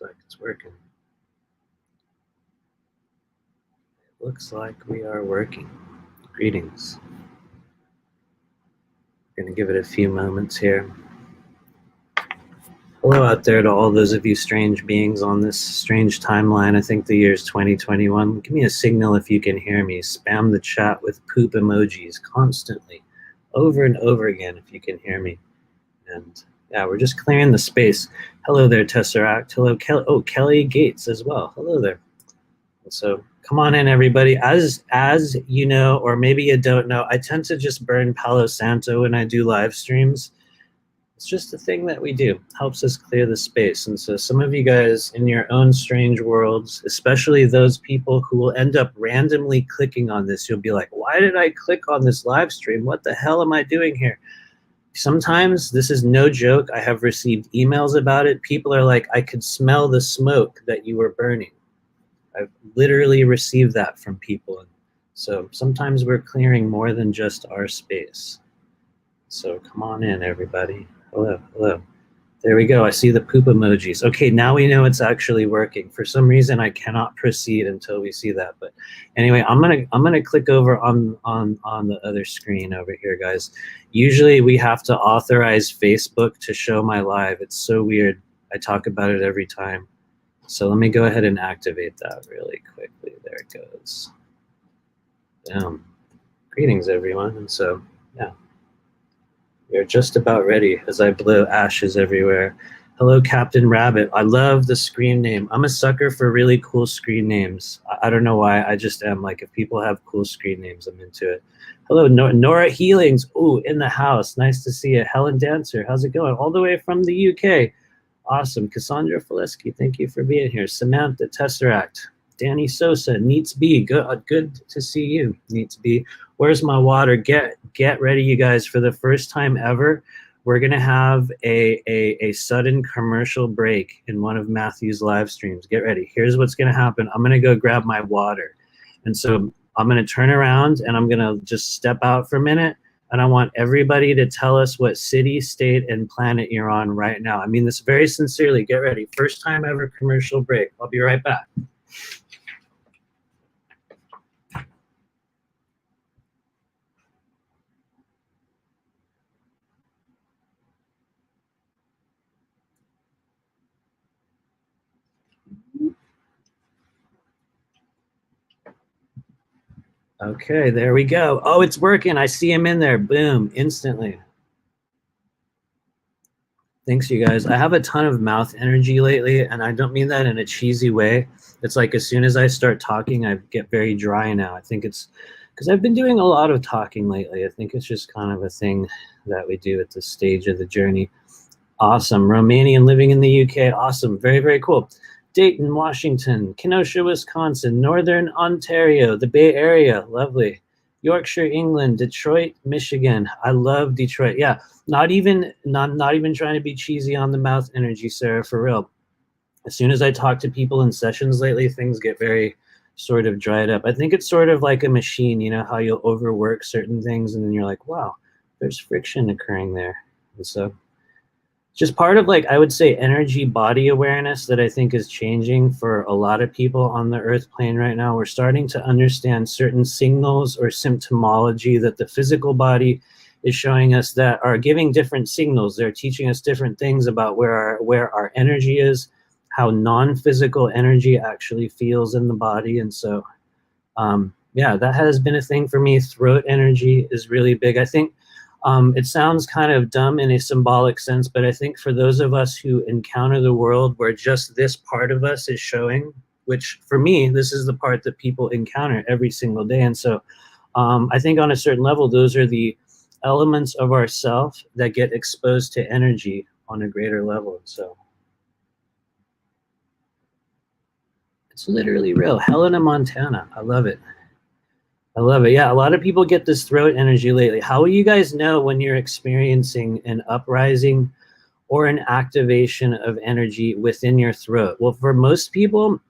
like it's working. It looks like we are working. Greetings. Going to give it a few moments here. Hello out there to all those of you strange beings on this strange timeline. I think the year's 2021. Give me a signal if you can hear me. Spam the chat with poop emojis constantly, over and over again if you can hear me. And yeah, we're just clearing the space. Hello there, Tesseract. Hello, Kelly. Oh, Kelly Gates as well. Hello there. So come on in, everybody. As you know, or maybe you don't know, I tend to just burn Palo Santo when I do live streams. It's just a thing that we do. Helps us clear the space. And so some of you guys in your own strange worlds, especially those people who will end up randomly clicking on this, you'll be like, why did I click on this live stream? What the hell am I doing here? Sometimes, this is no joke, I have received emails about it. People are like, I could smell the smoke that you were burning. I've literally received that from people. So sometimes we're clearing more than just our space. So come on in, everybody. Hello, hello. There we go. I see the poop emojis. Okay, now we know it's actually working. For some reason, I cannot proceed until we see that. But anyway, I'm gonna click over on the other screen over here, guys. Usually, we have to authorize Facebook to show my live. It's so weird. I talk about it every time. So let me go ahead and activate that really quickly. There it goes. Greetings, everyone. And so, yeah. You're just about ready as I blow ashes everywhere. Hello, Captain Rabbit. I love the screen name. I'm a sucker for really cool screen names. I don't know why. I just am. Like, if people have cool screen names, I'm into it. Hello, Nora Healings. Ooh, in the house. Nice to see you. Helen Dancer. How's it going? All the way from the UK. Awesome. Cassandra Fileski. Thank you for being here. Samantha Tesseract. Danny Sosa. Neats B. Good to see you, Neats B. Where's my water? Get ready, you guys. For the first time ever, we're gonna have a sudden commercial break in one of Matthew's live streams. Get ready. Here's what's gonna happen. I'm gonna go grab my water. And so I'm gonna turn around and I'm gonna just step out for a minute. And I want everybody to tell us what city, state, and planet you're on right now. I mean this very sincerely. Get ready. First time ever commercial break. I'll be right back. Okay, there we go. Oh, it's working. I see him in there. Boom, instantly. Thanks, you guys. I have a ton of mouth energy lately, and I don't mean that in a cheesy way. It's like as soon as I start talking, I get very dry now. I think it's because I've been doing a lot of talking lately. I think it's just kind of a thing that we do at this stage of the journey. Awesome. Romanian living in the UK. Awesome. Very, very cool. Dayton, Washington, Kenosha, Wisconsin, Northern Ontario, the Bay Area, lovely. Yorkshire, England, Detroit, Michigan. I love Detroit. Yeah, not even trying to be cheesy on the mouth energy, Sarah, for real. As soon as I talk to people in sessions lately, things get very sort of dried up. I think it's sort of like a machine, you know, how you'll overwork certain things and then you're like, wow, there's friction occurring there. And so just part of, like, I would say, energy body awareness that I think is changing for a lot of people on the earth plane right now. We're starting to understand certain signals or symptomology that the physical body is showing us that are giving different signals. They're teaching us different things about where our energy is, how non-physical energy actually feels in the body. And so, yeah, that has been a thing for me. Throat energy is really big. I think it sounds kind of dumb in a symbolic sense, but I think for those of us who encounter the world where just this part of us is showing, which for me, this is the part that people encounter every single day. And so I think on a certain level, those are the elements of ourself that get exposed to energy on a greater level. So it's literally real. Helena, Montana. I love it. I love it. Yeah, a lot of people get this throat energy lately. How will you guys know when you're experiencing an uprising or an activation of energy within your throat? Well, for most people,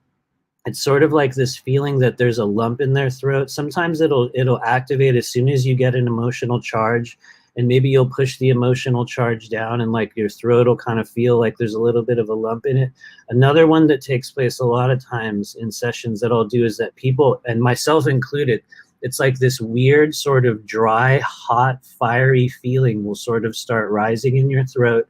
it's sort of like this feeling that there's a lump in their throat. Sometimes it'll activate as soon as you get an emotional charge and maybe you'll push the emotional charge down, and like your throat will kind of feel like there's a little bit of a lump in it. Another one that takes place a lot of times in sessions that I'll do is that people, and myself included, it's like this weird sort of dry, hot, fiery feeling will sort of start rising in your throat.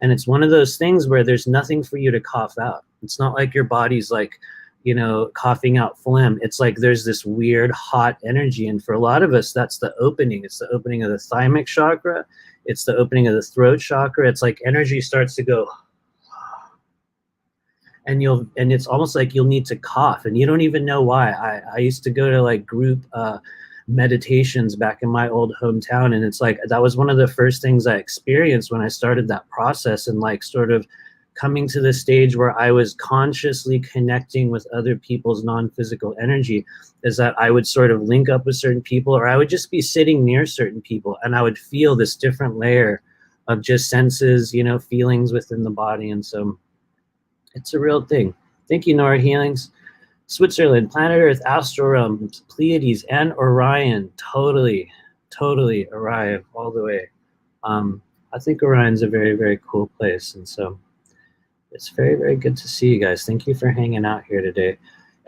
And it's one of those things where there's nothing for you to cough out. It's not like your body's like, you know, coughing out phlegm. It's like there's this weird hot energy. And for a lot of us, that's the opening. It's the opening of the thymic chakra. It's the opening of the throat chakra. It's like energy starts to go, and it's almost like you'll need to cough, and you don't even know why. I used to go to like group meditations back in my old hometown, and it's like that was one of the first things I experienced when I started that process, and like sort of coming to the stage where I was consciously connecting with other people's non-physical energy, is that I would sort of link up with certain people, or I would just be sitting near certain people, and I would feel this different layer of just senses, you know, feelings within the body. And so it's a real thing. Thank you, Nora Healings. Switzerland, planet Earth, astral realm, Pleiades, and Orion. Totally Orion all the way. I think Orion's a very, very cool place. And so it's very, very good to see you guys. Thank you for hanging out here today.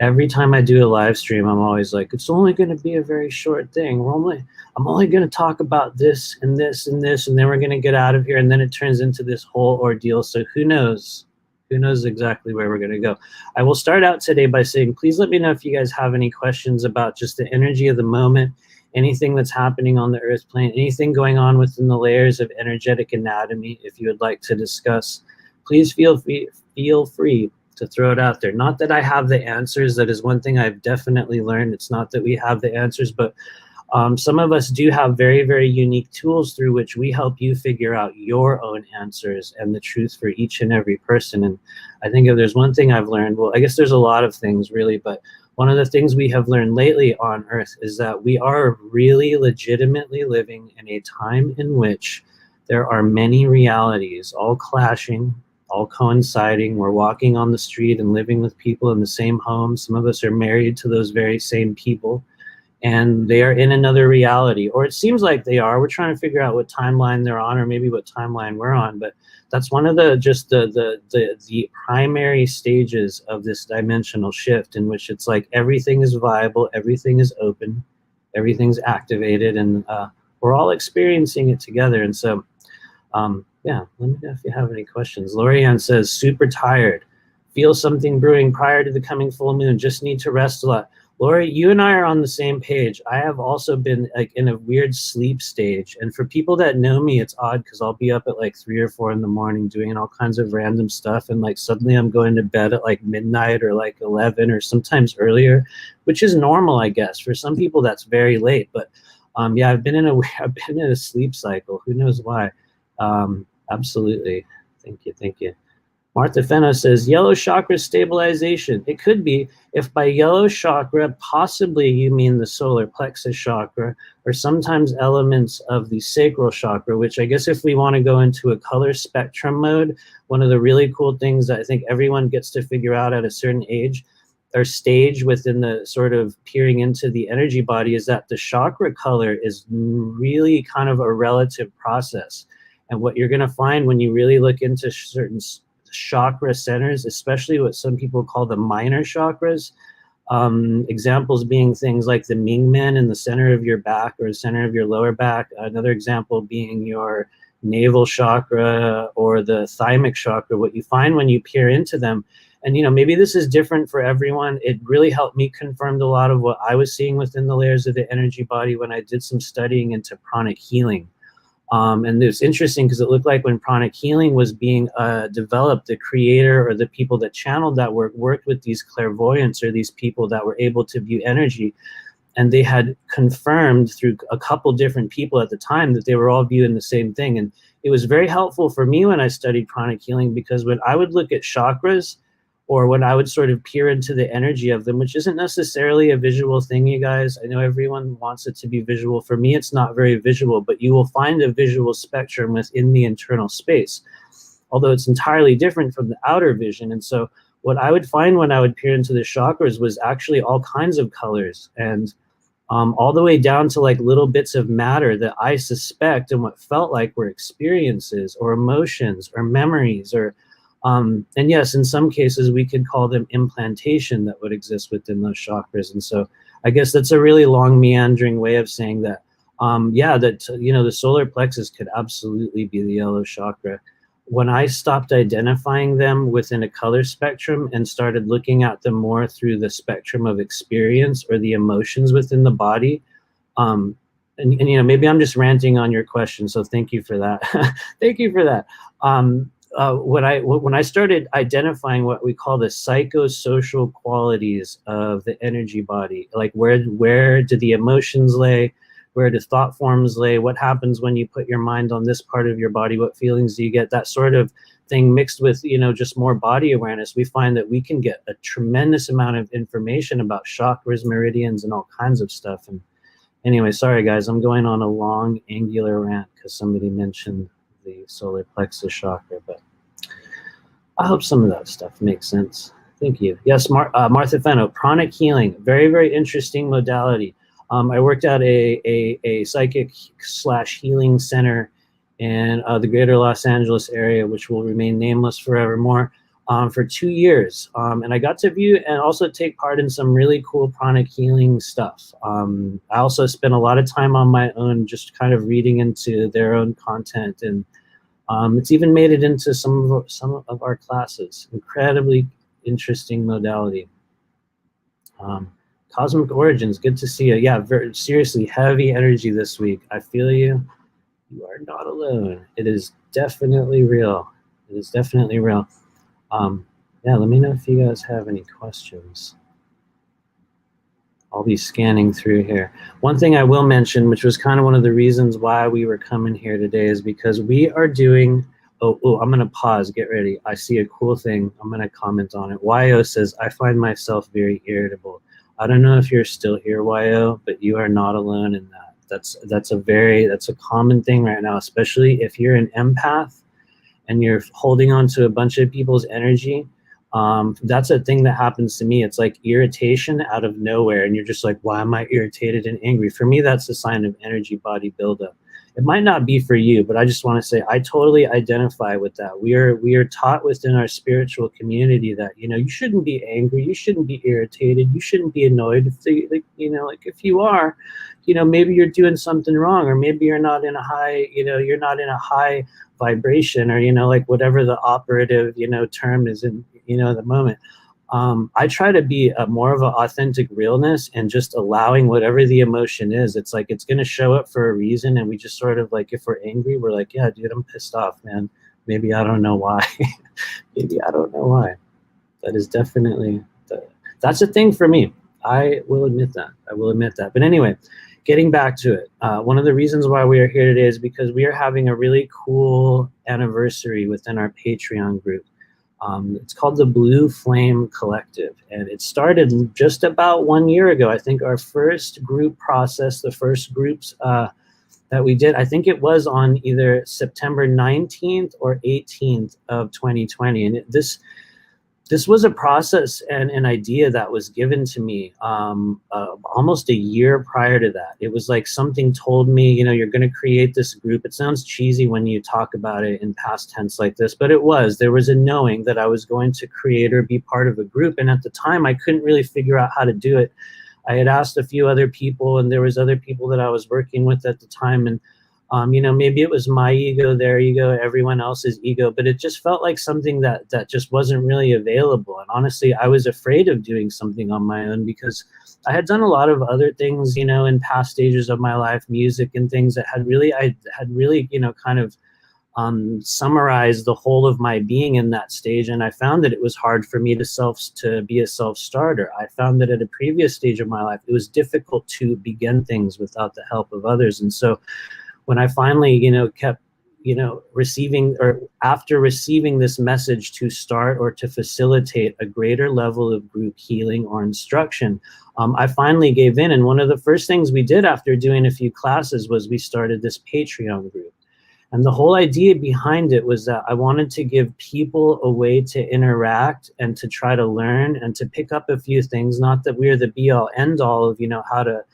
Every time I do a live stream, I'm always like, it's only going to be a very short thing. I'm only going to talk about this and this and this, and then we're going to get out of here. And then it turns into this whole ordeal. So who knows? Who knows exactly where we're going to go? I will start out today by saying, please let me know if you guys have any questions about just the energy of the moment, anything that's happening on the earth plane, anything going on within the layers of energetic anatomy. If you would like to discuss, please feel free to throw it out there. Not that I have the answers. That is one thing I've definitely learned. It's not that we have the answers, but some of us do have very, very unique tools through which we help you figure out your own answers and the truth for each and every person. And I think if there's one thing I've learned, well, I guess there's a lot of things really, but one of the things we have learned lately on Earth is that we are really legitimately living in a time in which there are many realities, all clashing, all coinciding. We're walking on the street and living with people in the same home. Some of us are married to those very same people, and they are in another reality, or it seems like they are. We're trying to figure out what timeline they're on, or maybe what timeline we're on. But that's one of the primary stages of this dimensional shift, in which it's like everything is viable, everything is open, everything's activated, and we're all experiencing it together. And so yeah, let me know if you have any questions. Lorianne says, super tired. Feel something brewing prior to the coming full moon. Just need to rest a lot. Lori, you and I are on the same page. I have also been like in a weird sleep stage. And for people that know me, it's odd because I'll be up at like 3 or 4 in the morning doing all kinds of random stuff. And like suddenly I'm going to bed at like midnight or like 11 or sometimes earlier, which is normal, I guess. For some people, that's very late. But yeah, I've been in a sleep cycle. Who knows why? Absolutely. Thank you. Martha Fenno says, yellow chakra stabilization. It could be. If by yellow chakra, possibly you mean the solar plexus chakra, or sometimes elements of the sacral chakra, which I guess if we want to go into a color spectrum mode, one of the really cool things that I think everyone gets to figure out at a certain age or stage within the sort of peering into the energy body is that the chakra color is really kind of a relative process. And what you're going to find when you really look into certain chakra centers, especially what some people call the minor chakras, examples being things like the Mingmen in the center of your back or the center of your lower back. Another example being your navel chakra or the thymic chakra. What you find when you peer into them, and you know, maybe this is different for everyone. It really helped me confirm a lot of what I was seeing within the layers of the energy body when I did some studying into pranic healing. And it was interesting because it looked like when pranic healing was being developed, the creator or the people that channeled that work worked with these clairvoyants or these people that were able to view energy. And they had confirmed through a couple different people at the time that they were all viewing the same thing. And it was very helpful for me when I studied pranic healing, because when I would look at chakras, or when I would sort of peer into the energy of them, which isn't necessarily a visual thing, you guys. I know everyone wants it to be visual. For me, it's not very visual, but you will find a visual spectrum within the internal space, although it's entirely different from the outer vision. And so what I would find when I would peer into the chakras was actually all kinds of colors. And all the way down to like little bits of matter that I suspect and what felt like were experiences or emotions or memories or and yes, in some cases we could call them implantation that would exist within those chakras. And so I guess that's a really long meandering way of saying that yeah, that the solar plexus could absolutely be the yellow chakra. When I stopped identifying them within a color spectrum and started looking at them more through the spectrum of experience or the emotions within the body, and maybe I'm just ranting on your question, so thank you for that. Thank you for that. When I started identifying what we call the psychosocial qualities of the energy body, like where do the emotions lay, where do thought forms lay, what happens when you put your mind on this part of your body, what feelings do you get, that sort of thing mixed with just more body awareness, we find that we can get a tremendous amount of information about chakras, meridians, and all kinds of stuff. And anyway, sorry guys, I'm going on a long angular rant because somebody mentioned the solar plexus chakra, but I hope some of that stuff makes sense. Thank you. Yes, Martha Fenno, pranic healing, very, very interesting modality. I worked at a psychic / healing center in the greater Los Angeles area, which will remain nameless forevermore, for 2 years. And I got to view and also take part in some really cool pranic healing stuff. I also spent a lot of time on my own, just kind of reading into their own content. And it's even made it into some of our classes. Incredibly interesting modality. Cosmic Origins, good to see you. Yeah, very seriously, heavy energy this week. I feel you. You are not alone. It is definitely real. It is definitely real. Yeah, let me know if you guys have any questions. I'll be scanning through here. One thing I will mention, which was kind of one of the reasons why we were coming here today, is because we are doing, oh, I'm going to pause, get ready. I see a cool thing. I'm going to comment on it. YO says, I find myself very irritable. I don't know if you're still here, YO, but you are not alone in that. That's a common thing right now, especially if you're an empath and you're holding on to a bunch of people's energy. That's a thing that happens to me. It's like irritation out of nowhere, and you're just like, why am I irritated and angry? For me, that's a sign of energy body buildup. It might not be for you, but I just want to say I totally identify with that. We are taught within our spiritual community that you shouldn't be angry, you shouldn't be irritated, you shouldn't be annoyed. If you are, maybe you're doing something wrong, or maybe you're not in a high vibration, or whatever the operative term is in the moment. I try to be more of an authentic realness and just allowing whatever the emotion is. It's like it's going to show up for a reason, and we just sort of if we're angry, we're like, yeah, dude, I'm pissed off, man. Maybe I don't know why. Maybe I don't know why. That is definitely that's a thing for me. I will admit that. But anyway, getting back to it, one of the reasons why we are here today is because we are having a really cool anniversary within our Patreon group. It's called the Blue Flame Collective, and it started just about 1 year ago. I think our first group process, the first groups that we did, I think it was on either September 19th or 18th of 2020. And this was a process and an idea that was given to me almost a year prior to that. It was like something told me, you're going to create this group. It sounds cheesy when you talk about it in past tense like this, but there was a knowing that I was going to create or be part of a group. And at the time, I couldn't really figure out how to do it. I had asked a few other people, and there was other people that I was working with at the time. And maybe it was my ego, their ego, everyone else's ego, but it just felt like something that just wasn't really available. And honestly, I was afraid of doing something on my own because I had done a lot of other things, in past stages of my life, music and things that had really kind of summarized the whole of my being in that stage. And I found that it was hard for me to be a self-starter. I found that at a previous stage of my life, it was difficult to begin things without the help of others. And so when I finally, kept, after receiving this message to start or to facilitate a greater level of group healing or instruction, I finally gave in. And one of the first things we did after doing a few classes was we started this Patreon group. And the whole idea behind it was that I wanted to give people a way to interact and to try to learn and to pick up a few things. Not that we're the be all end all of, how to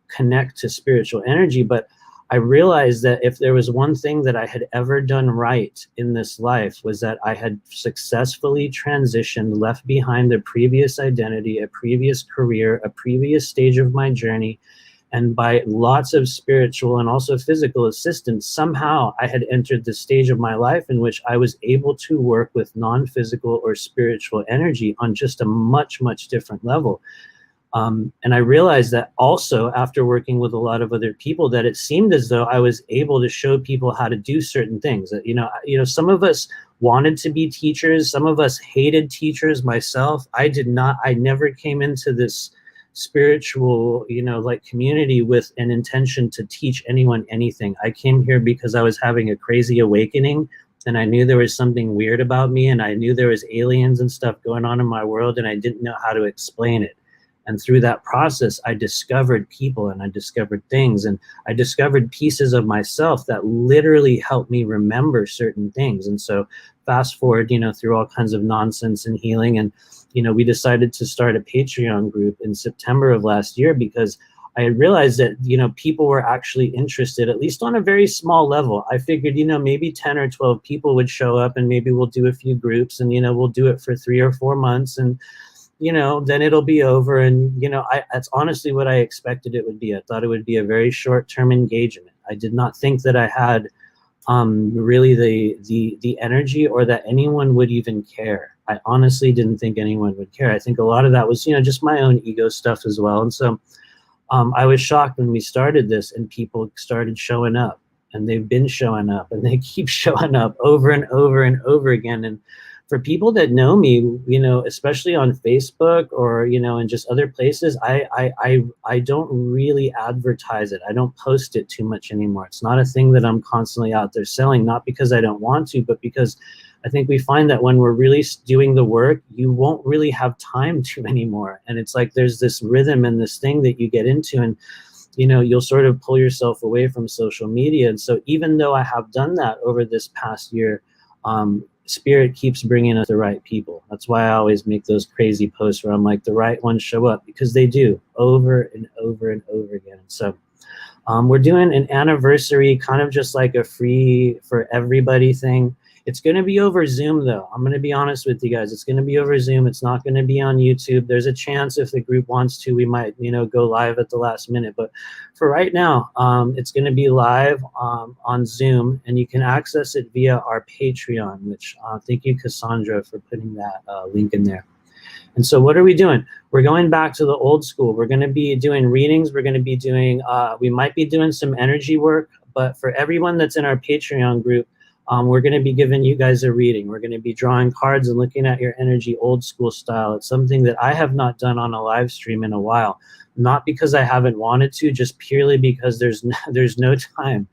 connect to spiritual energy. But I realized that if there was one thing that I had ever done right in this life, was that I had successfully transitioned, left behind a previous identity, a previous career, a previous stage of my journey. And by lots of spiritual and also physical assistance, somehow I had entered the stage of my life in which I was able to work with non-physical or spiritual energy on just a much, much different level. And I realized that also after working with a lot of other people, that it seemed as though I was able to show people how to do certain things. That, some of us wanted to be teachers. Some of us hated teachers. Myself, I never came into this spiritual, community with an intention to teach anyone anything. I came here because I was having a crazy awakening, and I knew there was something weird about me, and I knew there was aliens and stuff going on in my world, and I didn't know how to explain it. And through that process, I discovered people, and I discovered things, and I discovered pieces of myself that literally helped me remember certain things. And so fast forward, through all kinds of nonsense and healing. And, we decided to start a Patreon group in September of last year, because I had realized that, people were actually interested, at least on a very small level. I figured, maybe 10 or 12 people would show up, and maybe we'll do a few groups, and, we'll do it for 3 or 4 months, and then it'll be over. And, that's honestly what I expected it would be. I thought it would be a very short-term engagement. I did not think that I had really the energy, or that anyone would even care. I honestly didn't think anyone would care. I think a lot of that was, just my own ego stuff as well. And so I was shocked when we started this, and people started showing up, and they've been showing up, and they keep showing up over and over and over again. And for people that know me, especially on Facebook or, and just other places, I don't really advertise it. I don't post it too much anymore. It's not a thing that I'm constantly out there selling, not because I don't want to, but because I think we find that when we're really doing the work, you won't really have time to anymore. And it's like there's this rhythm and this thing that you get into, and you'll sort of pull yourself away from social media. And so even though I have done that over this past year, Spirit keeps bringing us the right people. That's why I always make those crazy posts where I'm like, the right ones show up, because they do, over and over and over again. So we're doing an anniversary, kind of just like a free for everybody thing. It's going to be over Zoom, though. I'm going to be honest with you guys. It's going to be over Zoom. It's not going to be on YouTube. There's a chance if the group wants to, we might, go live at the last minute. But for right now, it's going to be live on Zoom, and you can access it via our Patreon, which thank you, Cassandra, for putting that link in there. And so what are we doing? We're going back to the old school. We're going to be doing readings. We're going to be doing, we might be doing some energy work. But for everyone that's in our Patreon group, we're going to be giving you guys a reading. We're going to be drawing cards and looking at your energy old school style. It's something that I have not done on a live stream in a while. Not because I haven't wanted to, just purely because there's no time.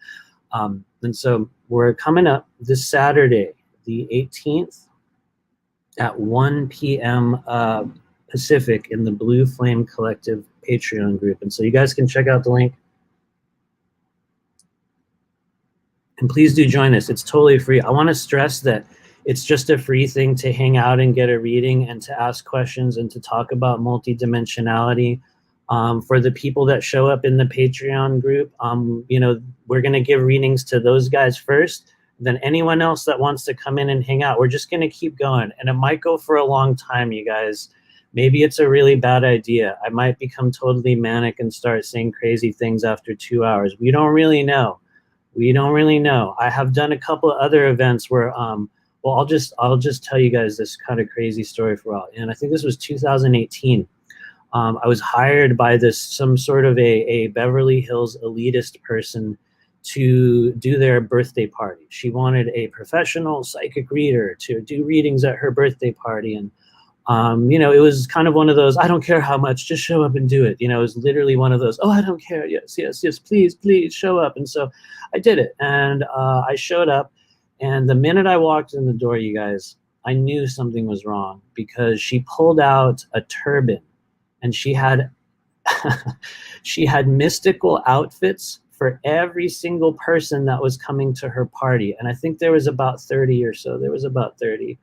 And so we're coming up this Saturday, the 18th, at 1 p.m. Pacific in the Blue Flame Collective Patreon group. And so you guys can check out the link. And please do join us. It's totally free. I want to stress that it's just a free thing to hang out and get a reading and to ask questions and to talk about multidimensionality. For the people that show up in the Patreon group, we're going to give readings to those guys first. Then anyone else that wants to come in and hang out, we're just going to keep going. And it might go for a long time, you guys. Maybe it's a really bad idea. I might become totally manic and start saying crazy things after 2 hours. We don't really know. We don't really know. I have done a couple of other events where, well, I'll just tell you guys this kind of crazy story for all. And I think this was 2018. I was hired by some sort of a Beverly Hills elitist person to do their birthday party. She wanted a professional psychic reader to do readings at her birthday party. And, it was kind of one of those, I don't care how much, just show up and do it. It was literally one of those, oh, I don't care. Yes, yes, yes, please, please show up. And so I did it. And I showed up. And the minute I walked in the door, you guys, I knew something was wrong, because she pulled out a turban, and she had she had mystical outfits for every single person that was coming to her party. And I think there was about 30 or so. There was about 30.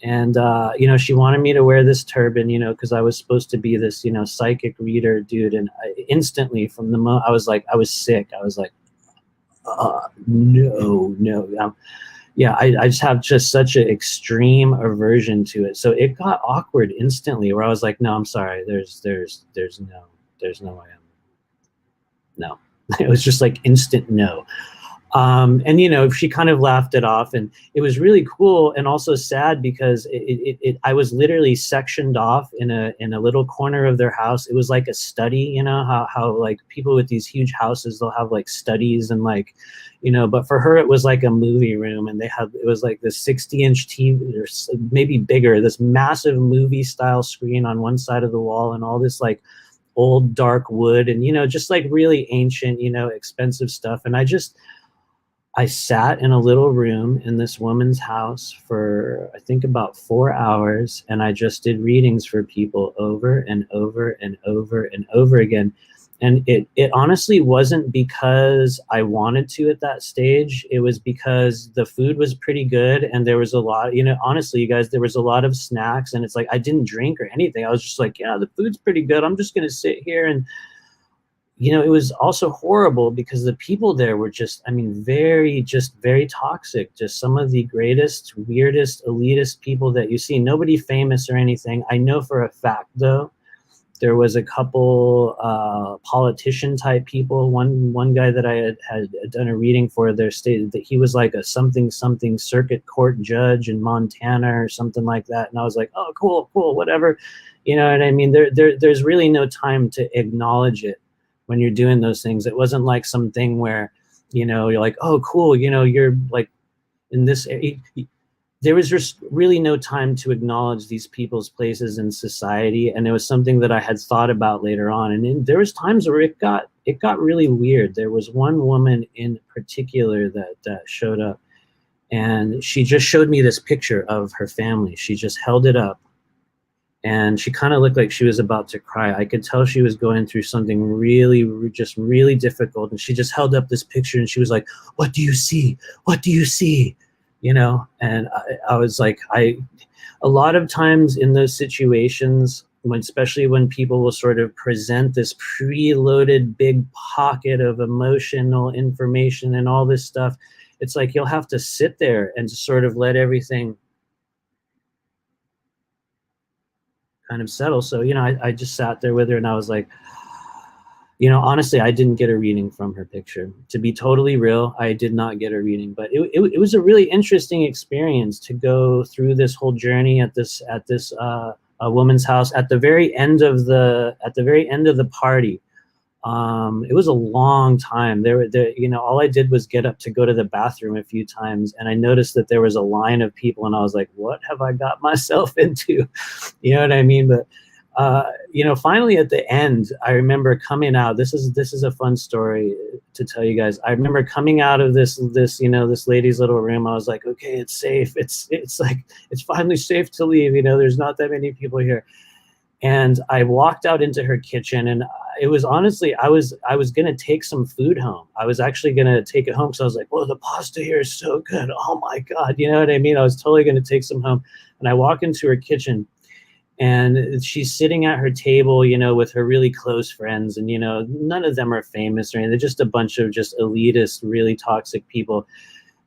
You know, she wanted me to wear this turban, you know, because I was supposed to be this, you know, psychic reader dude. And instantly from the moment I was like, I was sick. I was like, no, no. Yeah, I just have just such an extreme aversion to it. So it got awkward instantly where I was like, no, I'm sorry. There's no way. No. It was just like instant no. And you know, she kind of laughed it off, and it was really cool and also sad because I was literally sectioned off in a little corner of their house. It was like a study, you know, how like people with these huge houses, they'll have like studies and like, you know, but for her it was like a movie room, and it was like this 60-inch TV or maybe bigger, this massive movie style screen on one side of the wall, and all this like old dark wood, and you know, just like really ancient, you know, expensive stuff. And I sat in a little room in this woman's house for, I think, about 4 hours, and I just did readings for people over and over and over and over again. And it honestly wasn't because I wanted to at that stage. It was because the food was pretty good, and there was a lot, you know, honestly, you guys, there was a lot of snacks, and it's like I didn't drink or anything. I was just like, yeah, the food's pretty good. I'm just going to sit here. And you know, it was also horrible because the people there were just, I mean, very toxic. Just some of the greatest, weirdest, elitist people that you see. Nobody famous or anything. I know for a fact, though, there was a couple politician type people. One guy that I had done a reading for there stated that he was like a something circuit court judge in Montana or something like that. And I was like, oh, cool, whatever. You know what I mean? There's really no time to acknowledge it when you're doing those things. It wasn't like something where, you know, you're like, oh, cool, you know, you're like in this area. There was just really no time to acknowledge these people's places in society. And it was something that I had thought about later on. And there was times where it got really weird. There was one woman in particular that showed up, and she just showed me this picture of her family. She just held it up, and she kind of looked like she was about to cry. I could tell she was going through something really difficult. And she just held up this picture, and she was like, what do you see? What do you see? You know? And I was like, a lot of times in those situations, especially when people will sort of present this preloaded big pocket of emotional information and all this stuff, it's like you'll have to sit there and sort of let everything kind of settle. So, you know, I just sat there with her, and I was like, you know, honestly, I didn't get a reading from her picture. To be totally real, I did not get a reading, but it was a really interesting experience to go through this whole journey at this woman's house at the very end of the party. It was a long time. You know, all I did was get up to go to the bathroom a few times, and I noticed that there was a line of people, and I was like, what have I got myself into? You know what I mean? But you know, finally at the end, I remember coming out. This is a fun story to tell you guys. I remember coming out of this you know, this lady's little room. I was like, okay, it's safe. It's like, it's finally safe to leave. You know, there's not that many people here. And I walked out into her kitchen, and it was honestly, I was gonna take some food home. I was actually gonna take it home, so I was like, "Oh, the pasta here is so good! Oh my god!" You know what I mean? I was totally gonna take some home. And I walk into her kitchen, and she's sitting at her table, you know, with her really close friends, and you know, none of them are famous or anything. They're just a bunch of just elitist, really toxic people.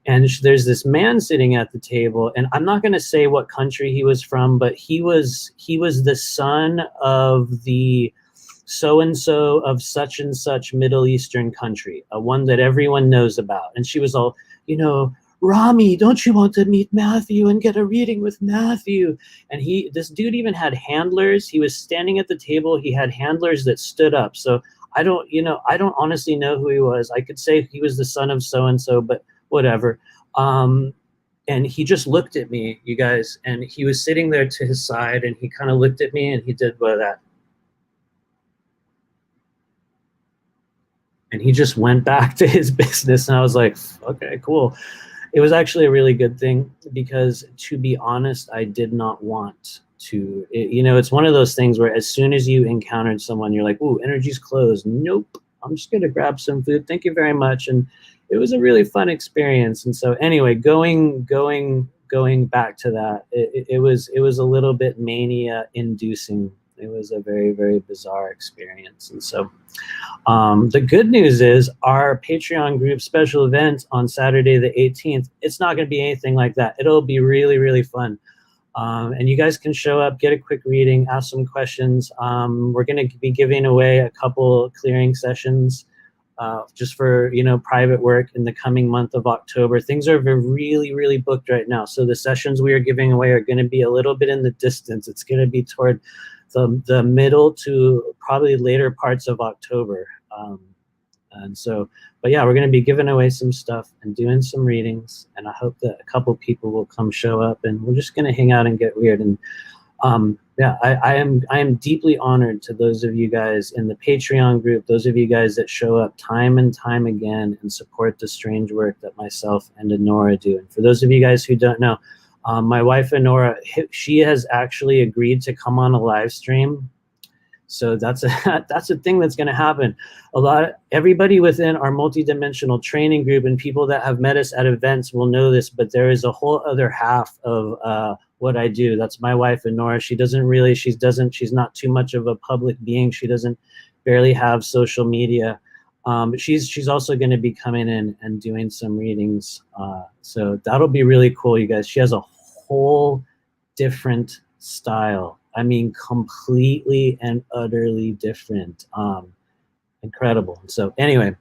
And there's this man sitting at the table, and I'm not going to say what country he was from, but he was the son of the so-and-so of such and such Middle Eastern country, a one that everyone knows about. And she was all, you know, Rami, don't you want to meet Matthew and get a reading with Matthew? And this dude even had handlers. He was standing at the table. He had handlers that stood up. So I don't honestly know who he was. I could say he was the son of so-and-so, but whatever. And he just looked at me, you guys, and he was sitting there to his side, and he kind of looked at me, and he did that. And he just went back to his business. And I was like, okay, cool. It was actually a really good thing, because to be honest, I did not want to, you know, it's one of those things where as soon as you encountered someone, you're like, ooh, energy's closed. Nope, I'm just going to grab some food. Thank you very much. And it was a really fun experience. And so anyway, going going back to that, it was a little bit mania inducing. It was a very, very bizarre experience. And so the good news is our Patreon group special event on Saturday the 18th, it's not going to be anything like that. It'll be really, really fun. And you guys can show up, get a quick reading, ask some questions. We're going to be giving away a couple clearing sessions just for, you know, private work in the coming month of October. Things are really, really booked right now. So the sessions we are giving away are going to be a little bit in the distance. It's going to be toward the middle to probably later parts of October. And so, but yeah, we're going to be giving away some stuff and doing some readings. And I hope that a couple people will come show up, and we're just going to hang out and get weird. And yeah, I am deeply honored to those of you guys in the Patreon group, those of you guys that show up time and time again and support the strange work that myself and Honora do. And for those of you guys who don't know, my wife Honora, she has actually agreed to come on a live stream. So that's a thing that's going to happen. Everybody within our multidimensional training group and people that have met us at events will know this, but there is a whole other half of what I do. That's my wife, Nora. She's not too much of a public being. She doesn't barely have social media. She's also going to be coming in and doing some readings. So that'll be really cool, you guys. She has a whole different style. I mean, completely and utterly different. Incredible. So anyway,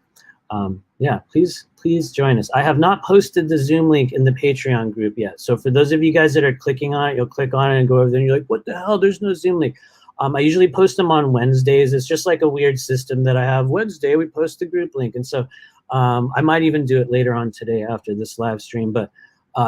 yeah, please join us. I have not posted the Zoom link in the Patreon group yet. So for those of you guys that are clicking on it, you'll click on it and go over there and you're like, what the hell? There's no Zoom link. I usually post them on Wednesdays. It's just like a weird system that I have. Wednesday, we post the group link. And so I might even do it later on today after this live stream. But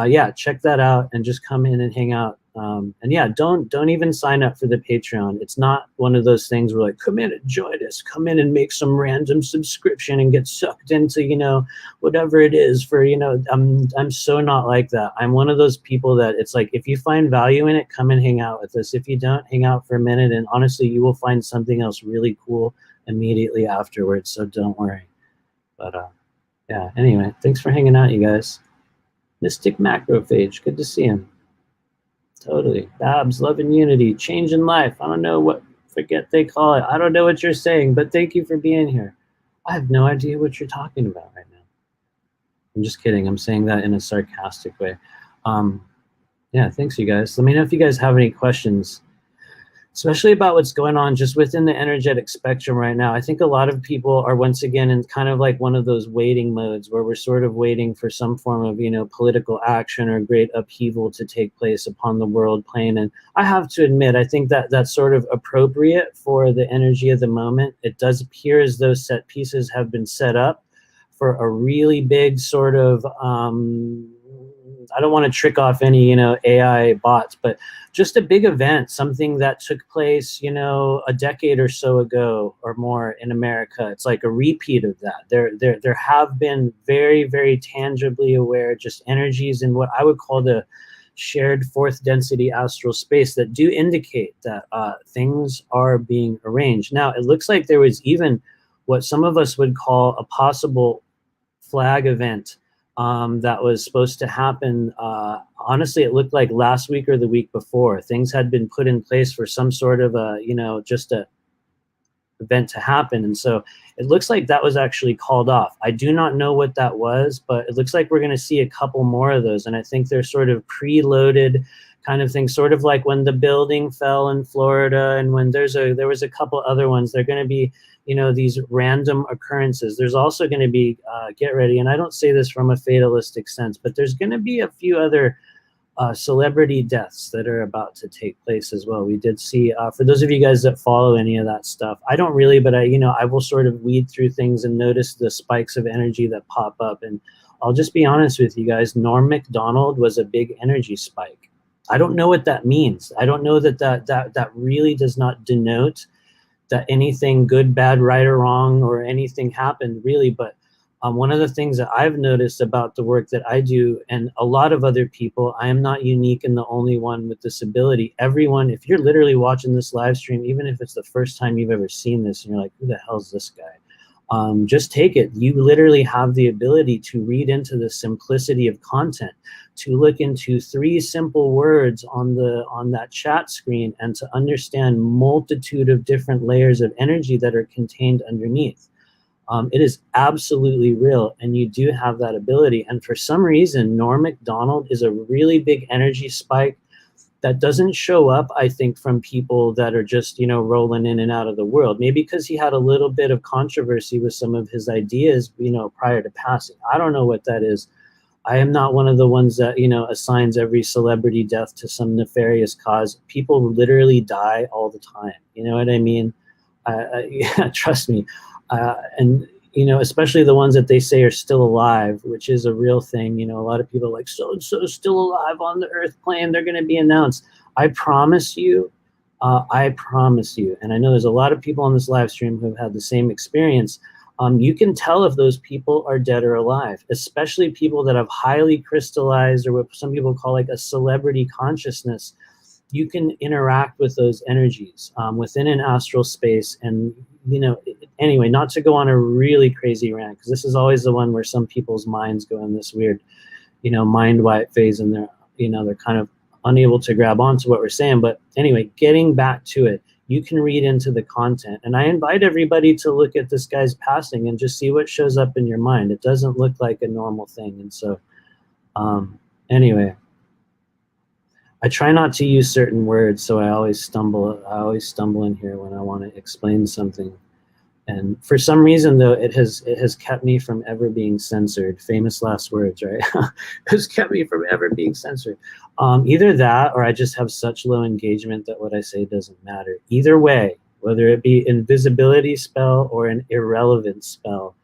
yeah, check that out and just come in and hang out. And yeah, don't even sign up for the Patreon. It's not one of those things where like, come in and join us, come in and make some random subscription and get sucked into, you know, whatever it is for, you know, I'm so not like that. I'm one of those people that it's like, if you find value in it, come and hang out with us. If you don't, hang out for a minute, and honestly, you will find something else really cool immediately afterwards. So don't worry. But yeah, anyway, thanks for hanging out, you guys. Mystic Macrophage, good to see him. Totally. Babs, love and unity, change in life. I don't know what, forget they call it. I don't know what you're saying, but thank you for being here. I have no idea what you're talking about right now. I'm just kidding. I'm saying that in a sarcastic way. Yeah, thanks, you guys. Let me know if you guys have any questions, especially about what's going on just within the energetic spectrum right now. I think a lot of people are once again in kind of like one of those waiting modes where we're sort of waiting for some form of, you know, political action or great upheaval to take place upon the world plane. And I have to admit, I think that that's sort of appropriate for the energy of the moment. It does appear as though set pieces have been set up for a really big sort of, I don't want to trick off any, you know, AI bots, but just a big event, something that took place, you know, a decade or so ago or more in America. It's like a repeat of that. There have been very, very tangibly aware just energies in what I would call the shared fourth density astral space that do indicate that things are being arranged. Now, it looks like there was even what some of us would call a possible flag event that was supposed to happen. Honestly, it looked like last week or the week before. Things had been put in place for some sort of a, you know, just a event to happen. And so it looks like that was actually called off. I do not know what that was, but it looks like we're going to see a couple more of those. And I think they're sort of preloaded kind of thing, sort of like when the building fell in Florida and when there was a couple other ones. They're going to be, you know, these random occurrences. There's also going to be, get ready, and I don't say this from a fatalistic sense, but there's going to be a few other celebrity deaths that are about to take place as well. We did see, for those of you guys that follow any of that stuff, I don't really, but I will sort of weed through things and notice the spikes of energy that pop up. And I'll just be honest with you guys, Norm Macdonald was a big energy spike. I don't know what that means. I don't know that really does not denote that anything good, bad, right, or wrong, or anything happened really. But one of the things that I've noticed about the work that I do, and a lot of other people, I am not unique and the only one with this ability. Everyone, if you're literally watching this live stream, even if it's the first time you've ever seen this and you're like, who the hell is this guy? Just take it. You literally have the ability to read into the simplicity of content, to look into 3 simple words on that chat screen, and to understand multitude of different layers of energy that are contained underneath. It is absolutely real, and you do have that ability. And for some reason, Norm Macdonald is a really big energy spike that doesn't show up, I think, from people that are just, you know, rolling in and out of the world. Maybe because he had a little bit of controversy with some of his ideas, you know, prior to passing. I don't know what that is. I am not one of the ones that, you know, assigns every celebrity death to some nefarious cause. People literally die all the time. You know what I mean? Yeah, trust me. And, you know, especially the ones that they say are still alive, which is a real thing. You know, a lot of people are like, so-and-so still alive on the earth plane, they're going to be announced. I promise you, and I know there's a lot of people on this live stream who have had the same experience. You can tell if those people are dead or alive, especially people that have highly crystallized, or what some people call like a celebrity consciousness. You can interact with those energies within an astral space. And, you know, anyway, not to go on a really crazy rant, because this is always the one where some people's minds go in this weird, you know, mind wipe phase, and they're, you know, they're kind of unable to grab onto what we're saying. But anyway, getting back to it, you can read into the content. And I invite everybody to look at this guy's passing and just see what shows up in your mind. It doesn't look like a normal thing. And so anyway, I try not to use certain words, so I always stumble in here when I want to explain something. And for some reason, though, it has kept me from ever being censored. Famous last words, right? It has kept me from ever being censored. Either that, or I just have such low engagement that what I say doesn't matter. Either way, whether it be invisibility spell or an irrelevant spell,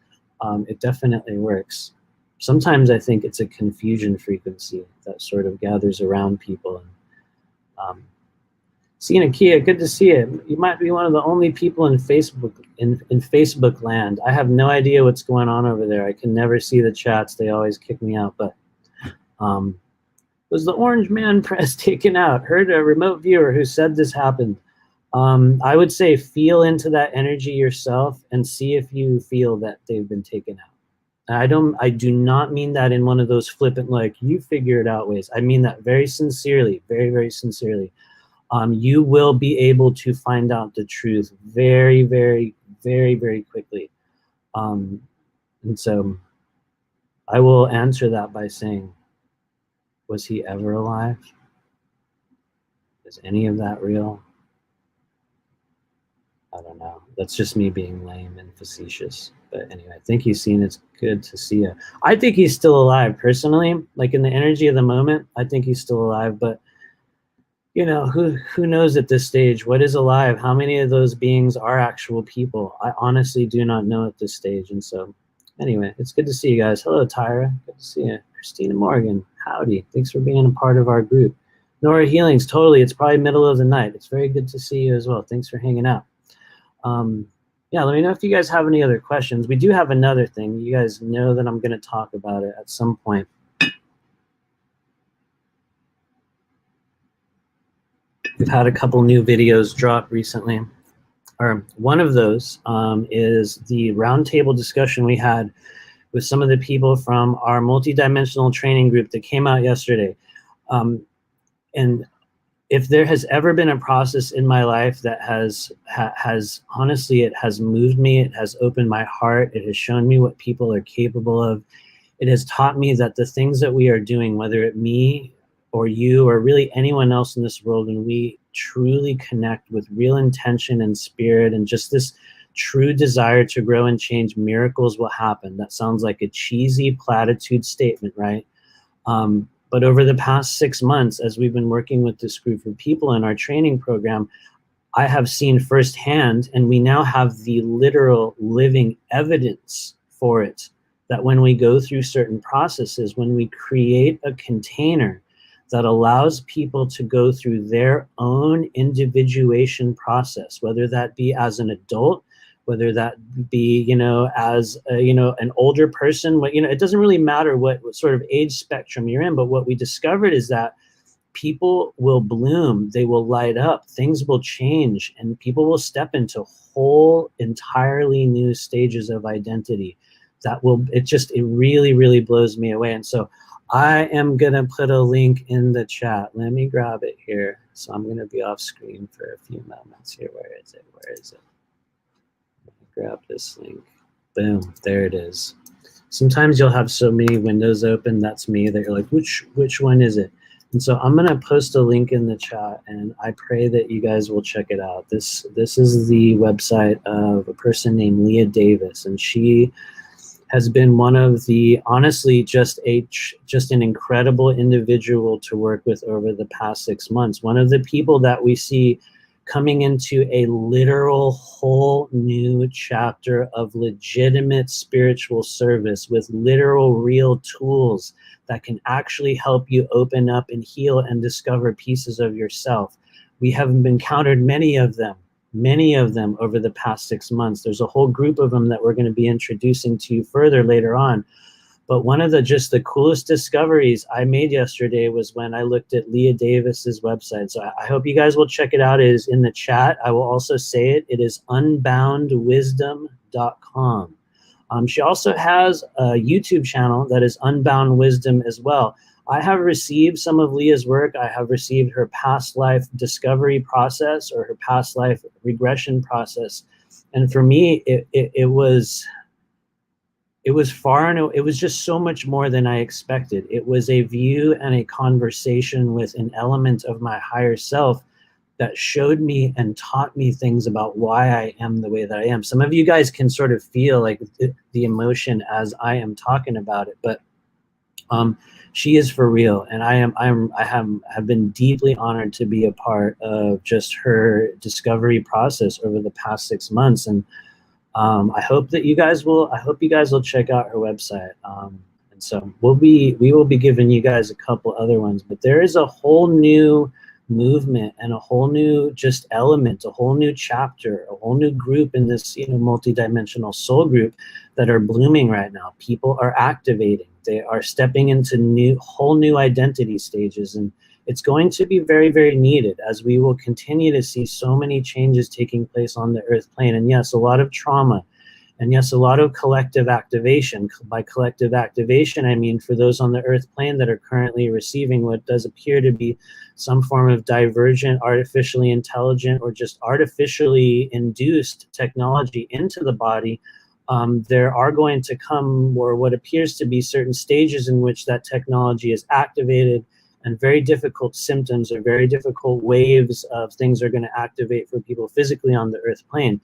it definitely works. Sometimes I think it's a confusion frequency that sort of gathers around people. And, Sina Kia, good to see you. You might be one of the only people in Facebook in Facebook land. I have no idea what's going on over there. I can never see the chats. They always kick me out. But was the orange man press taken out? Heard a remote viewer who said this happened. I would say feel into that energy yourself and see if you feel that they've been taken out. I do not mean that in one of those flippant, like, you figure it out ways. I mean that very sincerely, very, very sincerely. You will be able to find out the truth very, very, very, very quickly. And so I will answer that by saying, was he ever alive? Is any of that real? I don't know. That's just me being lame and facetious. But anyway, thank you, Scene. It's good to see you. I think he's still alive, personally. Like, in the energy of the moment, I think he's still alive. But, you know, who knows at this stage? What is alive? How many of those beings are actual people? I honestly do not know at this stage. And so, anyway, it's good to see you guys. Hello, Tyra. Good to see you. Christina Morgan, howdy. Thanks for being a part of our group. Nora Healings, totally. It's probably middle of the night. It's very good to see you as well. Thanks for hanging out. Yeah, let me know if you guys have any other questions. We do have another thing. You guys know that I'm going to talk about it at some point. We've had a couple new videos drop recently. Or one of those is the roundtable discussion we had with some of the people from our multidimensional training group that came out yesterday. And if there has ever been a process in my life that has honestly, it has moved me, it has opened my heart, it has shown me what people are capable of, it has taught me that the things that we are doing, whether it me or you or really anyone else in this world, when we truly connect with real intention and spirit and just this true desire to grow and change, miracles will happen. That sounds like a cheesy platitude statement, right? But over the past 6 months, as we've been working with this group of people in our training program, I have seen firsthand, and we now have the literal living evidence for it, that when we go through certain processes, when we create a container that allows people to go through their own individuation process, whether that be as an adult, whether that be, you know, as a, you know, an older person, what, you know, it doesn't really matter what sort of age spectrum you're in. But what we discovered is that people will bloom, they will light up, things will change, and people will step into whole, entirely new stages of identity. That will, it really, really blows me away. And so I am gonna put a link in the chat. Let me grab it here. So I'm gonna be off screen for a few moments here. Where is it? Where is it? Let me grab this link. Boom, there it is. Sometimes you'll have so many windows open, that's me, that you're like, which one is it? And so I'm gonna post a link in the chat, and I pray that you guys will check it out. This is the website of a person named Leah Davis, and she has been one of the, honestly, just an incredible individual to work with over the past 6 months. One of the people that we see coming into a literal whole new chapter of legitimate spiritual service with literal real tools that can actually help you open up and heal and discover pieces of yourself. We have encountered many of them over the past 6 months. There's a whole group of them that we're going to be introducing to you further later on. But one of the coolest discoveries I made yesterday was when I looked at Leah Davis's website. So I hope you guys will check it out. It is in the chat. I will also say it. It is unboundwisdom.com. She also has a YouTube channel that is Unbound Wisdom as well. I have received some of Leah's work. I have received her past life discovery process, or her past life regression process. And for me, it was far, and it was just so much more than I expected. It was a view and a conversation with an element of my higher self that showed me and taught me things about why I am the way that I am. Some of you guys can sort of feel like the emotion as I am talking about it, but she is for real, and I have been deeply honored to be a part of just her discovery process over the past 6 months. And I hope you guys will check out her website. And so we will be giving you guys a couple other ones, but there is a whole new movement and a whole new just element, a whole new chapter, a whole new group in this, multidimensional soul group that are blooming right now. People are activating. They are stepping into whole new identity stages, and it's going to be very, very needed, as we will continue to see so many changes taking place on the earth plane. And yes, a lot of trauma, and yes, a lot of collective activation. By collective activation, I mean for those on the earth plane that are currently receiving what does appear to be some form of divergent, artificially intelligent, or just artificially induced technology into the body. There are going to come, or what appears to be, certain stages in which that technology is activated, and very difficult symptoms or very difficult waves of things are going to activate for people physically on the earth plane.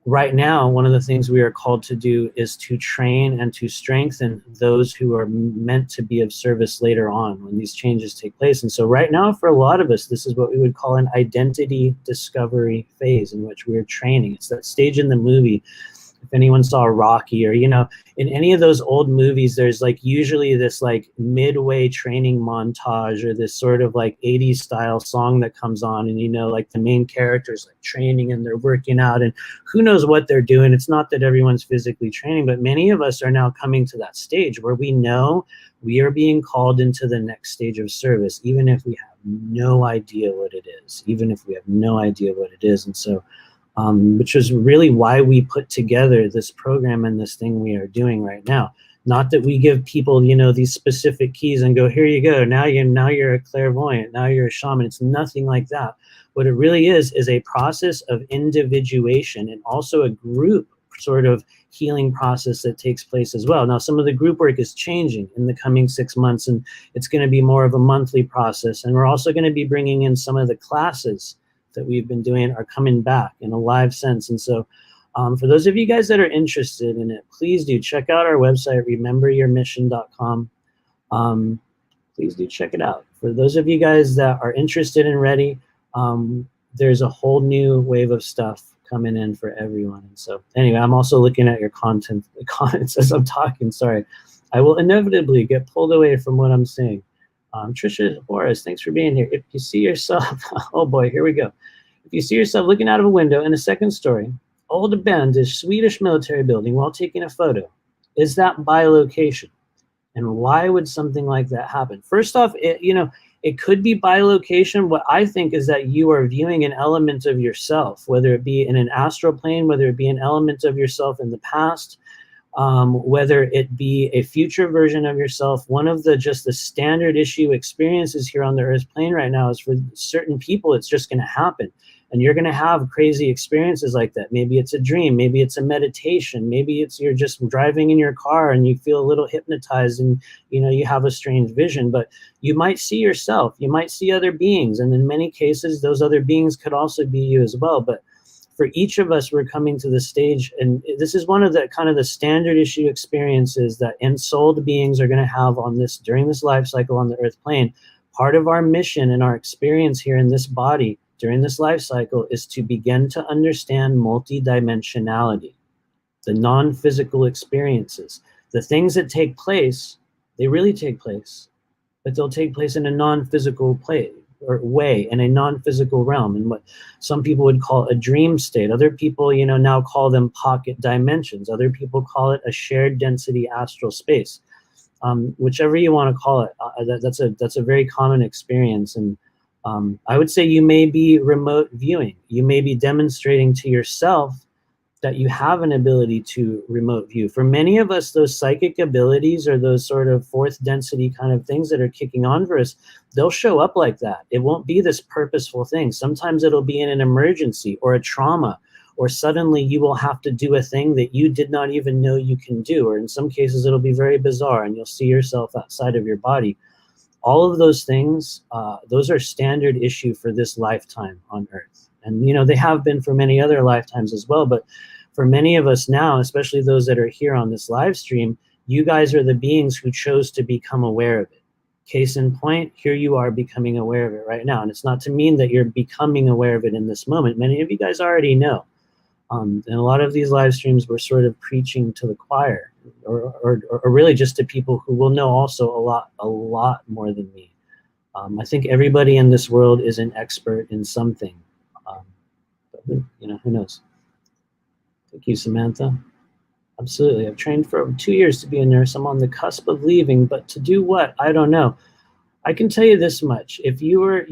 Right now, one of the things we are called to do is to train and to strengthen those who are meant to be of service later on when these changes take place. And so right now, for a lot of us, this is what we would call an identity discovery phase, in which we're training. It's that stage in the movie. If anyone saw Rocky, or, in any of those old movies, there's usually this midway training montage, or this sort of 80s style song that comes on, and the main character's training and they're working out, and who knows what they're doing. It's not that everyone's physically training, but many of us are now coming to that stage where we know we are being called into the next stage of service, even if we have no idea what it is, And so which is really why we put together this program and this thing we are doing right now. Not that we give people, these specific keys and go, here you go, now you're a clairvoyant, now you're a shaman. It's nothing like that. What it really is a process of individuation, and also a group sort of healing process that takes place as well. Now, some of the group work is changing in the coming 6 months, and it's going to be more of a monthly process. And we're also going to be bringing in some of the classes that we've been doing are coming back in a live sense. And so for those of you guys that are interested in it, please do check out our website, rememberyourmission.com. Please do check it out. For those of you guys that are interested and ready, there's a whole new wave of stuff coming in for everyone. And so anyway, I'm also looking at your comments as I'm talking. Sorry. I will inevitably get pulled away from what I'm saying. Trisha Juarez, thanks for being here. If you see yourself, oh boy, here we go. If you see yourself looking out of a window in a second story, old abandoned Swedish military building while taking a photo, is that by location? And why would something like that happen? First off, It could be bilocation. What I think is that you are viewing an element of yourself, whether it be in an astral plane, whether it be an element of yourself in the past, whether it be a future version of yourself. One of the just the standard issue experiences here on the earth plane right now is for certain people, it's just going to happen. And you're going to have crazy experiences like that. Maybe it's a dream, maybe it's a meditation, maybe it's you're just driving in your car and you feel a little hypnotized and you have a strange vision. But you might see yourself, you might see other beings, and in many cases those other beings could also be you as well. But for each of us, we're coming to the stage, and this is one of the kind of the standard issue experiences that ensouled beings are going to have on this during this life cycle on the earth plane. Part of our mission and our experience here in this body during this life cycle is to begin to understand multidimensionality, the non-physical experiences. The things that take place, they really take place, but they'll take place in a non-physical place or way, in a non-physical realm, in what some people would call a dream state. Other people, now call them pocket dimensions. Other people call it a shared density astral space. Whichever you want to call it, that's a very common experience. And I would say you may be remote viewing. You may be demonstrating to yourself that you have an ability to remote view. For many of us, those psychic abilities or those sort of fourth density kind of things that are kicking on for us, they'll show up like that. It won't be this purposeful thing. Sometimes it'll be in an emergency or a trauma, or suddenly you will have to do a thing that you did not even know you can do. Or in some cases, it'll be very bizarre and you'll see yourself outside of your body. All of those things, those are standard issue for this lifetime on Earth. And, they have been for many other lifetimes as well. But for many of us now, especially those that are here on this live stream, you guys are the beings who chose to become aware of it. Case in point, here you are becoming aware of it right now. And it's not to mean that you're becoming aware of it in this moment. Many of you guys already know. And a lot of these live streams were sort of preaching to the choir, or really just to people who will know also a lot more than me. I think everybody in this world is an expert in something. But who knows? Thank you, Samantha. Absolutely. I've trained for over 2 years to be a nurse. I'm on the cusp of leaving, but to do what? I don't know. I can tell you this much. If you are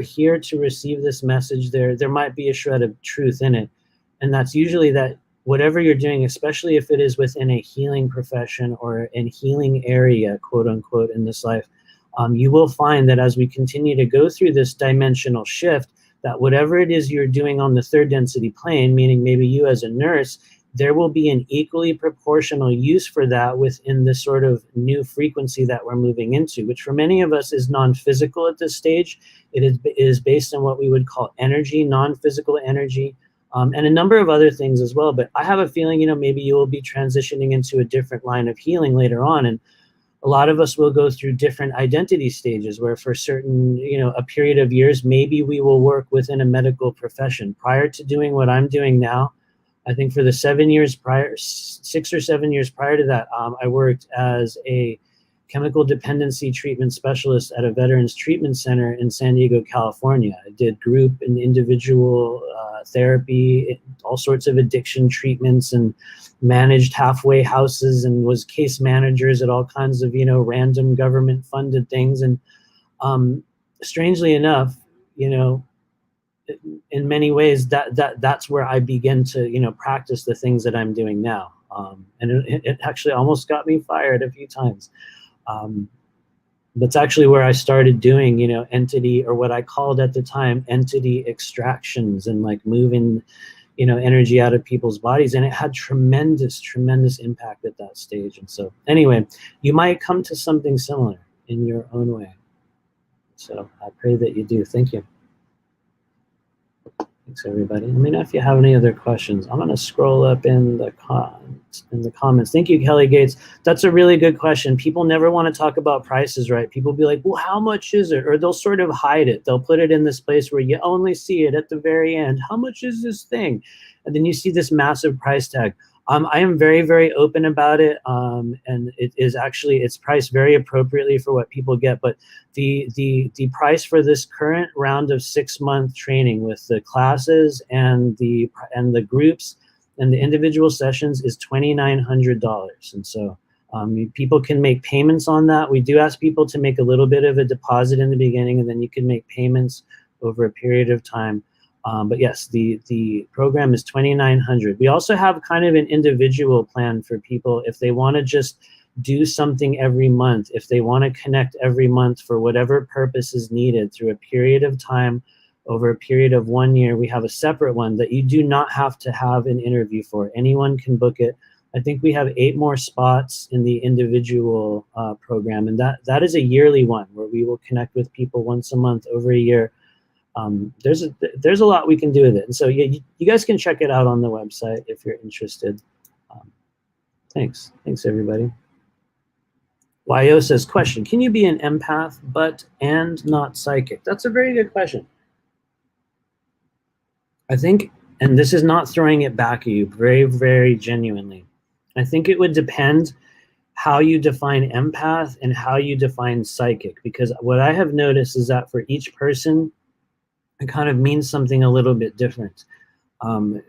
here to receive this message, there might be a shred of truth in it. And that's usually that whatever you're doing, especially if it is within a healing profession or an healing area, quote unquote, in this life, you will find that as we continue to go through this dimensional shift, that whatever it is you're doing on the third density plane, meaning maybe you as a nurse, there will be an equally proportional use for that within the sort of new frequency that we're moving into, which for many of us is non-physical at this stage. It is based on what we would call energy, non-physical energy, and a number of other things as well. But I have a feeling, maybe you will be transitioning into a different line of healing later on. And a lot of us will go through different identity stages where for certain, a period of years, maybe we will work within a medical profession. Prior to doing what I'm doing now, I think for the 6 or 7 years prior to that, I worked as a chemical dependency treatment specialist at a veterans treatment center in San Diego, California. I did group and individual therapy, all sorts of addiction treatments, and managed halfway houses and was case managers at all kinds of, random government funded things. And strangely enough, in many ways that's where I begin to, practice the things that I'm doing now. And it actually almost got me fired a few times. That's actually where I started doing, entity, or what I called at the time, entity extractions, and like moving, energy out of people's bodies. And it had tremendous impact at that stage. And so anyway, you might come to something similar in your own way. So I pray that you do. Thank you. Thanks, everybody. Let me know if you have any other questions. I'm going to scroll up in the comments. Thank you, Kelly Gates. That's a really good question. People never want to talk about prices, right? People be like, well, how much is it? Or they'll sort of hide it. They'll put it in this place where you only see it at the very end. How much is this thing? And then you see this massive price tag. I am very open about it, and it's priced very appropriately for what people get. But the price for this current round of 6-month training with the classes and the groups and the individual sessions is $2,900. And so People can make payments on that. We do ask people to make a little bit of a deposit in the beginning, and then you can make payments over a period of time. But yes, the program is $2,900. We also have kind of an individual plan for people if they want to just do something every month, if they want to connect every month for whatever purpose is needed through a period of time, over a period of 1 year. We have a separate one that you do not have to have an interview for. Anyone can book it. I think we have 8 more spots in the individual program, and that is a yearly one where we will connect with people once a month over a year. There's a lot we can do with it, and so yeah, you guys can check it out on the website if you're interested. Thanks everybody. YO says, question, can you be an empath and not psychic? That's a very good question. I think, and this is not throwing it back at you, very, very genuinely, I think it would depend how you define empath and how you define psychic, because what I have noticed is that for each person, it kind of means something a little bit different. You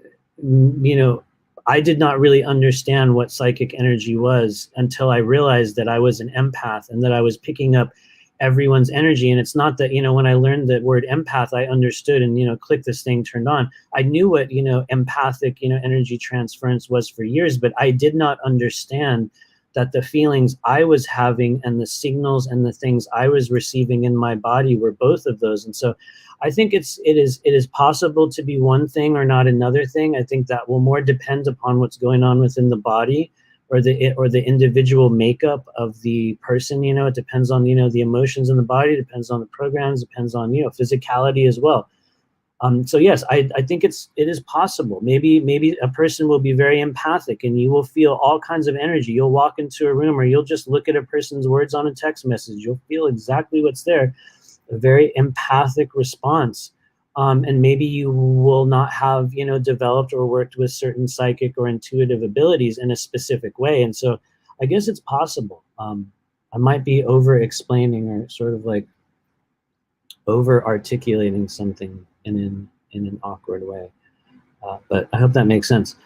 know, I did not really understand what psychic energy was until I realized that I was an empath and that I was picking up everyone's energy. And it's not that, you know, when I learned the word empath, I understood and, you know, click, this thing turned on. I knew what, you know, empathic, you know, energy transference was for years, but I did not understand that the feelings I was having and the signals and the things I was receiving in my body were both of those. And so I think it is possible to be one thing or not another thing. I think that will more depend upon what's going on within the body, or the individual makeup of the person. You know, it depends on, you know, the emotions in the body, depends on the programs, depends on, you know, physicality as well. So yes, I think it is possible. Maybe a person will be very empathic and you will feel all kinds of energy. You'll walk into a room or you'll just look at a person's words on a text message. You'll feel exactly what's there, a very empathic response. And maybe you will not have, you know, developed or worked with certain psychic or intuitive abilities in a specific way. And so I guess it's possible. I might be over explaining or sort of like over articulating something in an awkward way. But I hope that makes sense.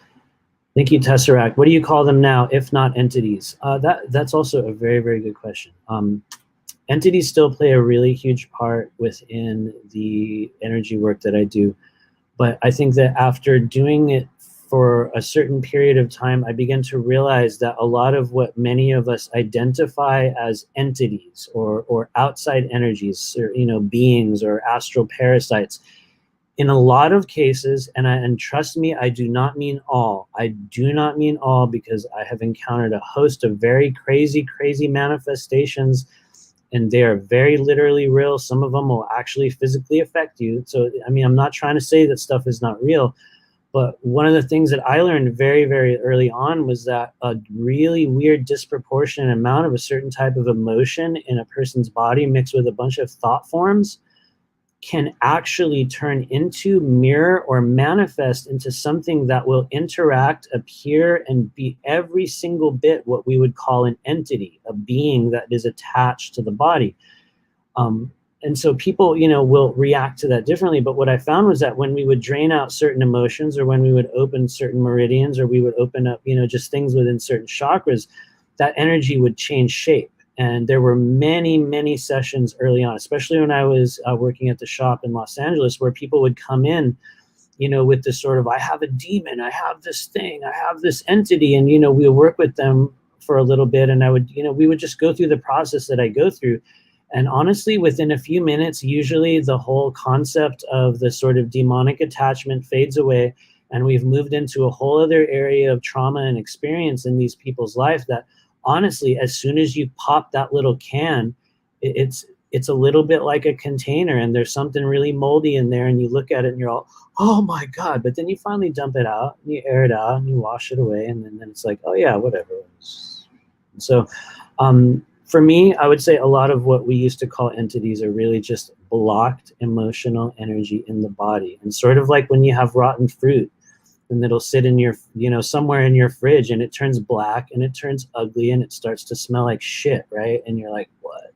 Thank you, Tesseract. What do you call them now, if not entities? That's also a very, very good question. Entities still play a really huge part within the energy work that I do. But I think that after doing it for a certain period of time, I began to realize that a lot of what many of us identify as entities or outside energies, or, you know, beings or astral parasites, in a lot of cases, and trust me, I do not mean all. I do not mean all, because I have encountered a host of very crazy manifestations, and they are very literally real. Some of them will actually physically affect you. So, I mean, I'm not trying to say that stuff is not real, but one of the things that I learned very, very early on was that a really weird disproportionate amount of a certain type of emotion in a person's body mixed with a bunch of thought forms can actually turn into, mirror, or manifest into something that will interact, appear, and be every single bit what we would call an entity, a being that is attached to the body. And so people, you know, will react to that differently. But what I found was that when we would drain out certain emotions, or when we would open certain meridians, or we would open up, you know, just things within certain chakras, that energy would change shape. And there were many sessions early on, especially when I was working at the shop in Los Angeles, where people would come in, you know, with this sort of, I have a demon, I have this thing, I have this entity. And, you know, we'll work with them for a little bit. And I would, you know, we would just go through the process that I go through. And honestly, within a few minutes, usually the whole concept of the sort of demonic attachment fades away. And we've moved into a whole other area of trauma and experience in these people's life that, honestly, as soon as you pop that little can, it's a little bit like a container, and there's something really moldy in there, and you look at it and you're all, oh my God. But then you finally dump it out and you air it out and you wash it away, and then it's like, oh yeah, whatever. So for me, I would say a lot of what we used to call entities are really just blocked emotional energy in the body. And sort of like when you have rotten fruit, and it'll sit in your, you know, somewhere in your fridge, and it turns black and it turns ugly and it starts to smell like shit, right? And you're like, what?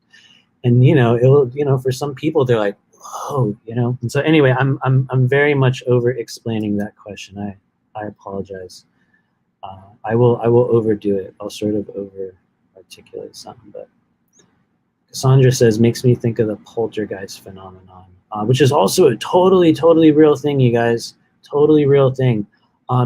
And, you know, it'll, you know, for some people, they're like, whoa, you know? And so anyway, I'm very much over explaining that question. I apologize. I will overdo it. I'll sort of articulate something, but Cassandra says, makes me think of the poltergeist phenomenon, which is also a totally real thing, you guys. Totally real thing.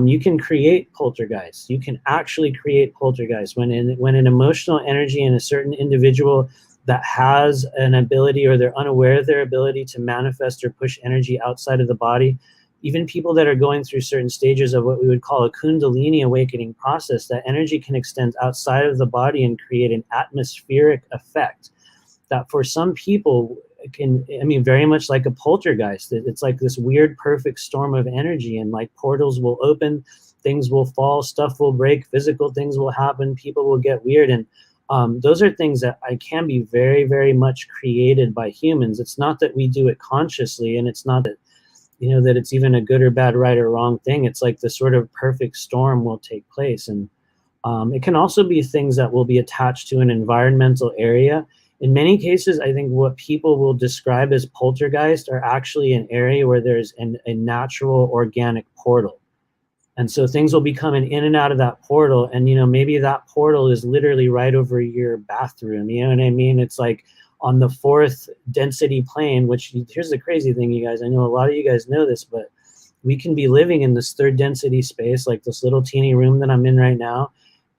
You can create poltergeists. You can actually create poltergeists when an emotional energy in a certain individual that has an ability, or they're unaware of their ability to manifest or push energy outside of the body. Even people that are going through certain stages of what we would call a Kundalini awakening process, that energy can extend outside of the body and create an atmospheric effect that for some people can, I mean, very much like a poltergeist. It's like this weird, perfect storm of energy, and like portals will open, things will fall, stuff will break, physical things will happen, people will get weird. And those are things that can be very much created by humans. It's not that we do it consciously, and it's not that, you know, that it's even a good or bad, right or wrong thing. It's like the sort of perfect storm will take place. And it can also be things that will be attached to an environmental area. In many cases, I think what people will describe as poltergeist are actually an area where there's a natural organic portal. And so things will be coming in and out of that portal. And, you know, maybe that portal is literally right over your bathroom. You know what I mean? It's like on the 4th density plane, which, here's the crazy thing, you guys. I know a lot of you guys know this, but we can be living in this 3rd density space, like this little teeny room that I'm in right now.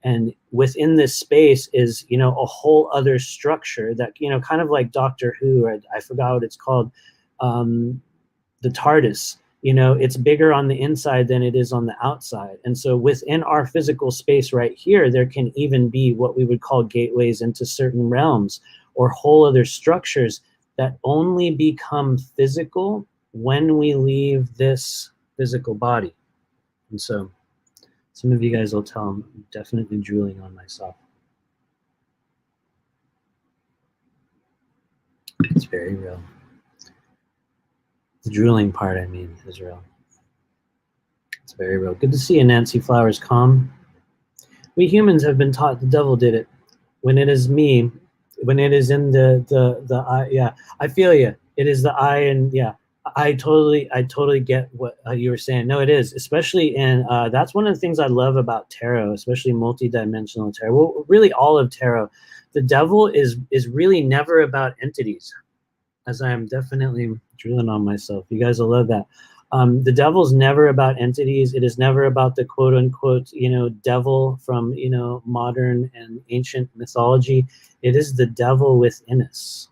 And within this space is, you know, a whole other structure that, you know, kind of like Doctor Who, or I forgot what it's called, the TARDIS. You know, it's bigger on the inside than it is on the outside. And so within our physical space right here, there can even be what we would call gateways into certain realms, or whole other structures that only become physical when we leave this physical body. And so some of you guys will tell I'm definitely drooling on myself. It's very real. The drooling part, I mean, is real. It's very real. Good to see you, Nancy Flowers. Calm. We humans have been taught the devil did it. When it is me, when it is in the I, yeah, I feel you. It is the I, and yeah, I totally get what you were saying. No, it is, especially in, that's one of the things I love about tarot, especially multidimensional tarot. Well, really all of tarot. The devil is really never about entities, as I am definitely drilling on myself. You guys will love that. The devil's never about entities. It is never about the quote unquote, you know, devil from, you know, modern and ancient mythology. It is the devil within us.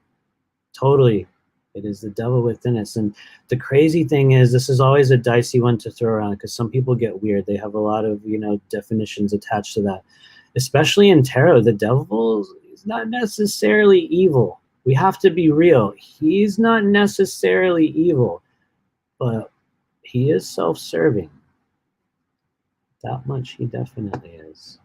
Totally. It is the devil within us. And the crazy thing is, this is always a dicey one to throw around, because some people get weird. They have a lot of, you know, definitions attached to that. Especially in tarot, the devil is not necessarily evil. We have to be real. He's not necessarily evil, but he is self-serving. That much he definitely is.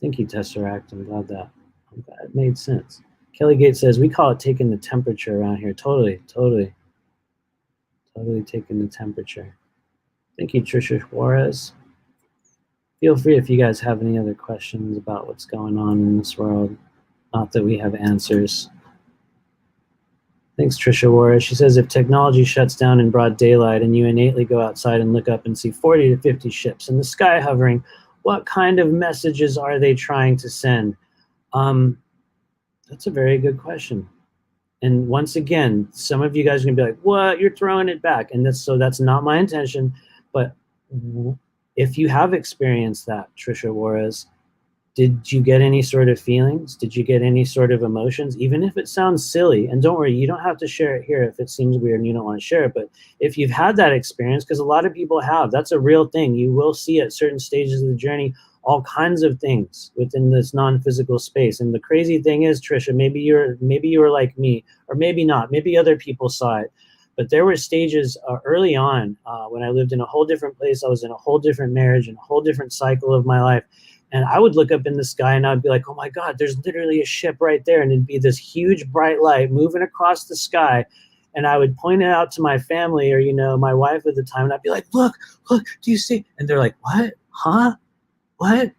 Thank you, Tesseract. I'm glad it made sense. Kelly Gates says, we call it taking the temperature around here. Totally taking the temperature. Thank you, Trisha Juarez. Feel free if you guys have any other questions about what's going on in this world. Not that we have answers. Thanks, Trisha Juarez. She says, if technology shuts down in broad daylight and you innately go outside and look up and see 40 to 50 ships in the sky hovering, what kind of messages are they trying to send? That's a very good question. And once again, some of you guys are gonna be like, what, you're throwing it back. And that's not my intention. But if you have experienced that, Trisha Juarez, did you get any sort of feelings? Did you get any sort of emotions? Even if it sounds silly, and don't worry, you don't have to share it here if it seems weird and you don't want to share it, but if you've had that experience, because a lot of people have, that's a real thing. You will see at certain stages of the journey all kinds of things within this non-physical space. And the crazy thing is, Trisha, maybe you were like me, or maybe not, maybe other people saw it. But there were stages early on when I lived in a whole different place. I was in a whole different marriage and a whole different cycle of my life. And I would look up in the sky and I'd be like, oh my God, there's literally a ship right there. And it'd be this huge bright light moving across the sky. And I would point it out to my family, or, you know, my wife at the time. And I'd be like, look, do you see? And they're like, what? Huh? What?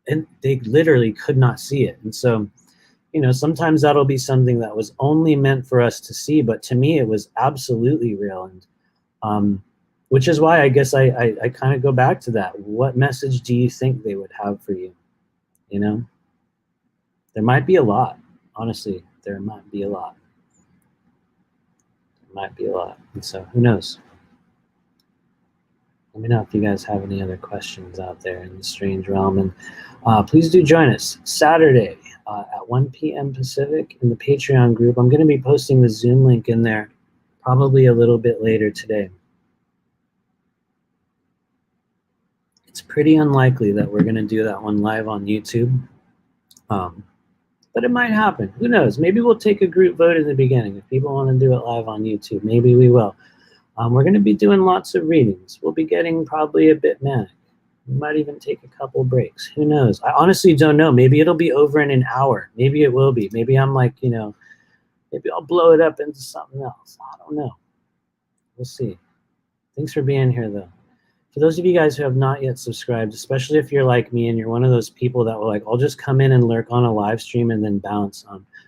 And they literally could not see it. And so, you know, sometimes that'll be something that was only meant for us to see. But to me, it was absolutely real. And which is why I guess I kind of go back to that. What message do you think they would have for you? You know? There might be a lot. Honestly, there might be a lot. There might be a lot. And so who knows? Let me know if you guys have any other questions out there in the strange realm. And please do join us Saturday at 1 p.m. Pacific in the Patreon group. I'm going to be posting the Zoom link in there probably a little bit later today. It's pretty unlikely that we're going to do that one live on YouTube. But it might happen. Who knows? Maybe we'll take a group vote in the beginning. If people want to do it live on YouTube, maybe we will. We're going to be doing lots of readings. We'll be getting probably a bit manic. We might even take a couple breaks. Who knows? I honestly don't know. Maybe it'll be over in an hour. Maybe it will be. Maybe I'm like, you know, maybe I'll blow it up into something else. I don't know. We'll see. Thanks for being here, though. For those of you guys who have not yet subscribed, especially if you're like me and you're one of those people that will like, I'll just come in and lurk on a live stream and then bounce.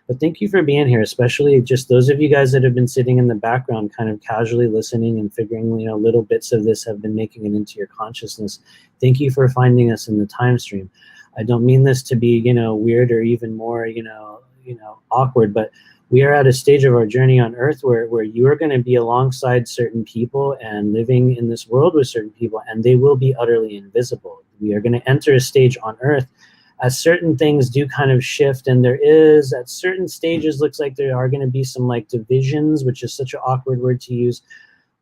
But thank you for being here, especially just those of you guys that have been sitting in the background kind of casually listening and figuring, you know, little bits of this have been making it into your consciousness. Thank you for finding us in the time stream. I don't mean this to be, you know, weird or even more, you know, awkward, but we are at a stage of our journey on Earth where you are going to be alongside certain people and living in this world with certain people, and they will be utterly invisible. We are going to enter a stage on Earth as certain things do kind of shift, and there is, at certain stages, looks like there are going to be some like divisions, which is such an awkward word to use,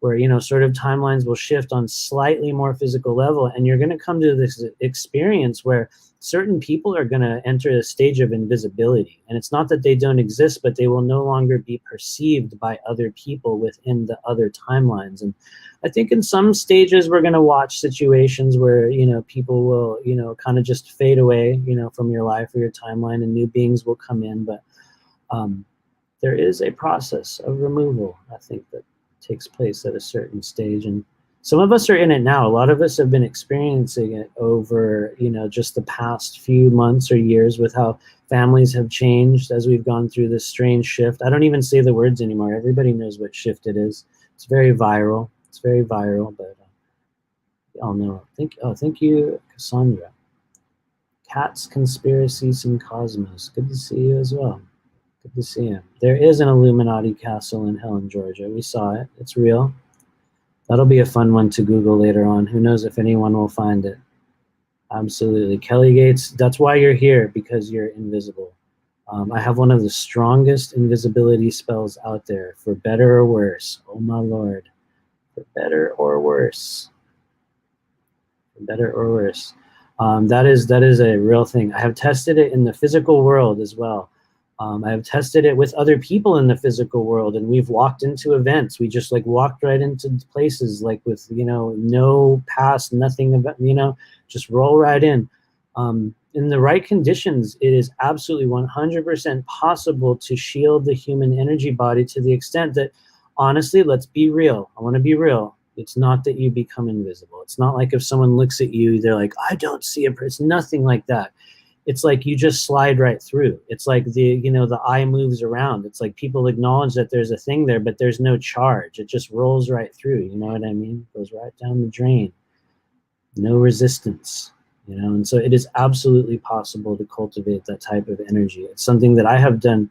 where, you know, sort of timelines will shift on slightly more physical level, and you're going to come to this experience where certain people are going to enter a stage of invisibility. And it's not that they don't exist, but they will no longer be perceived by other people within the other timelines. And I think in some stages we're going to watch situations where, you know, people will, you know, kind of just fade away, you know, from your life or your timeline, and new beings will come in. But there is a process of removal, I think, that takes place at a certain stage. And some of us are in it now. A lot of us have been experiencing it over, you know, just the past few months or years with how families have changed as we've gone through this strange shift. I don't even say the words anymore. Everybody knows what shift it is. It's very viral. It's very viral, but y'all know. Thank you, Cassandra. Cats, Conspiracies, and Cosmos. Good to see you as well. Good to see you. There is an Illuminati castle in Helen, Georgia. We saw it. It's real. That'll be a fun one to Google later on. Who knows if anyone will find it. Absolutely. Kelly Gates, that's why you're here, because you're invisible. I have one of the strongest invisibility spells out there, for better or worse. Oh my Lord. For better or worse. For better or worse. That is a real thing. I have tested it in the physical world as well. I have tested it with other people in the physical world, and we've walked into events. We just like walked right into places, like with, you know, no past, nothing about, you know, just roll right in. In the right conditions, it is absolutely 100% possible to shield the human energy body to the extent that, honestly, let's be real. I want to be real. It's not that you become invisible. It's not like if someone looks at you, they're like, I don't see a person. It's nothing like that. It's like you just slide right through. It's like the eye moves around. It's like people acknowledge that there's a thing there, but there's no charge. It just rolls right through. You know what I mean? It goes right down the drain. No resistance, you know? And so it is absolutely possible to cultivate that type of energy. It's something that I have done,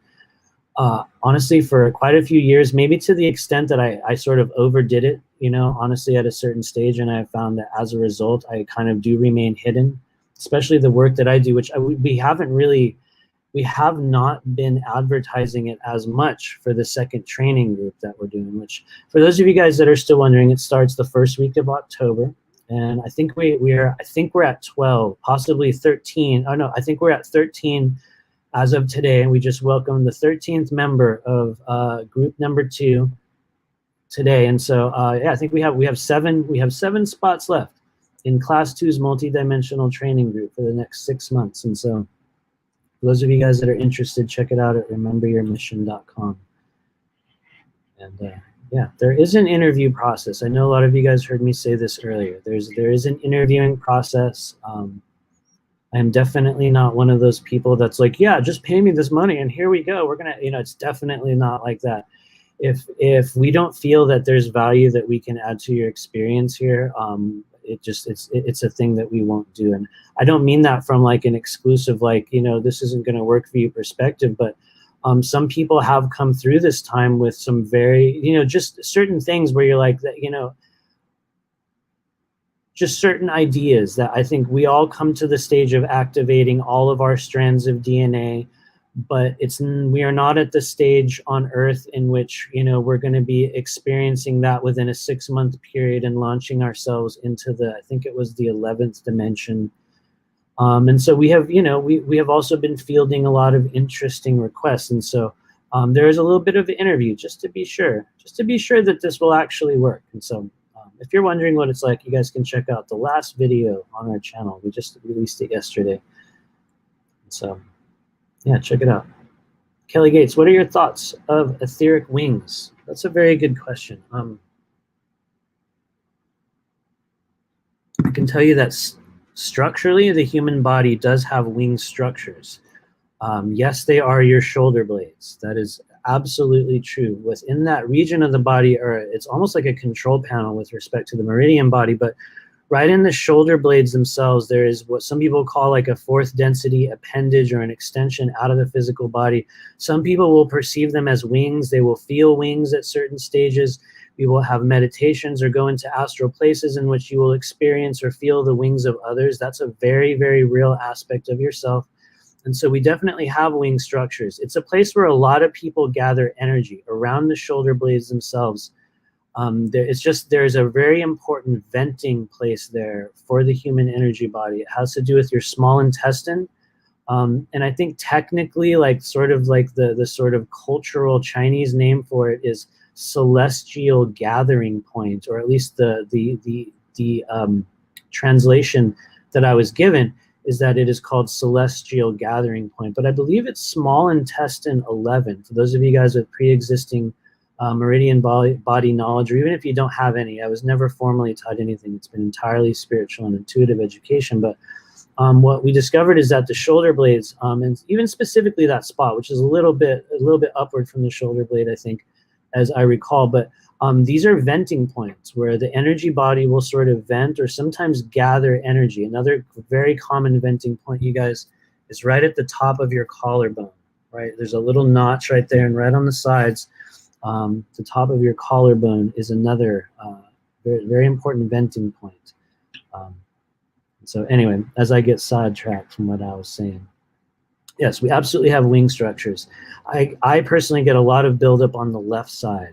honestly, for quite a few years, maybe to the extent that I sort of overdid it, you know, honestly, at a certain stage. And I found that as a result, I kind of do remain hidden. Especially the work that I do, which we have not been advertising it as much for the second training group that we're doing, which, for those of you guys that are still wondering, it starts the first week of October. And I think we're at 12, possibly 13. Oh no, I think we're at 13 as of today. And we just welcomed the 13th member of group number 2 today. And so yeah, I think we have 7 spots left in Class 2's multidimensional training group for the next 6 months. And so for those of you guys that are interested, check it out at rememberyourmission.com. And yeah, there is an interview process. I know a lot of you guys heard me say this earlier. There is an interviewing process. I am definitely not one of those people that's like, yeah, just pay me this money and here we go. We're gonna, you know, it's definitely not like that. If we don't feel that there's value that we can add to your experience here, it's a thing that we won't do. And I don't mean that from like an exclusive, like, you know, this isn't going to work for you perspective, but some people have come through this time with some very, you know, just certain things where you're like that, you know, just certain ideas that I think we all come to the stage of activating all of our strands of DNA, but we are not at the stage on Earth in which, you know, we're going to be experiencing that within a 6-month period and launching ourselves into I think it was the 11th dimension. And so we have, you know, we have also been fielding a lot of interesting requests. And so there is a little bit of an interview just to be sure that this will actually work. And so if you're wondering what it's like, you guys can check out the last video on our channel. We just released it yesterday. So yeah, check it out. Kelly Gates, what are your thoughts of etheric wings? That's a very good question. I can tell you that structurally, the human body does have wing structures. Yes, they are your shoulder blades. That is absolutely true. Within that region of the body, or it's almost like a control panel with respect to the meridian body, but right in the shoulder blades themselves, there is what some people call like a 4th density appendage or an extension out of the physical body. Some people will perceive them as wings. They will feel wings at certain stages. We will have meditations or go into astral places in which you will experience or feel the wings of others. That's a very, very real aspect of yourself. And so we definitely have wing structures. It's a place where a lot of people gather energy around the shoulder blades themselves. There's a very important venting place there for the human energy body. It has to do with your small intestine. And I think technically, like sort of like the sort of cultural Chinese name for it is celestial gathering point, or at least the translation that I was given is that it is called celestial gathering point. But I believe it's small intestine 11. For those of you guys with pre-existing meridian body knowledge, or even if you don't have any, I was never formally taught anything. It's been entirely spiritual and intuitive education. But what we discovered is that the shoulder blades, and even specifically that spot, which is a little bit upward from the shoulder blade, I think, as I recall, but these are venting points where the energy body will sort of vent or sometimes gather energy. Another very common venting point, you guys, is right at the top of your collarbone, right? There's a little notch right there, and right on the sides, the top of your collarbone is another very, very important venting point. So anyway, as I get sidetracked from what I was saying, yes, we absolutely have wing structures. I personally get a lot of buildup on the left side.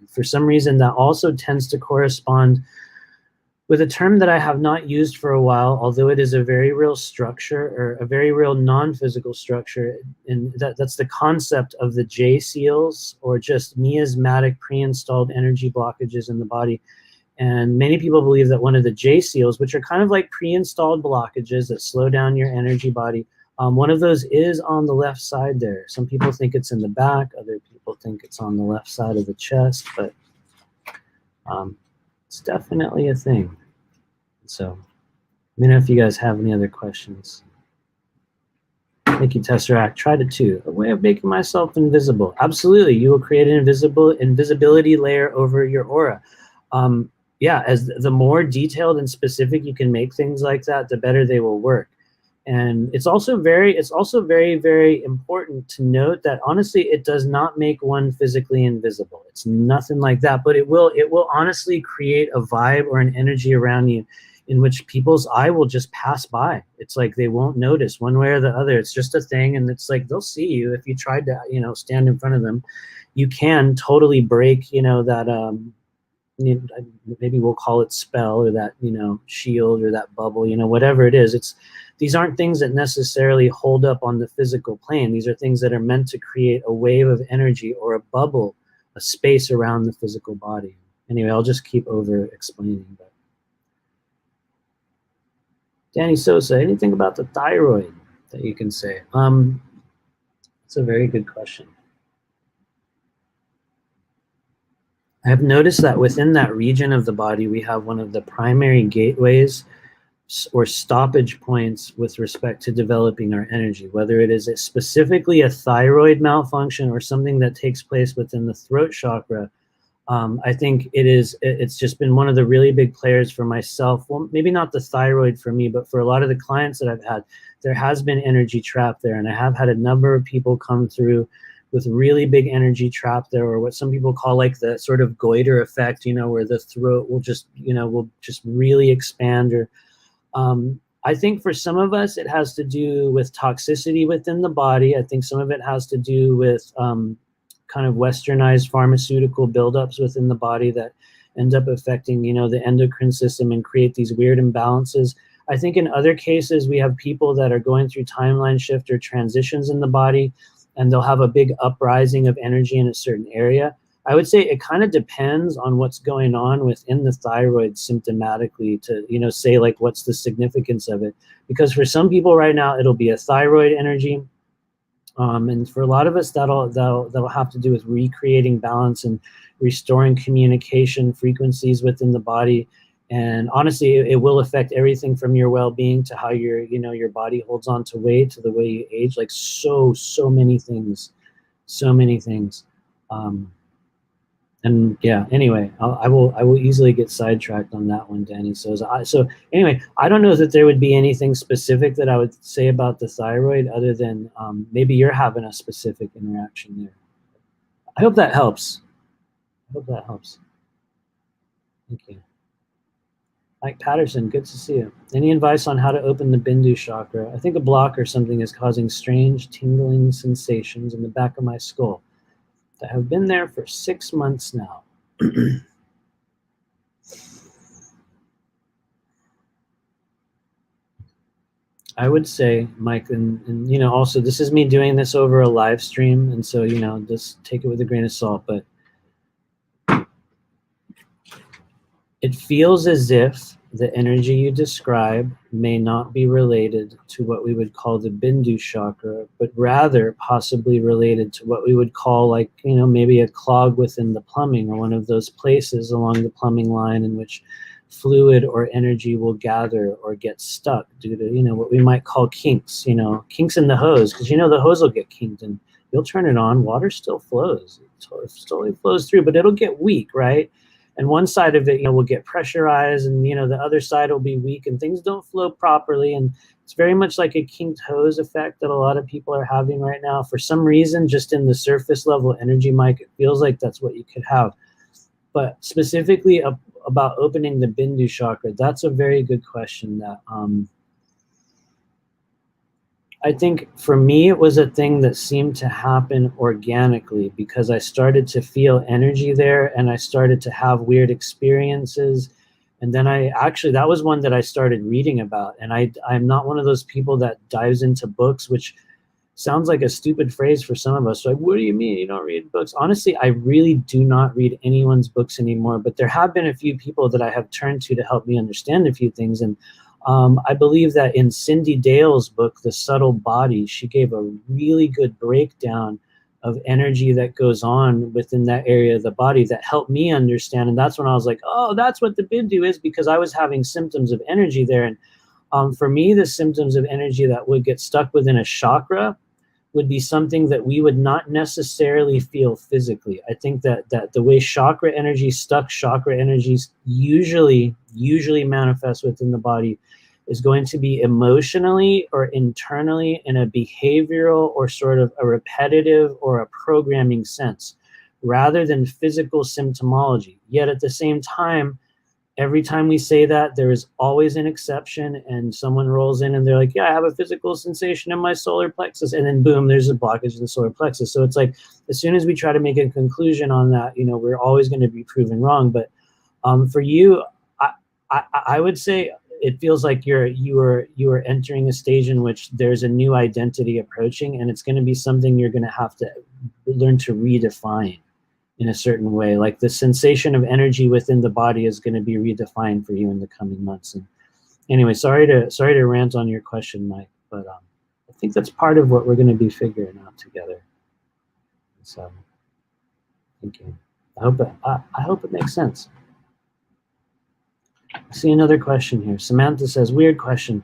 For some reason, that also tends to correspond with a term that I have not used for a while, although it is a very real structure, or a very real non-physical structure, and that's the concept of the J seals, or just miasmatic pre-installed energy blockages in the body. And many people believe that one of the J seals, which are kind of like pre-installed blockages that slow down your energy body, one of those is on the left side there. Some people think it's in the back. Other people think it's on the left side of the chest, but it's definitely a thing. So let me know if you guys have any other questions. Thank you, Tesseract. Tried it too. A way of making myself invisible. Absolutely. You will create an invisibility layer over your aura. Yeah, as the more detailed and specific you can make things like that, the better they will work. And it's also very, very important to note that honestly, it does not make one physically invisible. It's nothing like that, but it will honestly create a vibe or an energy around you in which people's eye will just pass by. It's like they won't notice one way or the other. It's just a thing, and it's like they'll see you if you tried to, you know, stand in front of them. You can totally break, you know, that maybe we'll call it spell, or that, you know, shield, or that bubble, you know, whatever it is. These aren't things that necessarily hold up on the physical plane. These are things that are meant to create a wave of energy or a bubble, a space around the physical body. Anyway, I'll just keep over explaining. But Danny Sosa, anything about the thyroid that you can say? It's a very good question. I have noticed that within that region of the body, we have one of the primary gateways or stoppage points with respect to developing our energy, whether it is specifically a thyroid malfunction or something that takes place within the throat chakra. I think it's just been one of the really big players for myself. Well, maybe not the thyroid for me, but for a lot of the clients that I've had, there has been energy trapped there. And I have had a number of people come through with really big energy trapped there, or what some people call like the sort of goiter effect, you know, where the throat will just, you know, will just really expand. Or I think for some of us, it has to do with toxicity within the body. I think some of it has to do with kind of westernized pharmaceutical buildups within the body that end up affecting, you know, the endocrine system and create these weird imbalances. I think in other cases, we have people that are going through timeline shift or transitions in the body, and they'll have a big uprising of energy in a certain area. I would say it kind of depends on what's going on within the thyroid symptomatically to, you know, say like what's the significance of it. Because for some people right now, it'll be a thyroid energy. And for a lot of us, that'll have to do with recreating balance and restoring communication frequencies within the body. And honestly, it will affect everything from your well-being to how your, you know, your body holds on to weight, to the way you age, like so many things, so many things. And yeah, anyway, I will easily get sidetracked on that one, Danny. So anyway, I don't know that there would be anything specific that I would say about the thyroid other than maybe you're having a specific interaction there. I hope that helps. I hope that helps. Thank you. Mike Patterson, good to see you. Any advice on how to open the Bindu chakra? I think a block or something is causing strange tingling sensations in the back of my skull that have been there for 6 months now. I would say, Mike, and you know, also this is me doing this over a live stream, and so, you know, just take it with a grain of salt, but it feels as if the energy you describe may not be related to what we would call the Bindu chakra, but rather possibly related to what we would call, like, you know, maybe a clog within the plumbing, or one of those places along the plumbing line in which fluid or energy will gather or get stuck due to, you know, what we might call kinks, you know, kinks in the hose, because, you know, the hose will get kinked and you'll turn it on, water still flows, it totally flows through, but it'll get weak, right? And one side of it, you know, will get pressurized, and, you know, the other side will be weak, and things don't flow properly. And it's very much like a kinked hose effect that a lot of people are having right now. For some reason, just in the surface level energy, Mike, it feels like that's what you could have. But specifically about opening the Bindu chakra, that's a very good question that I think for me, it was a thing that seemed to happen organically, because I started to feel energy there and I started to have weird experiences. And then that was one that I started reading about. And I'm not one of those people that dives into books, which sounds like a stupid phrase for some of us. Like, what do you mean you don't read books? Honestly, I really do not read anyone's books anymore, but there have been a few people that I have turned to help me understand a few things. And I believe that in Cindy Dale's book, The Subtle Body, she gave a really good breakdown of energy that goes on within that area of the body that helped me understand. And that's when I was like, oh, that's what the Bindu is, because I was having symptoms of energy there. And for me, the symptoms of energy that would get stuck within a chakra would be something that we would not necessarily feel physically. I think that the way chakra energies usually manifest within the body is going to be emotionally or internally in a behavioral or sort of a repetitive or a programming sense, rather than physical symptomology. Yet at the same time, every time we say that, there is always an exception, and someone rolls in and they're like, yeah, I have a physical sensation in my solar plexus, and then boom, there's a blockage in the solar plexus. So it's like, as soon as we try to make a conclusion on that, you know, we're always going to be proven wrong. But for you, I would say it feels like you are entering a stage in which there's a new identity approaching, and it's going to be something you're going to have to learn to redefine in a certain way. Like the sensation of energy within the body is going to be redefined for you in the coming months. And anyway, sorry to rant on your question, Mike, but I think that's part of what we're going to be figuring out together. So thank you. I hope it makes sense. I see another question here. Samantha says, weird question,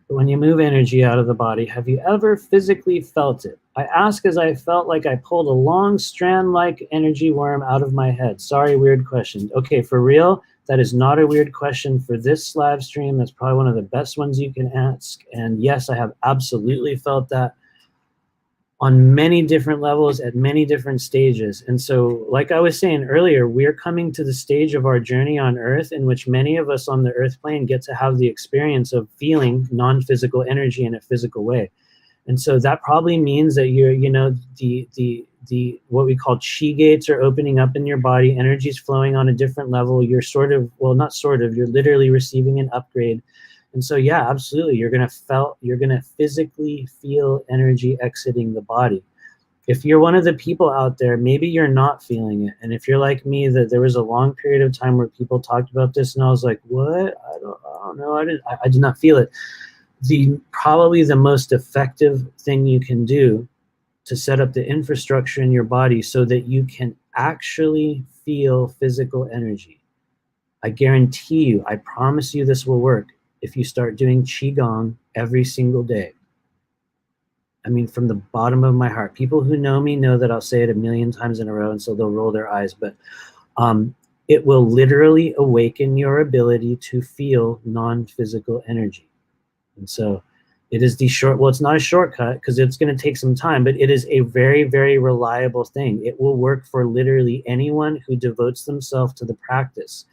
but when you move energy out of the body, have you ever physically felt it? I ask as I felt like I pulled a long strand-like energy worm out of my head. Sorry, weird question. Okay, for real, that is not a weird question for this live stream. That's probably one of the best ones you can ask. And yes, I have absolutely felt that on many different levels at many different stages. And so, like I was saying earlier, we're coming to the stage of our journey on Earth in which many of us on the Earth plane get to have the experience of feeling non-physical energy in a physical way. And so that probably means that you're, you know, the what we call chi gates are opening up in your body. Energy is flowing on a different level. You're sort of, well, not sort of, you're literally receiving an upgrade. And so, yeah, absolutely, you're gonna physically feel energy exiting the body. If you're one of the people out there, maybe you're not feeling it. And if you're like me, that there was a long period of time where people talked about this, and I was like, what? I don't know. I did not feel it. Probably the most effective thing you can do to set up the infrastructure in your body so that you can actually feel physical energy. I guarantee you, I promise you this will work if you start doing Qigong every single day. I mean, from the bottom of my heart. People who know me know that I'll say it a million times in a row, and so they'll roll their eyes, but it will literally awaken your ability to feel non-physical energy. And so it is well, it's not a shortcut because it's going to take some time, but it is a very, very reliable thing. It will work for literally anyone who devotes themselves to the practice.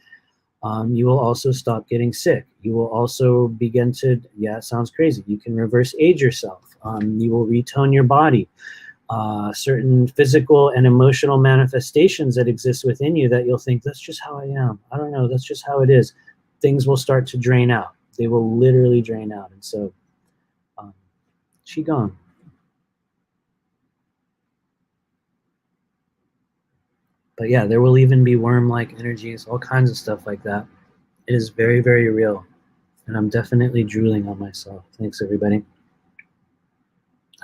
You will also stop getting sick. You will also begin to, yeah, it sounds crazy. You can reverse age yourself. You will retone your body. Certain physical and emotional manifestations that exist within you that you'll think, that's just how I am. I don't know, that's just how it is. Things will start to drain out. They will literally drain out. And so, Qigong. But yeah, there will even be worm-like energies, all kinds of stuff like that. It is very, very real. And I'm definitely drooling on myself. Thanks, everybody.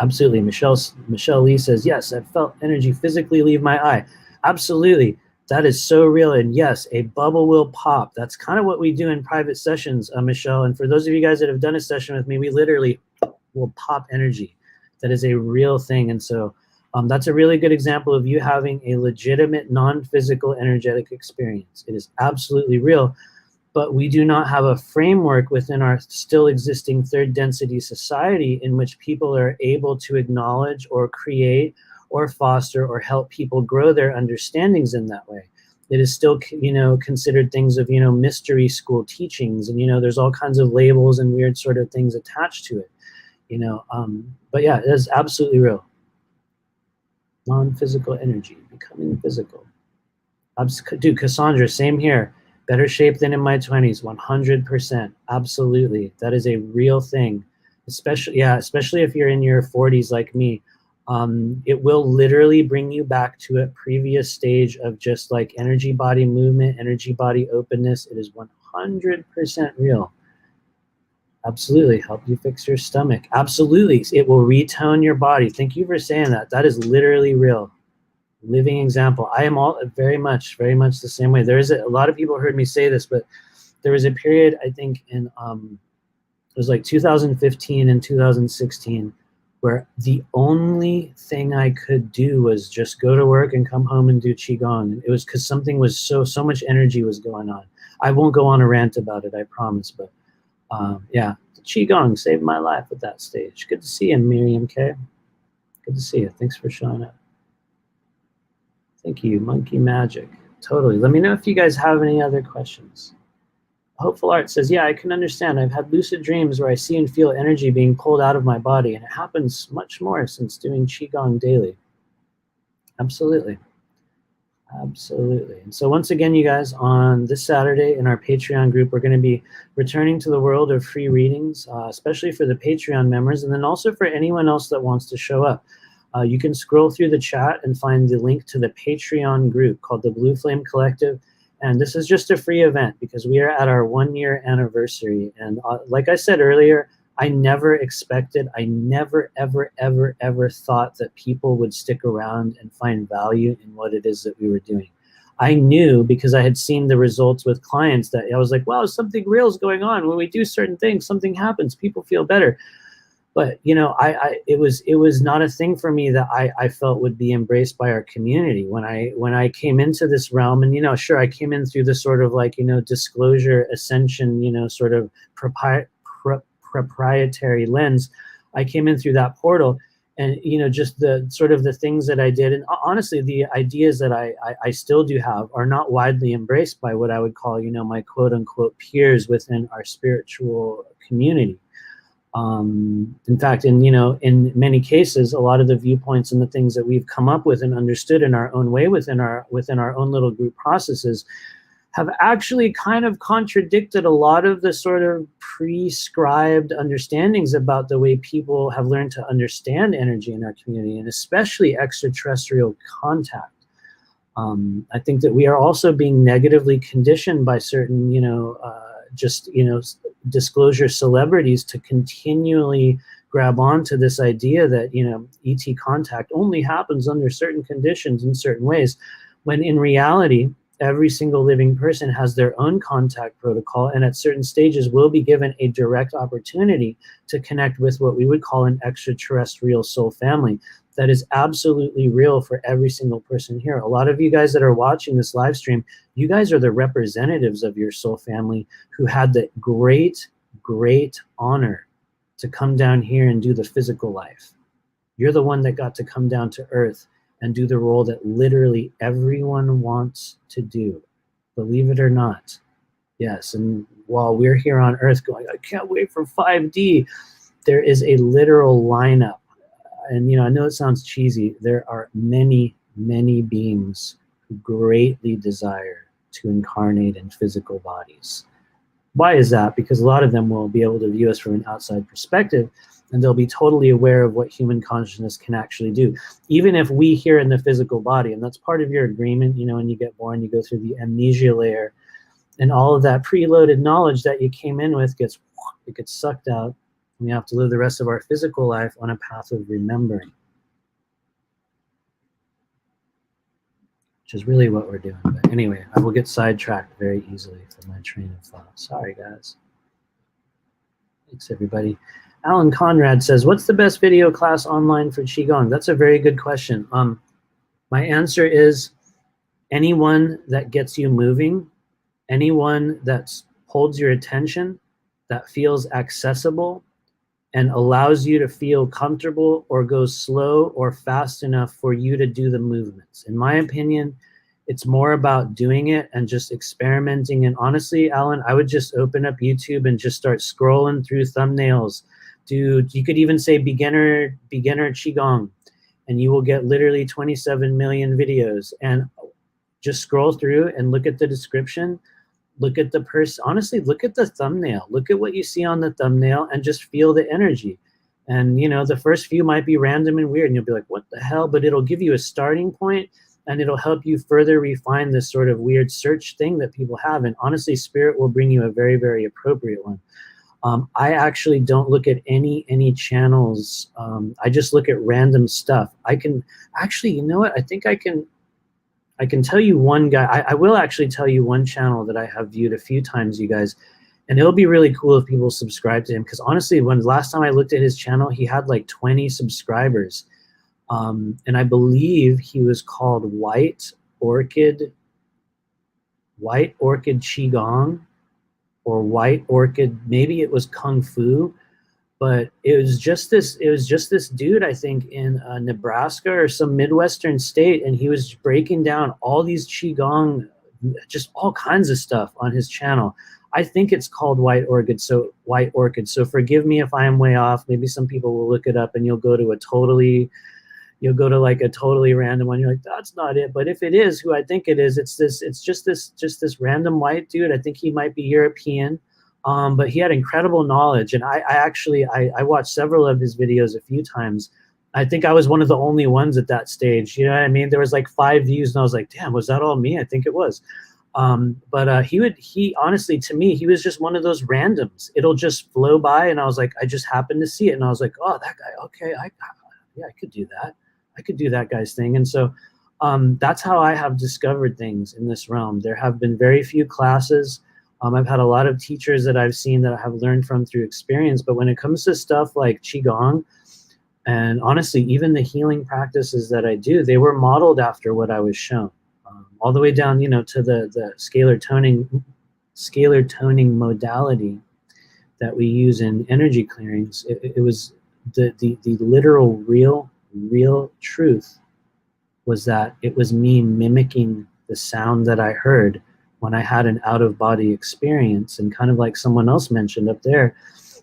Absolutely. Michelle Lee says, yes, I felt energy physically leave my eye. Absolutely. That is so real. And yes, a bubble will pop. That's kind of what we do in private sessions, Michelle. And for those of you guys that have done a session with me, we literally will pop energy. That is a real thing. And so that's a really good example of you having a legitimate non-physical energetic experience. It is absolutely real, but we do not have a framework within our still existing third density society in which people are able to acknowledge or create or foster or help people grow their understandings in that way. It is still, you know, considered things of, you know, mystery school teachings, and, you know, there's all kinds of labels and weird sort of things attached to it, you know. But yeah, it is absolutely real. Non-physical energy, becoming physical. Dude, Cassandra, same here. Better shape than in my 20s, 100%. Absolutely. That is a real thing. Especially if you're in your 40s like me. It will literally bring you back to a previous stage of just like energy body movement, energy body openness. It is 100% real. Absolutely. Help you fix your stomach. Absolutely. It will retone your body. Thank you for saying that. That is literally real. Living example. I am all very much the same way. There is a lot of people heard me say this, but there was a period, I think in it was like 2015 and 2016, where the only thing I could do was just go to work and come home and do Qigong. And it was because something was so much energy was going on. I won't go on a rant about it, I promise, but yeah, the Qigong saved my life at that stage. Good to see you, Miriam K. Good to see you. Thanks for showing up. Thank you, Monkey Magic. Totally. Let me know if you guys have any other questions. Hopeful Art says, yeah, I can understand. I've had lucid dreams where I see and feel energy being pulled out of my body, and it happens much more since doing Qigong daily. Absolutely. Absolutely. And so once again, you guys, on this Saturday in our Patreon group, we're going to be returning to the world of free readings, especially for the Patreon members, and then also for anyone else that wants to show up. You can scroll through the chat and find the link to the Patreon group called the Blue Flame Collective. And this is just a free event because we are at our 1-year anniversary. And like I said earlier, I never expected, I never, ever, ever, ever thought that people would stick around and find value in what it is that we were doing. I knew because I had seen the results with clients that I was like, wow, something real is going on. When we do certain things, something happens, people feel better. But you know, it was not a thing for me that I felt would be embraced by our community when I came into this realm. And you know, sure, I came in through the sort of like, you know, disclosure, ascension, you know, sort of proprietary lens. I came in through that portal, and you know, just the sort of the things that I did, and honestly, the ideas that I still do have are not widely embraced by what I would call, you know, my quote unquote peers within our spiritual community. In fact, you know, in many cases, a lot of the viewpoints and the things that we've come up with and understood in our own way within our own little group processes have actually kind of contradicted a lot of the sort of prescribed understandings about the way people have learned to understand energy in our community, and especially extraterrestrial contact. I think that we are also being negatively conditioned by certain, you know, just, you know, disclosure celebrities to continually grab onto this idea that, you know, ET contact only happens under certain conditions in certain ways, when in reality, every single living person has their own contact protocol, and at certain stages will be given a direct opportunity to connect with what we would call an extraterrestrial soul family. That is absolutely real for every single person here. A lot of you guys that are watching this live stream, you guys are the representatives of your soul family who had the great, great honor to come down here and do the physical life. You're the one that got to come down to earth and do the role that literally everyone wants to do. Believe it or not. Yes, and while we're here on earth going, I can't wait for 5D, there is a literal lineup. And you know, I know it sounds cheesy. There are many, many beings who greatly desire to incarnate in physical bodies. Why is that? Because a lot of them will be able to view us from an outside perspective, and they'll be totally aware of what human consciousness can actually do. Even if we here in the physical body, and that's part of your agreement, you know, when you get born, you go through the amnesia layer, and all of that preloaded knowledge that you came in with gets sucked out. We have to live the rest of our physical life on a path of remembering, which is really what we're doing. But anyway, I will get sidetracked very easily from my train of thought. Sorry, guys. Thanks, everybody. Alan Conrad says, what's the best video class online for Qigong? That's a very good question. My answer is anyone that gets you moving, anyone that holds your attention, that feels accessible, and allows you to feel comfortable or go slow or fast enough for you to do the movements. In my opinion, it's more about doing it and just experimenting. And honestly, Alan, I would just open up YouTube and just start scrolling through thumbnails. Dude, you could even say beginner Qigong, and you will get literally 27 million videos. And just scroll through and look at the description. Look at the person, honestly, look at the thumbnail. Look at what you see on the thumbnail and just feel the energy. And, you know, the first few might be random and weird, and you'll be like, what the hell? But it'll give you a starting point, and it'll help you further refine this sort of weird search thing that people have. And honestly, Spirit will bring you a very, very appropriate one. I actually don't look at any channels. I just look at random stuff. I can, actually, you know what? I think I can tell you one guy. I will actually tell you one channel that I have viewed a few times, you guys, and it'll be really cool if people subscribe to him, because honestly, when last time I looked at his channel, he had like 20 subscribers, and I believe he was called White Orchid Qigong, or White Orchid, maybe it was Kung Fu. But it was just this dude, I think, in Nebraska or some Midwestern state, and he was breaking down all these Qigong, just all kinds of stuff on his channel. I think it's called White Orchid. So forgive me if I am way off. Maybe some people will look it up, and you'll go to like a totally random one. You're like, that's not it. But if it is who I think it is, it's just this random white dude. I think he might be European. But he had incredible knowledge, and I watched several of his videos a few times. I think I was one of the only ones at that stage. You know what I mean? There was like 5 views, and I was like, damn, was that all me? I think it was. But he honestly, to me, he was just one of those randoms. It'll just flow by, and I was like, I just happened to see it, and I was like, oh, that guy, okay, I could do that. I could do that guy's thing. And so that's how I have discovered things in this realm. There have been very few classes. I've had a lot of teachers that I've seen that I have learned from through experience, but when it comes to stuff like Qigong, and honestly, even the healing practices that I do, they were modeled after what I was shown, all the way down, to the scalar toning modality that we use in energy clearings. It was the literal real truth was that it was me mimicking the sound that I heard when I had an out-of-body experience. And kind of like someone else mentioned up there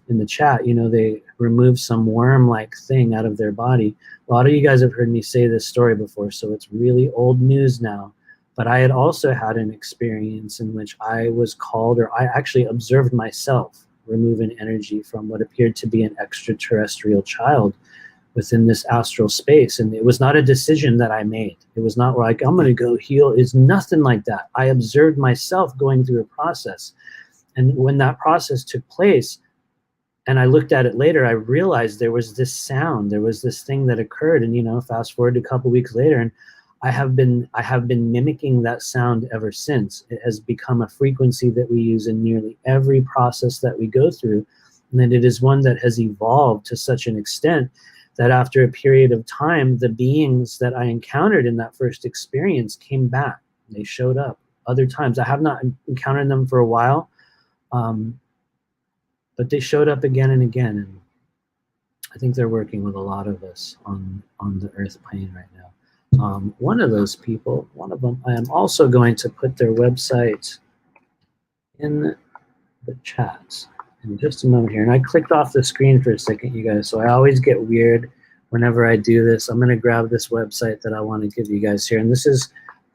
in the chat, they removed some worm-like thing out of their body. A lot of you guys have heard me say this story before, so it's really old news now. But I had also had an experience in which I was called, or I actually observed myself removing energy from what appeared to be an extraterrestrial child within this astral space. And it was not a decision that I made. It was not like, I'm going to go heal. It's nothing like that. I observed myself going through a process. And when that process took place, and I looked at it later, I realized there was this sound, there was this thing that occurred. And, fast forward a couple weeks later, and I have been mimicking that sound ever since. It has become a frequency that we use in nearly every process that we go through. And it is one that has evolved to such an extent that after a period of time, the beings that I encountered in that first experience came back. They showed up other times. I have not encountered them for a while, but they showed up again and again. And I think they're working with a lot of us on the earth plane right now. One of those people, one of them, I am also going to put their website in the chat in just a moment here. And I clicked off the screen for a second, you guys, so I always get weird whenever I do this. I'm going to grab this website that I want to give you guys here. And this is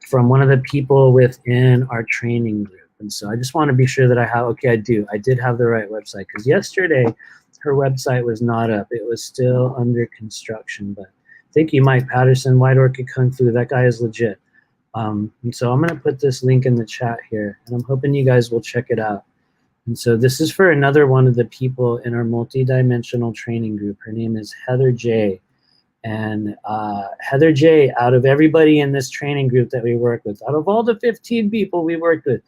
from one of the people within our training group. And so I just want to be sure that I have, okay, I did have the right website, because yesterday her website was not up. It was still under construction. But thank you, Mike Patterson, White Orchid Kung Fu. That guy is legit. And so I'm going to put this link in the chat here, and I'm hoping you guys will check it out. And so this is for another one of the people in our multidimensional training group. Her name is Heather J. And Heather J, out of everybody in this training group that we work with, out of all the 15 people we worked with,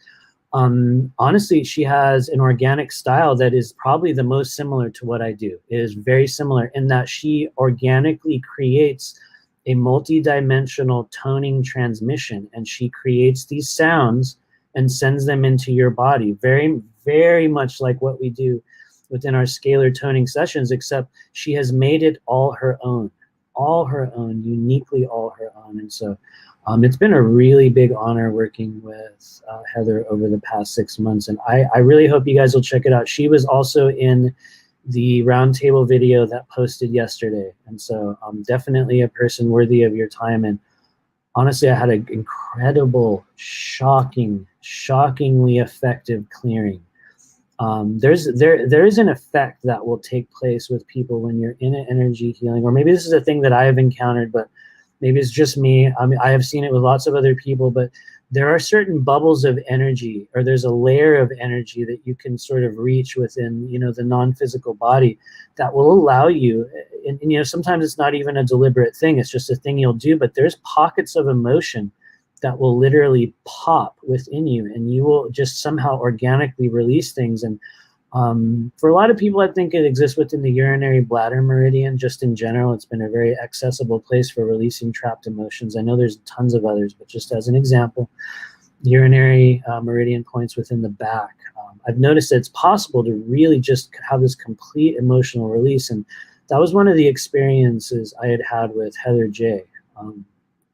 honestly, she has an organic style that is probably the most similar to what I do. It is very similar in that she organically creates a multidimensional toning transmission, and she creates these sounds and sends them into your body. Very, very much like what we do within our scalar toning sessions, except she has made it all her own, uniquely all her own. And so it's been a really big honor working with Heather over the past 6 months. And I really hope you guys will check it out. She was also in the roundtable video that posted yesterday. And so definitely a person worthy of your time. And honestly, I had an incredible, shocking, shockingly effective clearing. There is an effect that will take place with people when you're in an energy healing, or maybe this is a thing that I have encountered, but maybe it's just me. I mean, I have seen it with lots of other people, but there are certain bubbles of energy, or there's a layer of energy that you can sort of reach within, the non-physical body that will allow you, and sometimes it's not even a deliberate thing, it's just a thing you'll do, but there's pockets of emotion that will literally pop within you, and you will just somehow organically release things. And for a lot of people, I think it exists within the urinary bladder meridian. Just in general, it's been a very accessible place for releasing trapped emotions. I know there's tons of others, but just as an example, urinary meridian points within the back. I've noticed that it's possible to really just have this complete emotional release, and that was one of the experiences I had with Heather J.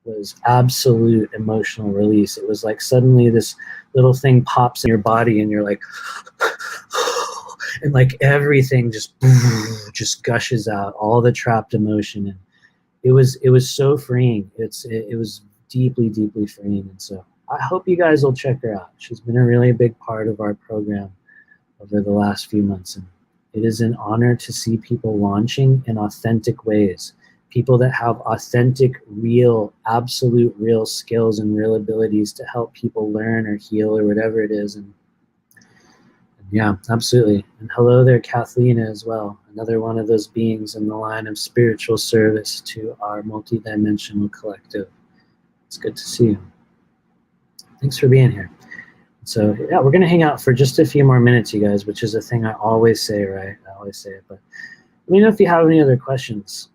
Was absolute emotional release. It was like suddenly this little thing pops in your body, and you're like, and like everything just gushes out, all the trapped emotion, and it was so freeing. It was deeply, deeply freeing. And so I hope you guys will check her out. She's been a really big part of our program over the last few months, and it is an honor to see people launching in authentic ways. People that have authentic, real, absolute real skills and real abilities to help people learn or heal or whatever it is. And yeah, absolutely. And hello there, Kathleen, as well. Another one of those beings in the line of spiritual service to our multidimensional collective. It's good to see you. Thanks for being here. So yeah, we're gonna hang out for just a few more minutes, you guys, which is a thing I always say, right? I always say it, but let me know if you have any other questions.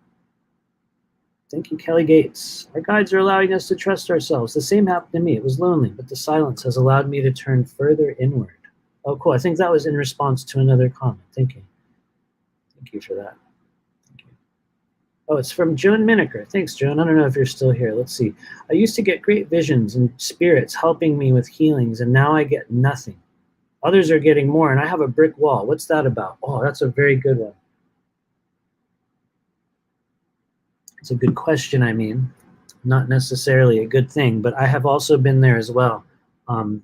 Thank you, Kelly Gates. Our guides are allowing us to trust ourselves. The same happened to me. It was lonely, but the silence has allowed me to turn further inward. Oh, cool. I think that was in response to another comment. Thank you. Thank you for that. Thank you. Oh, it's from Joan Miniker. Thanks, Joan. I don't know if you're still here. Let's see. I used to get great visions and spirits helping me with healings, and now I get nothing. Others are getting more, and I have a brick wall. What's that about? Oh, that's a very good one. It's a good question, I mean. Not necessarily a good thing, but I have also been there as well. And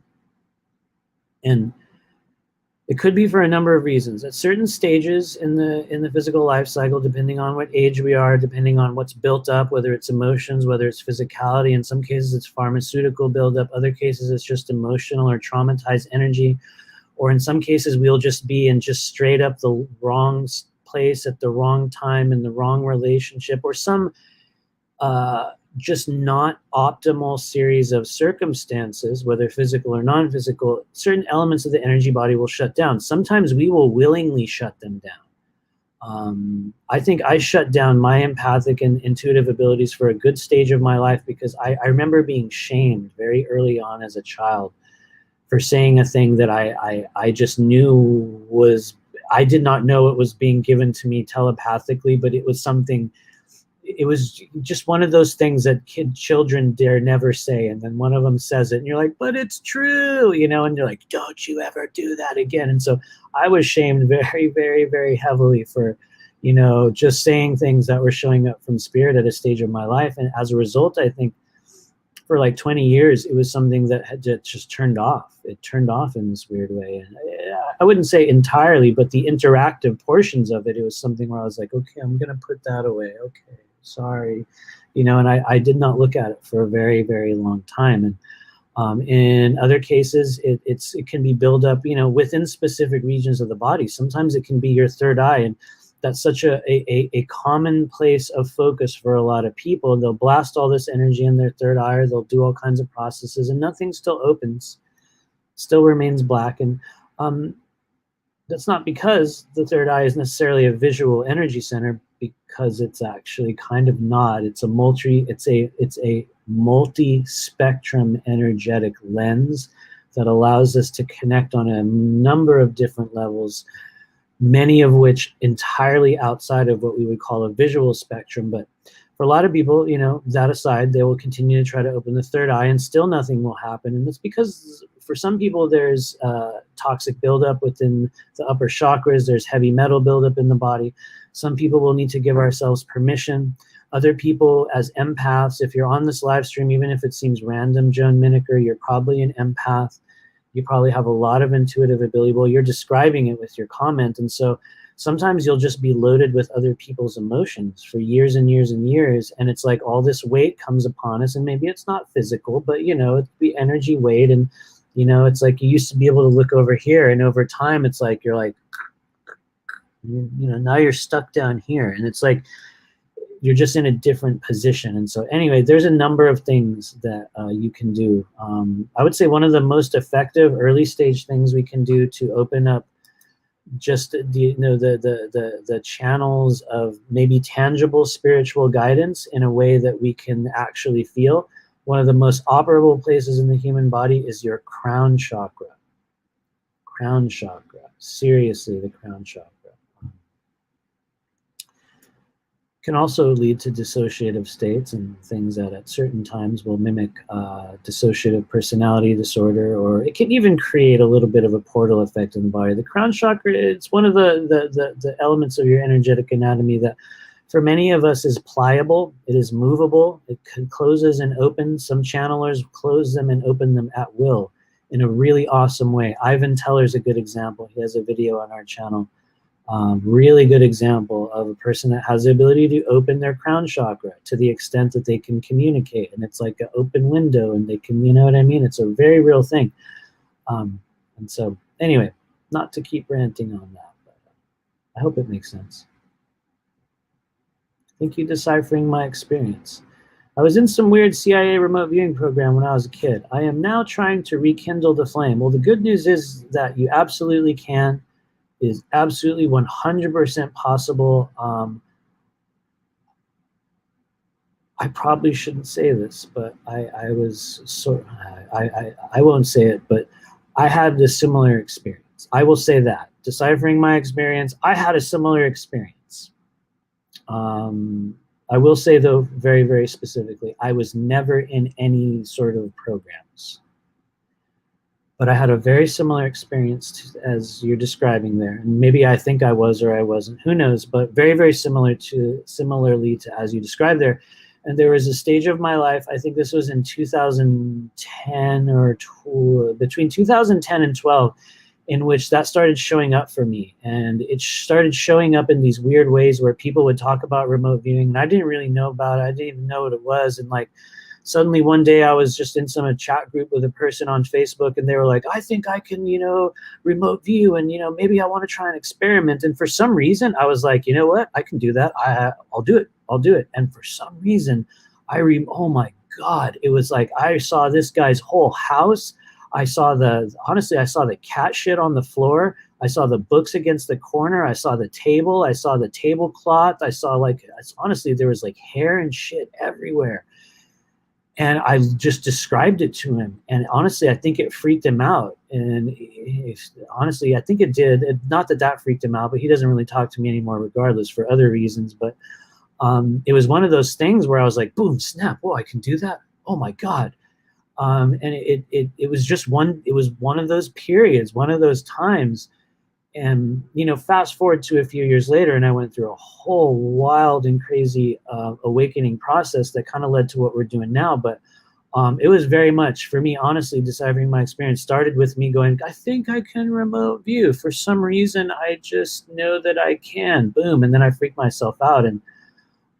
it could be for a number of reasons. At certain stages in the physical life cycle, depending on what age we are, depending on what's built up, whether it's emotions, whether it's physicality, in some cases it's pharmaceutical buildup, other cases it's just emotional or traumatized energy, or in some cases we'll just be in just straight up the wrong place at the wrong time in the wrong relationship, or some just not optimal series of circumstances, whether physical or non-physical. Certain elements of the energy body will shut down. Sometimes we will willingly shut them down. I think I shut down my empathic and intuitive abilities for a good stage of my life because I remember being shamed very early on as a child for saying a thing that I just knew was, I did not know it was being given to me telepathically, but it was something. It was just one of those things that children dare never say, and then one of them says it and you're like, but it's true, you know, and you're like, don't you ever do that again. And so I was shamed very, very, very heavily for, you know, just saying things that were showing up from spirit at a stage of my life. And as a result, I think for like 20 years it was something that had just turned off. It turned off in this weird way, and I wouldn't say entirely, but the interactive portions of it, it was something where I was like, okay, I'm gonna put that away, okay, sorry, you know. And I did not look at it for a very, very long time. And in other cases, it can be built up, you know, within specific regions of the body. Sometimes it can be your third eye, and that's such a common place of focus for a lot of people. They'll blast all this energy in their third eye, or they'll do all kinds of processes, and nothing still opens, still remains black. And that's not because the third eye is necessarily a visual energy center, because it's actually kind of not. It's a multi-spectrum energetic lens that allows us to connect on a number of different levels, many of which entirely outside of what we would call a visual spectrum. But for a lot of people, you know, that aside, they will continue to try to open the third eye and still nothing will happen. And it's because for some people there's toxic buildup within the upper chakras, there's heavy metal buildup in the body. Some people will need to give ourselves permission. Other people, as empaths, if you're on this live stream, even if it seems random, Joan Miniker, you're probably an empath. You probably have a lot of intuitive ability. Well, you're describing it with your comment. And so sometimes you'll just be loaded with other people's emotions for years and years and years. And it's like all this weight comes upon us, and maybe it's not physical, but you know, it's the energy weight. And you know, it's like you used to be able to look over here, and over time it's like you're like, you know, now you're stuck down here, and it's like you're just in a different position. And so anyway, there's a number of things that you can do. I would say one of the most effective early stage things we can do to open up just the channels of maybe tangible spiritual guidance in a way that we can actually feel. One of the most operable places in the human body is your crown chakra. Crown chakra. Seriously, the crown chakra. Can also lead to dissociative states and things that at certain times will mimic dissociative personality disorder, or it can even create a little bit of a portal effect in the body. The crown chakra, it's one of the elements of your energetic anatomy that for many of us is pliable, it is movable, it closes and opens. Some channelers close them and open them at will in a really awesome way. Ivan Teller's a good example. He has a video on our channel. Really good example of a person that has the ability to open their crown chakra to the extent that they can communicate, and it's like an open window, and they can, you know what I mean? It's a very real thing. And so anyway, not to keep ranting on that, but I hope it makes sense. Thank you, Deciphering My Experience. I was in some weird CIA remote viewing program when I was a kid. I am now trying to rekindle the flame. Well, the good news is that you absolutely can. It is absolutely 100% possible. I probably shouldn't say this, but I was sort. I won't say it, but I had a similar experience. I will say that, deciphering my experience, I had a similar experience. I will say, though, very, very specifically, I was never in any sort of programs. But I had a very similar experience as you're describing there. And maybe I think I was or I wasn't, who knows, but very, very similarly to as you described there. And there was a stage of my life, I think this was in 2010 or between 2010 and 12, in which that started showing up for me. And it started showing up in these weird ways where people would talk about remote viewing, and I didn't really know about it. I didn't even know what it was. And like, suddenly one day I was just in some chat group with a person on Facebook, and they were like, I think I can, remote view, and, maybe I want to try an experiment. And for some reason I was like, you know what, I can do that. I'll do it. I'll do it. And for some reason oh my God, it was like, I saw this guy's whole house. Honestly, I saw the cat shit on the floor. I saw the books against the corner. I saw the table. I saw the tablecloth. I saw honestly, there was like hair and shit everywhere. And I just described it to him. And honestly, I think it freaked him out. And honestly, I think it did. Not that freaked him out, but he doesn't really talk to me anymore regardless for other reasons. But it was one of those things where I was like, boom, snap. Oh, I can do that. Oh my God. And it was just one of those periods, one of those times. And, fast forward to a few years later, and I went through a whole wild and crazy awakening process that kind of led to what we're doing now. But it was very much, for me, honestly, deciphering my experience started with me going, I think I can remote view. For some reason, I just know that I can. Boom. And then I freaked myself out. And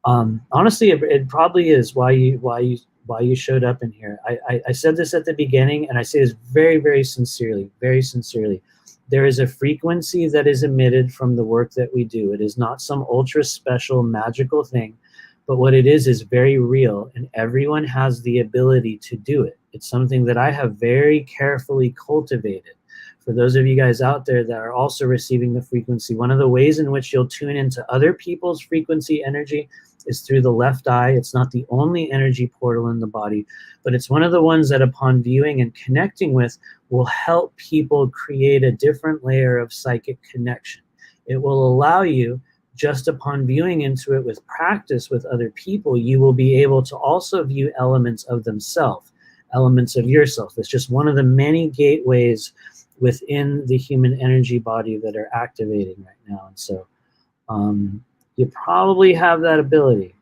honestly, it probably is why you showed up in here. I said this at the beginning, and I say this very, very sincerely, very sincerely. There is a frequency that is emitted from the work that we do. It is not some ultra special magical thing, but what it is very real, and everyone has the ability to do it. It's something that I have very carefully cultivated. For those of you guys out there that are also receiving the frequency, one of the ways in which you'll tune into other people's frequency energy is through the left eye. It's not the only energy portal in the body, but it's one of the ones that upon viewing and connecting with will help people create a different layer of psychic connection. It will allow you, just upon viewing into it with practice with other people, you will be able to also view elements of themselves, elements of yourself. It's just one of the many gateways within the human energy body that are activating right now. And so you probably have that ability.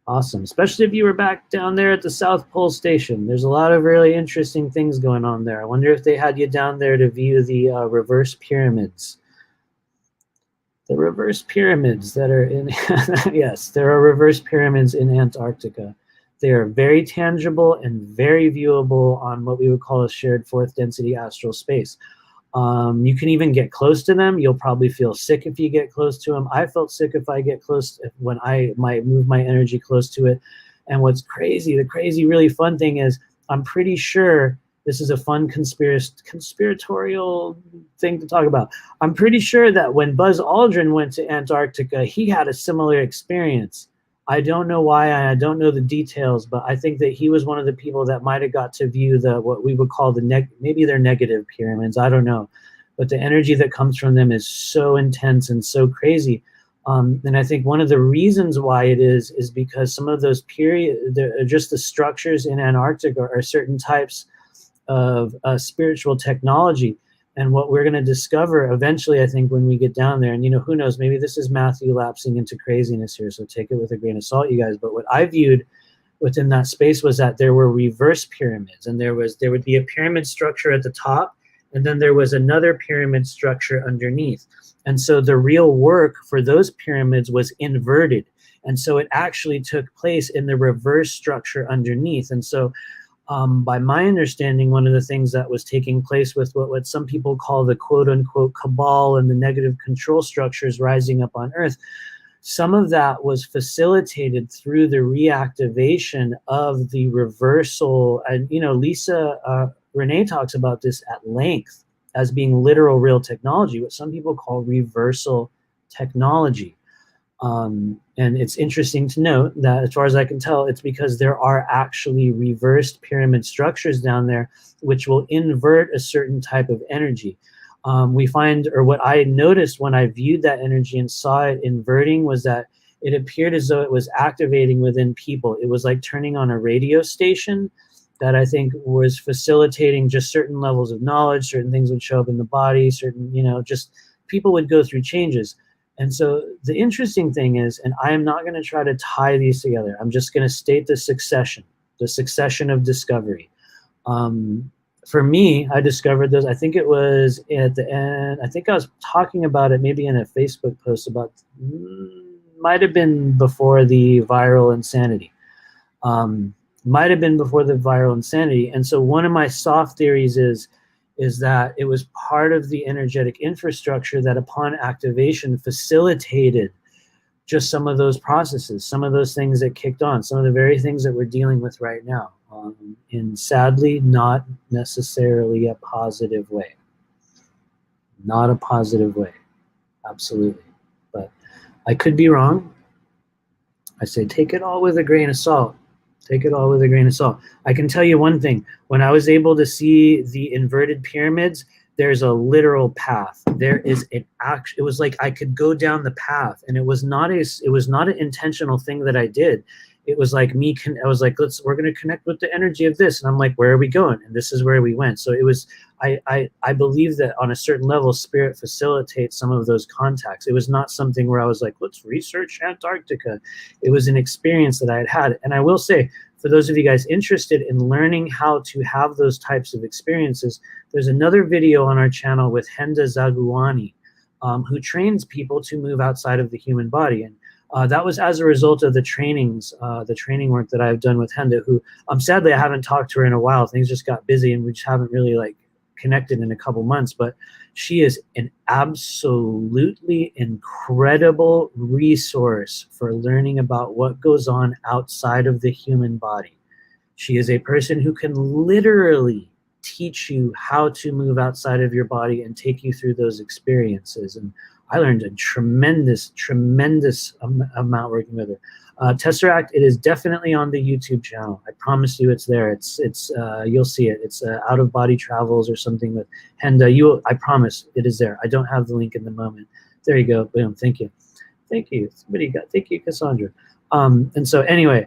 Awesome, especially if you were back down there at the South Pole Station. There's a lot of really interesting things going on there. I wonder if they had you down there to view the reverse pyramids. The reverse pyramids that are in, yes, there are reverse pyramids in Antarctica. They are very tangible and very viewable on what we would call a shared fourth density astral space. You can even get close to them. You'll probably feel sick if you get close to them. I felt sick if I get close, when I might move my energy close to it. And what's crazy, the crazy, really fun thing is, I'm pretty sure this is a fun conspiratorial thing to talk about. I'm pretty sure that when Buzz Aldrin went to Antarctica, he had a similar experience. I don't know why, I don't know the details, but I think that he was one of the people that might have got to view what we would call maybe they're negative pyramids, I don't know. But the energy that comes from them is so intense and so crazy. And I think one of the reasons why it is because some of those just the structures in Antarctica are certain types of spiritual technology. And what we're going to discover eventually, I think, when we get down there, and who knows, maybe this is Matthew lapsing into craziness here, so take it with a grain of salt, you guys. But what I viewed within that space was that there were reverse pyramids, and there would be a pyramid structure at the top, and then there was another pyramid structure underneath. And so the real work for those pyramids was inverted. And so it actually took place in the reverse structure underneath. And so by my understanding, one of the things that was taking place with what some people call the quote unquote cabal and the negative control structures rising up on Earth, some of that was facilitated through the reactivation of the reversal. And, you know, Lisa Renee talks about this at length as being literal real technology, what some people call reversal technology. And it's interesting to note that, as far as I can tell, it's because there are actually reversed pyramid structures down there which will invert a certain type of energy. We find, or what I noticed when I viewed that energy and saw it inverting, was that it appeared as though it was activating within people. It was like turning on a radio station that I think was facilitating just certain levels of knowledge, certain things would show up in the body, certain, you know, just people would go through changes. And so the interesting thing is, and I am not going to try to tie these together, I'm just going to state the succession of discovery. For me, I discovered those, I think it was at the end, I think I was talking about it maybe in a Facebook post about, might have been before the viral insanity. Might have been before the viral insanity. And so one of my soft theories is that it was part of the energetic infrastructure that upon activation facilitated just some of those processes, some of those things that kicked on, some of the very things that we're dealing with right now, in sadly not necessarily a positive way. Not a positive way, absolutely. But I could be wrong. I say take it all with a grain of salt. Take it all with a grain of salt. I can tell you one thing. When I was able to see the inverted pyramids, there's a literal path. There is an action. It was like I could go down the path, and it was not an intentional thing that I did. It was like me. I was like, we're going to connect with the energy of this, and I'm like, where are we going? And this is where we went. So it was. I believe that on a certain level, spirit facilitates some of those contacts. It was not something where I was like, let's research Antarctica. It was an experience that I had had. And I will say, for those of you guys interested in learning how to have those types of experiences, there's another video on our channel with Henda Zaguani, who trains people to move outside of the human body. And that was as a result of the training work that I've done with Henda, who sadly I haven't talked to her in a while. Things just got busy and we just haven't really connected in a couple months, but she is an absolutely incredible resource for learning about what goes on outside of the human body. She is a person who can literally teach you how to move outside of your body and take you through those experiences. And I learned a tremendous amount working with her. Tesseract, it is definitely on the YouTube channel. I promise you it's there. It's you'll see it. It's Out of Body Travels or something with Henda. I promise it is there. I don't have the link in the moment. There you go. Boom. Thank you. Thank you. Thank you, Cassandra. And so anyway,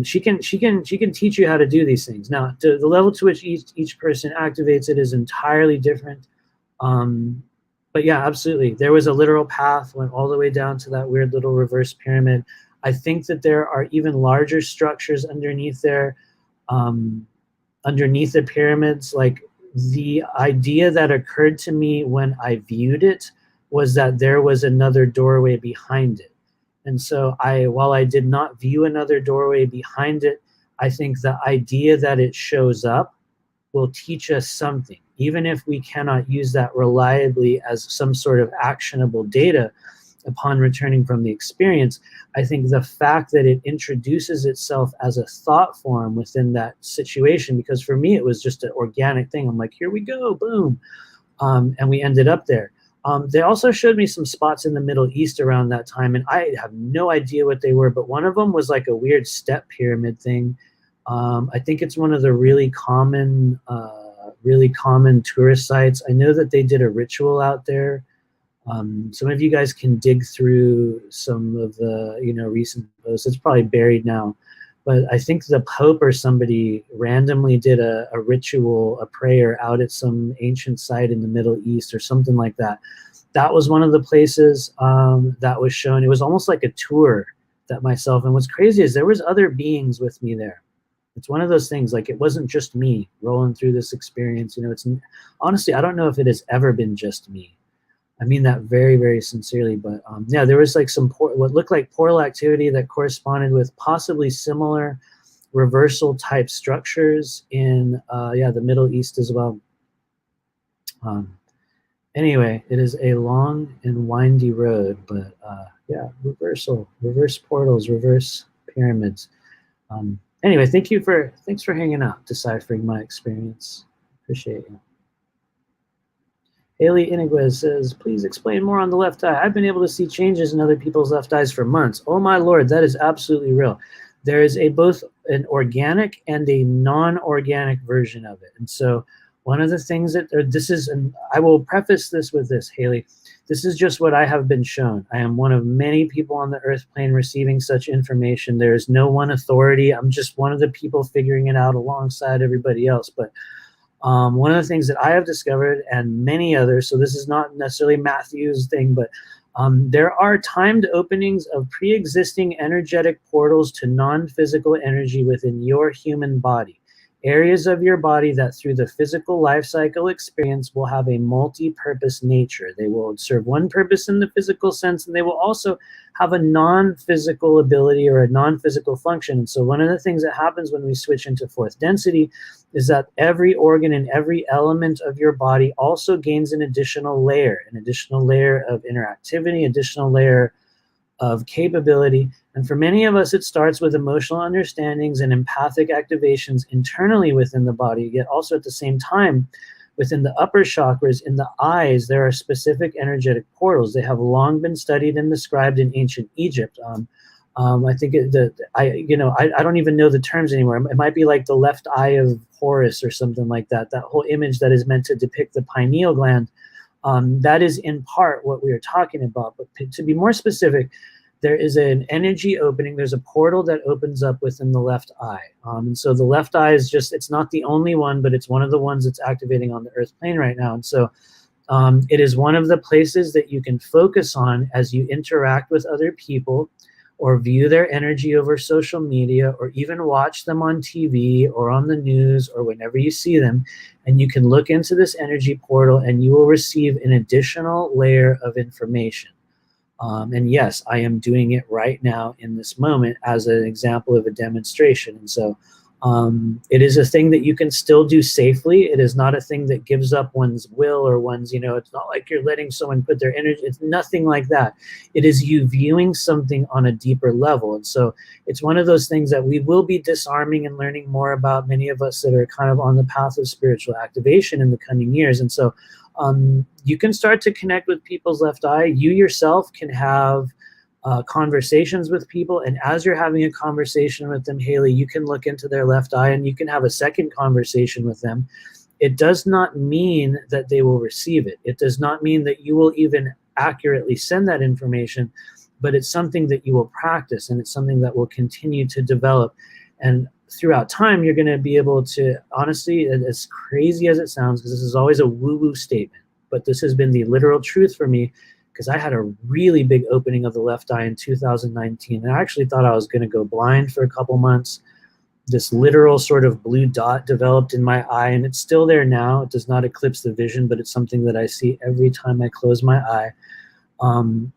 she can teach you how to do these things. Now, to the level to which each person activates it is entirely different. But yeah, absolutely. There was a literal path, went all the way down to that weird little reverse pyramid. I think that there are even larger structures underneath there, underneath the pyramids. Like, the idea that occurred to me when I viewed it was that there was another doorway behind it. And so while I did not view another doorway behind it, I think the idea that it shows up will teach us something, even if we cannot use that reliably as some sort of actionable data upon returning from the experience. I think the fact that it introduces itself as a thought form within that situation, because for me it was just an organic thing. I'm like, here we go, boom. And we ended up there. They also showed me some spots in the Middle East around that time, and I have no idea what they were, but one of them was like a weird step pyramid thing. I think it's one of the really common tourist sites. I know that they did a ritual out there. Some of you guys can dig through some of the recent posts. It's probably buried now, but I think the Pope or somebody randomly did a ritual, a prayer out at some ancient site in the Middle East or something like that. That was one of the places that was shown. It was almost like a tour that myself, and what's crazy is there was other beings with me there. It's one of those things, like, it wasn't just me rolling through this experience. It's honestly, I don't know if it has ever been just me. I mean that very, very sincerely, but yeah, there was like some what looked like portal activity that corresponded with possibly similar reversal type structures in the Middle East as well. Anyway, it is a long and windy road, but yeah, reverse portals, reverse pyramids. Anyway, thanks for hanging out, deciphering my experience. Appreciate you. Haley Iniguez says, please explain more on the left eye. I've been able to see changes in other people's left eyes for months. Oh my Lord, that is absolutely real. There is both an organic and a non-organic version of it. And so one of the things that this is, and I will preface this with this, Haley, this is just what I have been shown. I am one of many people on the earth plane receiving such information. There is no one authority. I'm just one of the people figuring it out alongside everybody else. But one of the things that I have discovered, and many others, so this is not necessarily Matthew's thing, but there are timed openings of pre-existing energetic portals to non-physical energy within your human body. Areas of your body that through the physical life cycle experience will have a multi-purpose nature. They will serve one purpose in the physical sense, and they will also have a non-physical ability or a non-physical function. And so one of the things that happens when we switch into fourth density is that every organ and every element of your body also gains an additional layer of interactivity, additional layer of capability. And for many of us, it starts with emotional understandings and empathic activations internally within the body. Yet also at the same time, within the upper chakras, in the eyes, there are specific energetic portals. They have long been studied and described in ancient Egypt. I think I don't even know the terms anymore. It might be like the left eye of Horus or something like that. That whole image that is meant to depict the pineal gland. That is in part what we are talking about. But to be more specific, there is an energy opening. There's a portal that opens up within the left eye. And so the left eye is it's not the only one, but it's one of the ones that's activating on the earth plane right now. And so it is one of the places that you can focus on as you interact with other people or view their energy over social media or even watch them on TV or on the news or whenever you see them. And you can look into this energy portal and you will receive an additional layer of information. And yes, I am doing it right now in this moment as an example of a demonstration. And so it is a thing that you can still do safely. It is not a thing that gives up one's will or one's, it's not like you're letting someone put their energy. It's nothing like that. It is you viewing something on a deeper level. And so it's one of those things that we will be disarming and learning more about, many of us that are kind of on the path of spiritual activation in the coming years. And so you can start to connect with people's left eye. You yourself can have conversations with people, and as you're having a conversation with them, Haley, you can look into their left eye and you can have a second conversation with them. It does not mean that they will receive it. It does not mean that you will even accurately send that information, but it's something that you will practice, and it's something that will continue to develop. And throughout time, you're going to be able to, honestly, as crazy as it sounds, because this is always a woo-woo statement, but this has been the literal truth for me, because I had a really big opening of the left eye in 2019. And I actually thought I was going to go blind for a couple months. This literal sort of blue dot developed in my eye, and it's still there now. It does not eclipse the vision, but it's something that I see every time I close my eye. And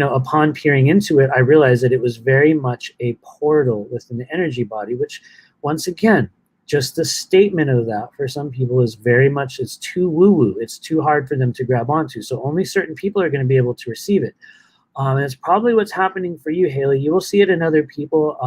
upon peering into it, I realized that it was very much a portal within the energy body, which, once again, just the statement of that for some people is very much, it's too woo-woo. It's too hard for them to grab onto. So only certain people are going to be able to receive it. And it's probably what's happening for you, Haley. You will see it in other people.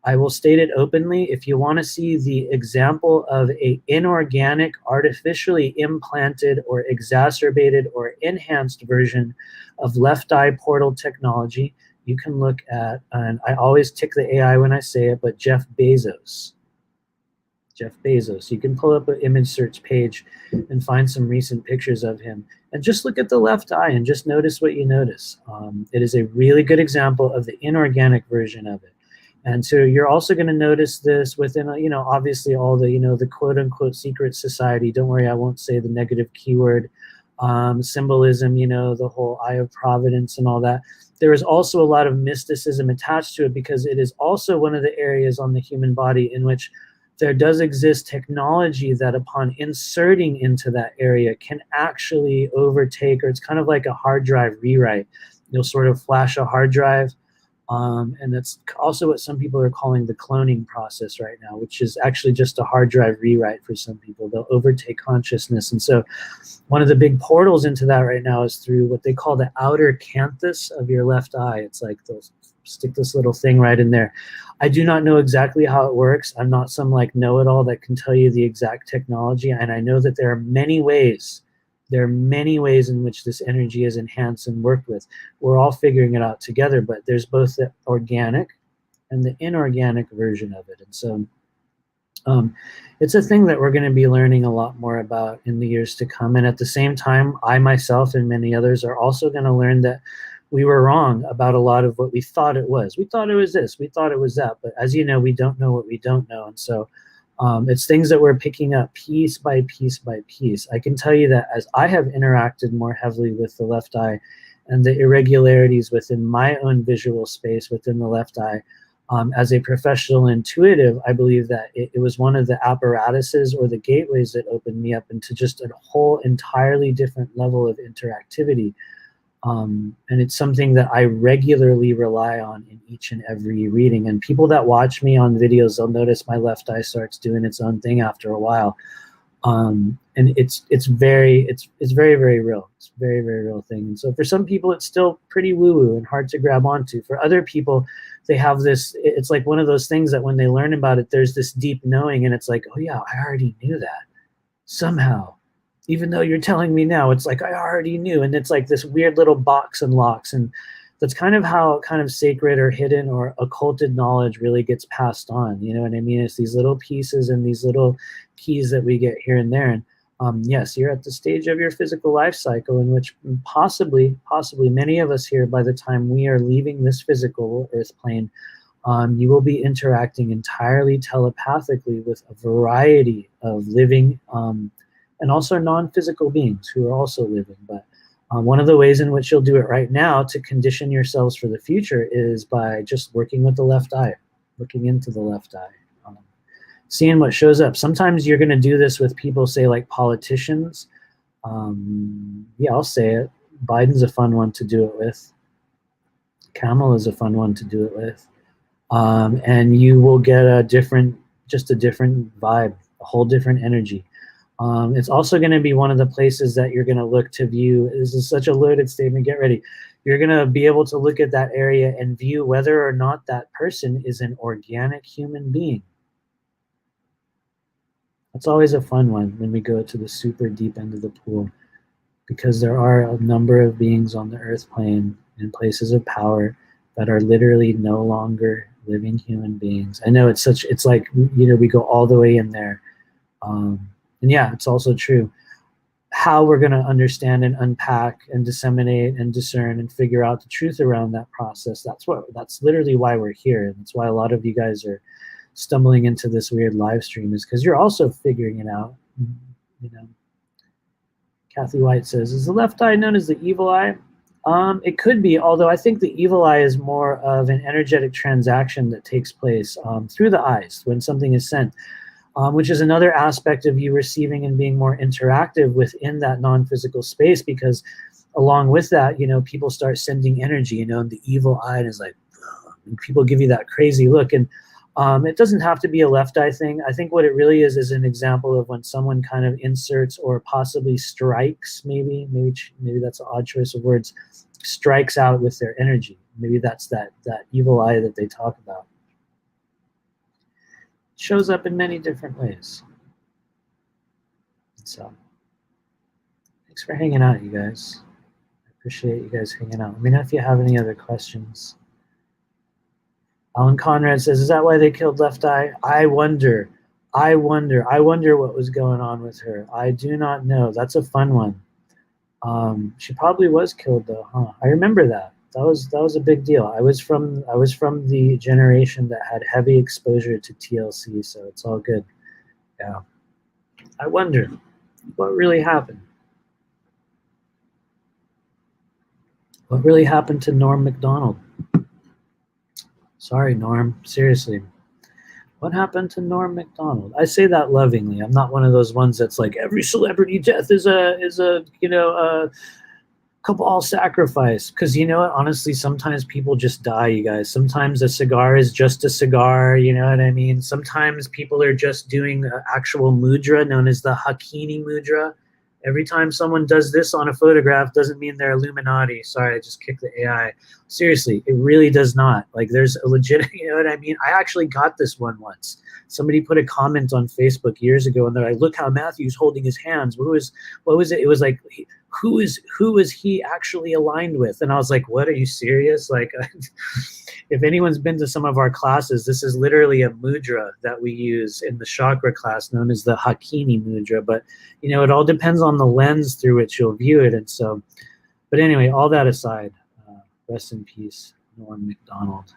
I will state it openly. If you want to see the example of an inorganic, artificially implanted or exacerbated or enhanced version of left eye portal technology, you can look at, and I always tick the AI when I say it, but Jeff Bezos. You can pull up an image search page and find some recent pictures of him. And just look at the left eye and just notice what you notice. It is a really good example of the inorganic version of it. And so you're also going to notice this within, obviously all the, the quote unquote secret society. Don't worry, I won't say the negative keyword. Symbolism, the whole eye of providence and all that. There is also a lot of mysticism attached to it, because it is also one of the areas on the human body in which there does exist technology that upon inserting into that area can actually overtake, or it's kind of like a hard drive rewrite. You'll sort of flash a hard drive And that's also what some people are calling the cloning process right now, which is actually just a hard drive rewrite for some people. They'll overtake consciousness. And so one of the big portals into that right now is through what they call the outer canthus of your left eye. It's like they'll stick this little thing right in there. I do not know exactly how it works. I'm not some like know-it-all that can tell you the exact technology. And I know that there are many ways. There are many ways in which this energy is enhanced and worked with. We're all figuring it out together, but there's both the organic and the inorganic version of it. And so it's a thing that we're going to be learning a lot more about in the years to come. And at the same time, I myself and many others are also going to learn that we were wrong about a lot of what we thought it was. We thought it was this, we thought it was that. But as you know, we don't know what we don't know. And so it's things that we're picking up piece by piece by piece. I can tell you that as I have interacted more heavily with the left eye and the irregularities within my own visual space within the left eye, as a professional intuitive, I believe that it was one of the apparatuses or the gateways that opened me up into just a whole entirely different level of interactivity. And it's something that I regularly rely on in each and every reading. And people that watch me on videos, they'll notice my left eye starts doing its own thing after a while. And it's very, very real. It's a very, very real thing. And so for some people, it's still pretty woo-woo and hard to grab onto. For other people, they have this, it's like one of those things that when they learn about it, there's this deep knowing, and it's like, oh yeah, I already knew that somehow. Even though you're telling me now, it's like I already knew. And it's like this weird little box unlocks. And that's kind of how kind of sacred or hidden or occulted knowledge really gets passed on. You know what I mean? It's these little pieces and these little keys that we get here and there. And yes, you're at the stage of your physical life cycle in which possibly many of us here, by the time we are leaving this physical earth plane, you will be interacting entirely telepathically with a variety of living and also non-physical beings who are also living. But one of the ways in which you'll do it right now to condition yourselves for the future is by just working with the left eye, looking into the left eye, seeing what shows up. Sometimes you're going to do this with people, say like politicians. Yeah, I'll say it. Biden's a fun one to do it with. Kamala's a fun one to do it with. And you will get just a different vibe, a whole different energy. It's also going to be one of the places that you're going to look to view. This is such a loaded statement. Get ready. You're going to be able to look at that area and view whether or not that person is an organic human being. That's always a fun one when we go to the super deep end of the pool, because there are a number of beings on the earth plane in places of power that are literally no longer living human beings. I know it's like, you know, we go all the way in there. And yeah, it's also true. How we're going to understand and unpack and disseminate and discern and figure out the truth around that process. That's literally why we're here. And that's why a lot of you guys are stumbling into this weird live stream, is because you're also figuring it out. You know, Kathy White says, is the left eye known as the evil eye? It could be, although I think the evil eye is more of an energetic transaction that takes place through the eyes when something is sent. Which is another aspect of you receiving and being more interactive within that non-physical space, because along with that, you know, people start sending energy, you know, and the evil eye is like, and people give you that crazy look. And it doesn't have to be a left eye thing. I think what it really is an example of when someone kind of inserts or possibly strikes, maybe that's an odd choice of words, strikes out with their energy. Maybe that's that evil eye that they talk about. Shows up in many different ways. So, thanks for hanging out, you guys. I appreciate you guys hanging out. Let me know if you have any other questions. Alan Conrad says, is that why they killed Left Eye? I wonder what was going on with her. I do not know. That's a fun one. She probably was killed though, huh? I remember that. That was a big deal. I was from the generation that had heavy exposure to TLC, so it's all good. Yeah. I wonder what really happened. What really happened to Norm Macdonald? Sorry, Norm. Seriously. What happened to Norm Macdonald? I say that lovingly. I'm not one of those ones that's like every celebrity death is a Cabal sacrifice, because you know what, honestly, sometimes people just die, you guys. Sometimes a cigar is just a cigar, you know what I mean? Sometimes people are just doing an actual mudra known as the Hakini mudra. Every time someone does this on a photograph doesn't mean they're Illuminati. Sorry, I just kicked the AI. Seriously, it really does not. Like, there's a legit, you know what I mean? I actually got this one once. Somebody put a comment on Facebook years ago, and they're like, look how Matthew's holding his hands. What was it? It was like, who is he actually aligned with? And I was like, what, are you serious? Like, if anyone's been to some of our classes, this is literally a mudra that we use in the chakra class known as the Hakini mudra. But, you know, it all depends on the lens through which you'll view it. And so, but anyway, all that aside, rest in peace, Norm MacDonald.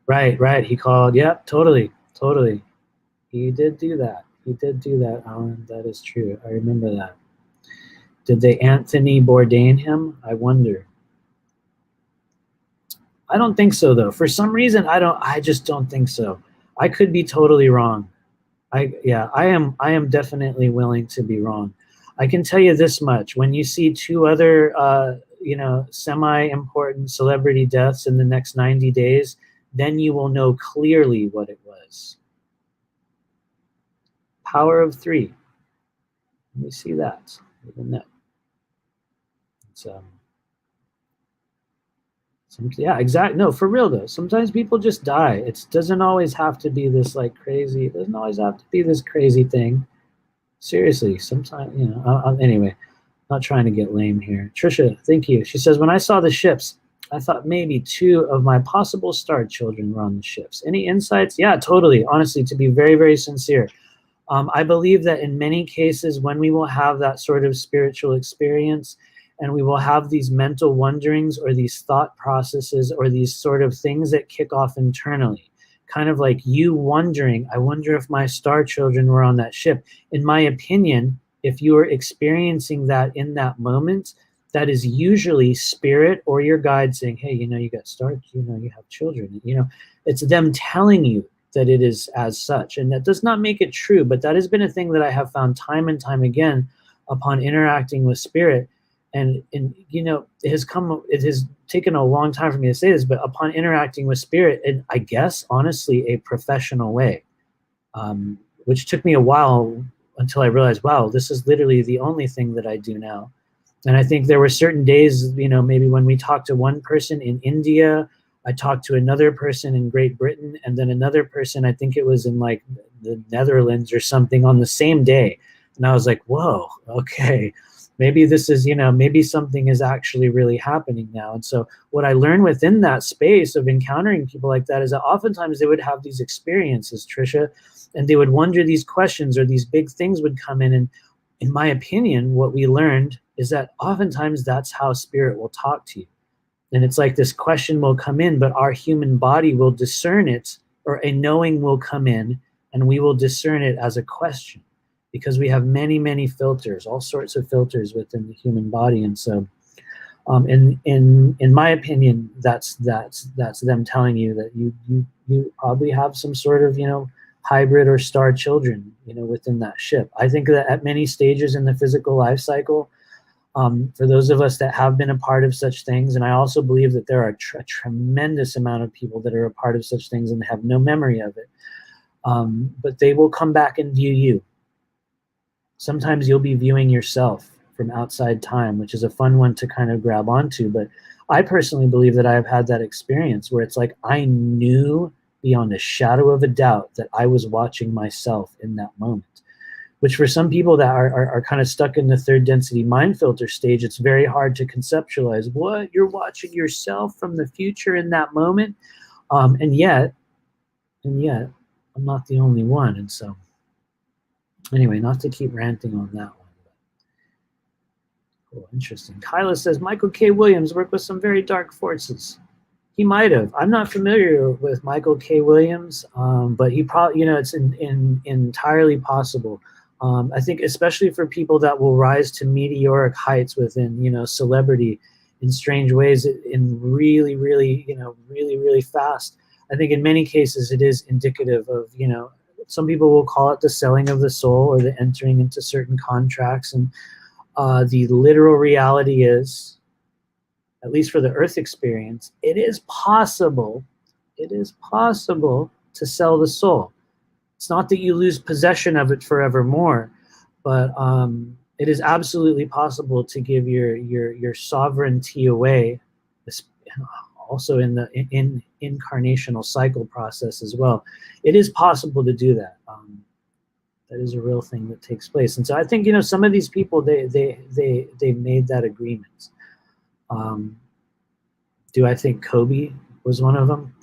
Right. He called, yep, totally. He did do that. Alan. That is true. I remember that. Did they Anthony Bourdain him? I wonder. I don't think so, though. For some reason, I just don't think so. I could be totally wrong. I am definitely willing to be wrong. I can tell you this much: when you see two other, semi-important celebrity deaths in the next 90 days, then you will know clearly what it was. Power of 3. Let me see that. Even that. Yeah, exactly. No, for real though. Sometimes people just die. It doesn't always have to be this like crazy. It doesn't always have to be this crazy thing. Seriously, sometimes, you know. Anyway, not trying to get lame here. Trisha, thank you. She says, when I saw the ships, I thought maybe 2 of my possible star children were on the ships. Any insights? Yeah, totally. Honestly, to be very, very sincere, I believe that in many cases, when we will have that sort of spiritual experience, and we will have these mental wonderings or these thought processes or these sort of things that kick off internally, kind of like you wondering, I wonder if my star children were on that ship. In my opinion, if you are experiencing that in that moment, that is usually spirit or your guide saying, hey, you know, you got stars, you know, you have children, you know, it's them telling you that it is as such. And that does not make it true, but that has been a thing that I have found time and time again upon interacting with spirit. And you know, it has taken a long time for me to say this, but upon interacting with spirit in, I guess, honestly, a professional way, which took me a while until I realized, wow, this is literally the only thing that I do now. And I think there were certain days, you know, maybe when we talked to one person in India, I talked to another person in Great Britain, and then another person, I think it was in like the Netherlands or something, on the same day. And I was like, whoa, okay. Maybe this is, you know, maybe something is actually really happening now. And so what I learned within that space of encountering people like that is that oftentimes they would have these experiences, Trisha, and they would wonder these questions, or these big things would come in. And in my opinion, what we learned is that oftentimes that's how spirit will talk to you. And it's like this question will come in, but our human body will discern it, or a knowing will come in, and we will discern it as a question, because we have many, many filters, all sorts of filters within the human body. And so in my opinion, that's them telling you that you probably have some sort of, you know, hybrid or star children, you know, within that ship. I think that at many stages in the physical life cycle, for those of us that have been a part of such things, and I also believe that there are a tremendous amount of people that are a part of such things and have no memory of it, but they will come back and view you. Sometimes you'll be viewing yourself from outside time, which is a fun one to kind of grab onto. But I personally believe that I have had that experience where it's like I knew beyond a shadow of a doubt that I was watching myself in that moment, which for some people that are kind of stuck in the third density mind filter stage, it's very hard to conceptualize. What? You're watching yourself from the future in that moment? And yet, I'm not the only one. And so, anyway, not to keep ranting on that one. Cool, interesting. Kyla says, Michael K. Williams worked with some very dark forces. He might have. I'm not familiar with Michael K. Williams, but he probably, you know, it's entirely possible. I think especially for people that will rise to meteoric heights within, you know, celebrity in strange ways, in really, really, you know, really, really fast. I think in many cases it is indicative of, you know, some people will call it the selling of the soul or the entering into certain contracts. And the literal reality is at least for the earth experience, it is possible to sell the soul. It's not that you lose possession of it forevermore, but it is absolutely possible to give your sovereignty away, also in the incarnational cycle process as well. It is possible to do that. That is a real thing that takes place. And so I think, some of these people, they made that agreement. Do I think Kobe was one of them?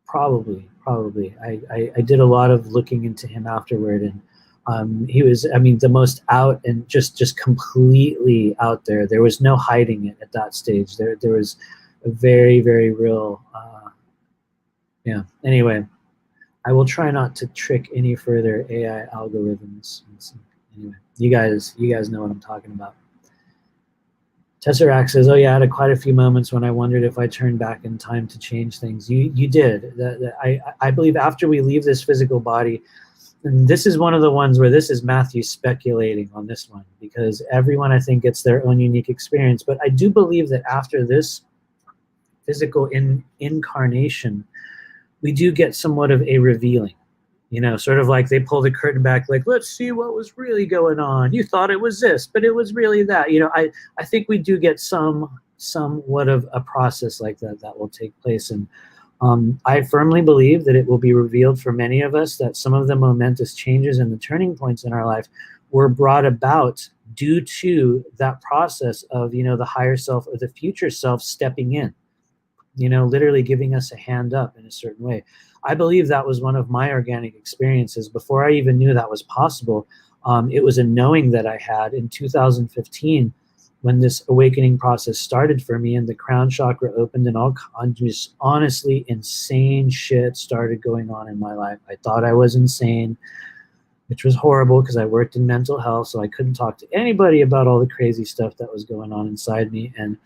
Probably. I did a lot of looking into him afterward, and he was, the most out and just completely out there. There was no hiding it at that stage. There was a very, very real, yeah. Anyway, I will try not to trick any further AI algorithms. Anyway, you guys know what I'm talking about. Tesseract says, "Oh yeah, I had quite a few moments when I wondered if I turned back in time to change things." You did. I believe after we leave this physical body, and this is one of the ones where this is Matthew speculating on this one, because everyone, I think, gets their own unique experience. But I do believe that after this physical incarnation, we do get somewhat of a revealing, sort of like they pull the curtain back, like, let's see what was really going on. You thought it was this, but it was really that. I think we do get somewhat of a process like that will take place. And I firmly believe that it will be revealed for many of us that some of the momentous changes and the turning points in our life were brought about due to that process of, the higher self or the future self stepping in. Literally giving us a hand up in a certain way. I believe that was one of my organic experiences before I even knew that was possible. It was a knowing that I had in 2015 when this awakening process started for me, and the crown chakra opened, and all just honestly insane shit started going on in my life. I thought I was insane, which was horrible because I worked in mental health, so I couldn't talk to anybody about all the crazy stuff that was going on inside me. And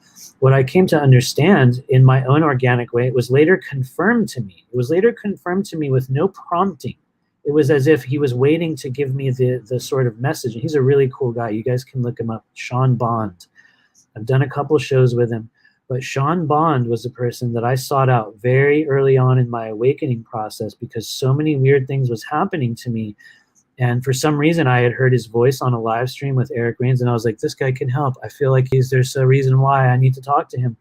what I came to understand in my own organic way, it was later confirmed to me. It was later confirmed to me with no prompting. It was as if he was waiting to give me the sort of message. And he's a really cool guy. You guys can look him up, Sean Bond. I've done a couple shows with him. But Sean Bond was a person that I sought out very early on in my awakening process because so many weird things was happening to me. And for some reason, I had heard his voice on a live stream with Eric Rains, and I was like, this guy can help. I feel like there's a reason why I need to talk to him.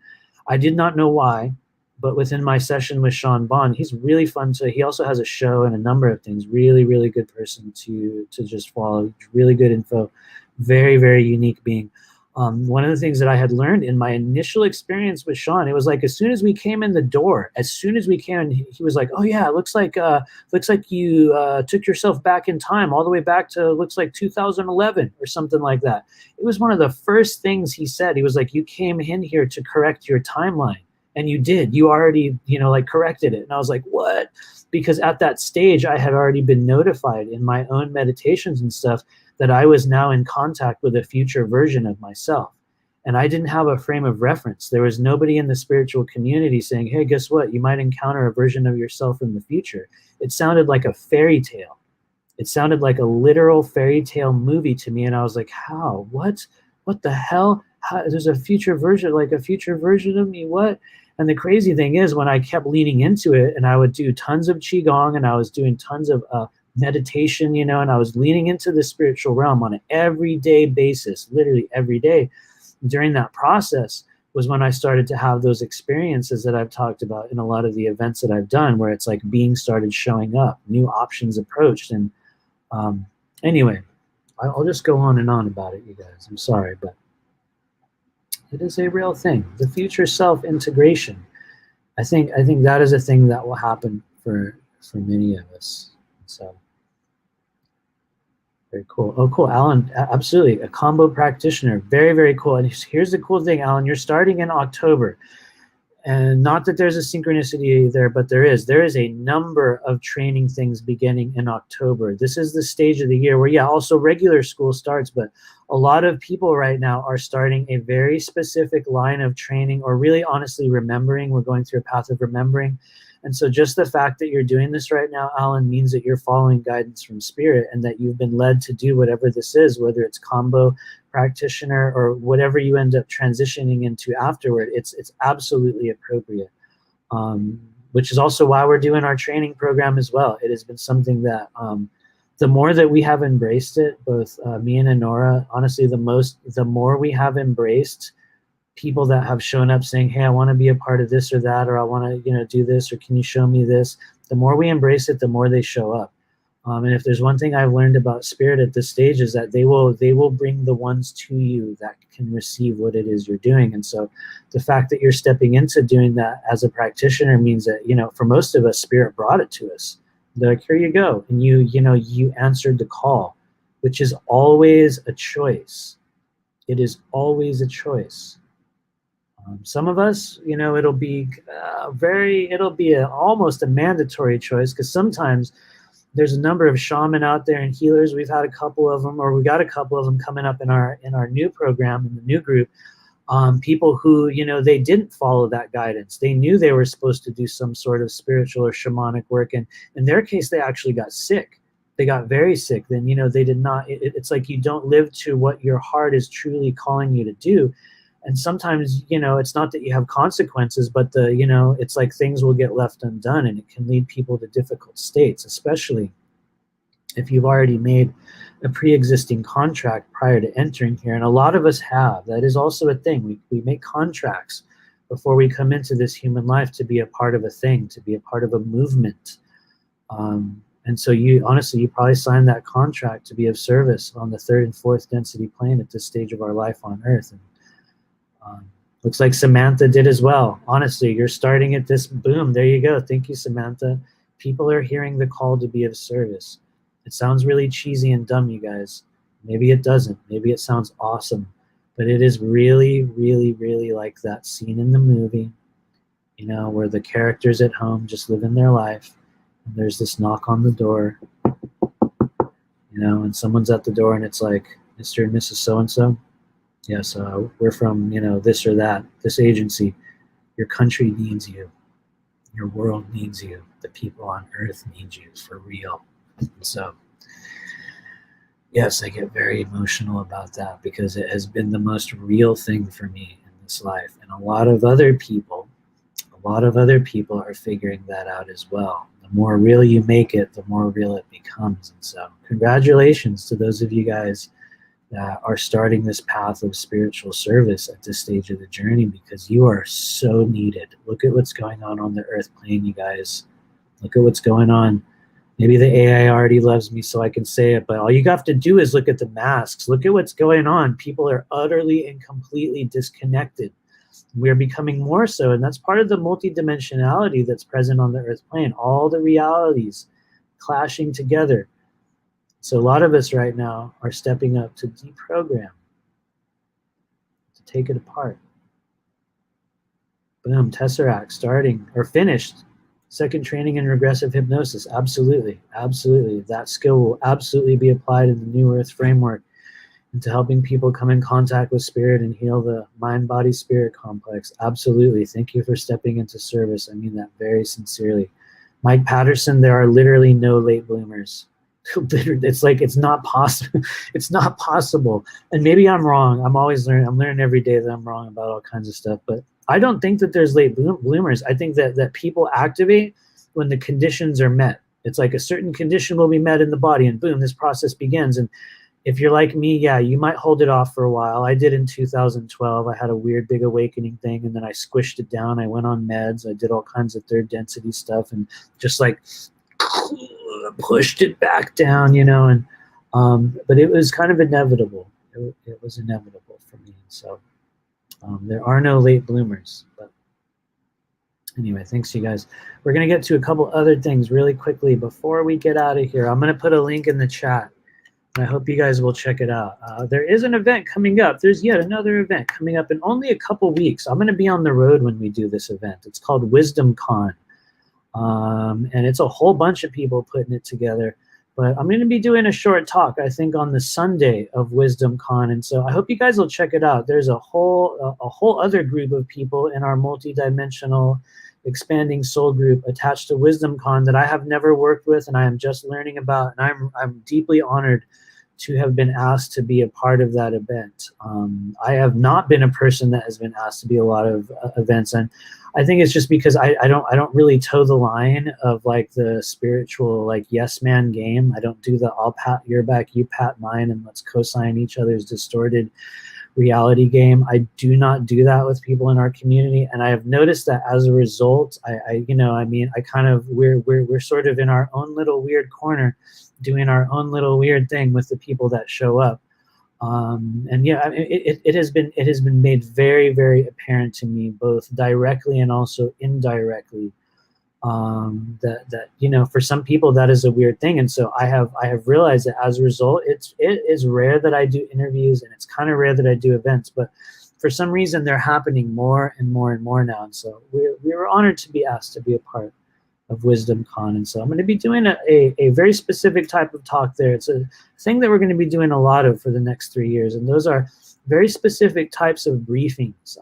I did not know why, but within my session with Sean Bond, he's really fun. He also has a show and a number of things. Really, really good person to just follow. Really good info. Very, very unique being. One of the things that I had learned in my initial experience with Sean, it was like as soon as we came in the door, he was like, "Oh yeah, looks like you took yourself back in time, all the way back to looks like 2011 or something like that." It was one of the first things he said. He was like, "You came in here to correct your timeline, and you did. You already, corrected it." And I was like, "What?" Because at that stage, I had already been notified in my own meditations and stuff that I was now in contact with a future version of myself. And I didn't have a frame of reference. There was nobody in the spiritual community saying, "Hey, guess what? You might encounter a version of yourself in the future." It sounded like a fairy tale. It sounded like a literal fairy tale movie to me. And I was like, how? What the hell? There's a future version of me? What? And the crazy thing is, when I kept leaning into it, and I would do tons of Qigong, and I was doing tons of meditation, and I was leaning into the spiritual realm on an everyday basis, literally every day. During that process was when I started to have those experiences that I've talked about in a lot of the events that I've done, where it's like being started showing up, new options approached. And anyway, I'll just go on and on about it, you guys. I'm sorry, but it is a real thing. The future self-integration. I think that is a thing that will happen for many of us. So very cool. Oh, cool, Alan. Absolutely, a combo practitioner. Very, very cool. And here's the cool thing, Alan. You're starting in October, and not that there's a synchronicity there, but there is a number of training things beginning in October. This is the stage of the year where, yeah, also regular school starts, but a lot of people right now are starting a very specific line of training, or really honestly remembering. We're going through a path of remembering. And so just the fact that you're doing this right now, Alan, means that you're following guidance from spirit and that you've been led to do whatever this is, whether it's combo practitioner or whatever you end up transitioning into afterward. It's absolutely appropriate. Which is also why we're doing our training program as well. It has been something that the more that we have embraced it, both me and Honora, honestly, the more we have embraced people that have shown up saying, hey, I want to be a part of this or that, or I want to, do this, or can you show me this? The more we embrace it, the more they show up. And if there's one thing I've learned about spirit at this stage is that they will bring the ones to you that can receive what it is you're doing. And so the fact that you're stepping into doing that as a practitioner means that, for most of us, spirit brought it to us. They're like, here you go. And you answered the call, which is always a choice. It is always a choice. Some of us, it'll be almost a mandatory choice, because sometimes there's a number of shaman out there and healers. We've had a couple of them, or we got a couple of them coming up in our new program, in the new group. People who, they didn't follow that guidance. They knew they were supposed to do some sort of spiritual or shamanic work, and in their case, they actually got sick. They got very sick. Then, they did not. It's like you don't live to what your heart is truly calling you to do. And sometimes, it's not that you have consequences, but it's like things will get left undone, and it can lead people to difficult states, especially if you've already made a pre-existing contract prior to entering here. And a lot of us have. That is also a thing. We make contracts before we come into this human life to be a part of a thing, to be a part of a movement. And so you probably signed that contract to be of service on the 3rd and 4th density plane at this stage of our life on Earth. And looks like Samantha did as well. Honestly, you're starting at this, boom, there you go. Thank you, Samantha. People are hearing the call to be of service. It sounds really cheesy and dumb, you guys. Maybe it doesn't. Maybe it sounds awesome. But it is really, really, really like that scene in the movie, where the characters at home just living their life. And there's this knock on the door, and someone's at the door, and it's like, Mr. and Mrs. So-and-so. Yes, we're from, this or that, this agency. Your country needs you. Your world needs you. The people on Earth need you for real. So, yes, I get very emotional about that, because it has been the most real thing for me in this life. And a lot of other people are figuring that out as well. The more real you make it, the more real it becomes. And so congratulations to those of you guys that are starting this path of spiritual service at this stage of the journey, because you are so needed. Look at what's going on the Earth plane, you guys. Look at what's going on. Maybe the AI already loves me, so I can say it, but all you have to do is look at the masks. Look at what's going on. People are utterly and completely disconnected. We're becoming more so, and that's part of the multidimensionality that's present on the Earth plane. All the realities clashing together. So a lot of us right now are stepping up to deprogram, to take it apart. Boom, Tesseract starting or finished. Second training in regressive hypnosis. Absolutely, absolutely. That skill will absolutely be applied in the New Earth framework into helping people come in contact with spirit and heal the mind-body-spirit complex. Absolutely. Thank you for stepping into service. I mean that very sincerely. Mike Patterson, there are literally no late bloomers. It's like, it's not possible. It's not possible. And maybe I'm wrong. I'm always learning. I'm learning every day that I'm wrong about all kinds of stuff. But I don't think that there's late bloomers. I think that people activate when the conditions are met. It's like a certain condition will be met in the body, and boom, this process begins. And if you're like me, yeah, you might hold it off for a while. I did in 2012. I had a weird big awakening thing, and then I squished it down. I went on meds. I did all kinds of 3rd density stuff, and just like pushed it back down, and but it was kind of inevitable. It was inevitable for me. So there are no late bloomers. But anyway, thanks, you guys. We're going to get to a couple other things really quickly before we get out of here. I'm going to put a link in the chat, and I hope you guys will check it out. There is an event coming up. There's yet another event coming up in only a couple weeks. I'm going to be on the road when we do this event. It's called Wisdom Con. And it's a whole bunch of people putting it together. But I'm going to be doing a short talk, I think, on the Sunday of Wisdom Con. And so I hope you guys will check it out. There's a whole other group of people in our multidimensional expanding soul group attached to WisdomCon that I have never worked with and I am just learning about. And I'm deeply honored to have been asked to be a part of that event. I have not been a person that has been asked to be a lot of events, and I think it's just because I don't really toe the line of like the spiritual like yes man game. I don't do the I'll pat your back, you pat mine, and let's co-sign each other's distorted reality game. I do not do that with people in our community, and I have noticed that as a result, we're sort of in our own little weird corner, doing our own little weird thing with the people that show up. And yeah, it has been made very, very apparent to me, both directly and also indirectly, that for some people that is a weird thing. And so I have realized that as a result, it is rare that I do interviews, and it's kind of rare that I do events, but for some reason they're happening more and more and more now. And so we were honored to be asked to be a part of WisdomCon. And so I'm going to be doing a very specific type of talk there. It's a thing that we're going to be doing a lot of for the next 3 years. And those are very specific types of briefings,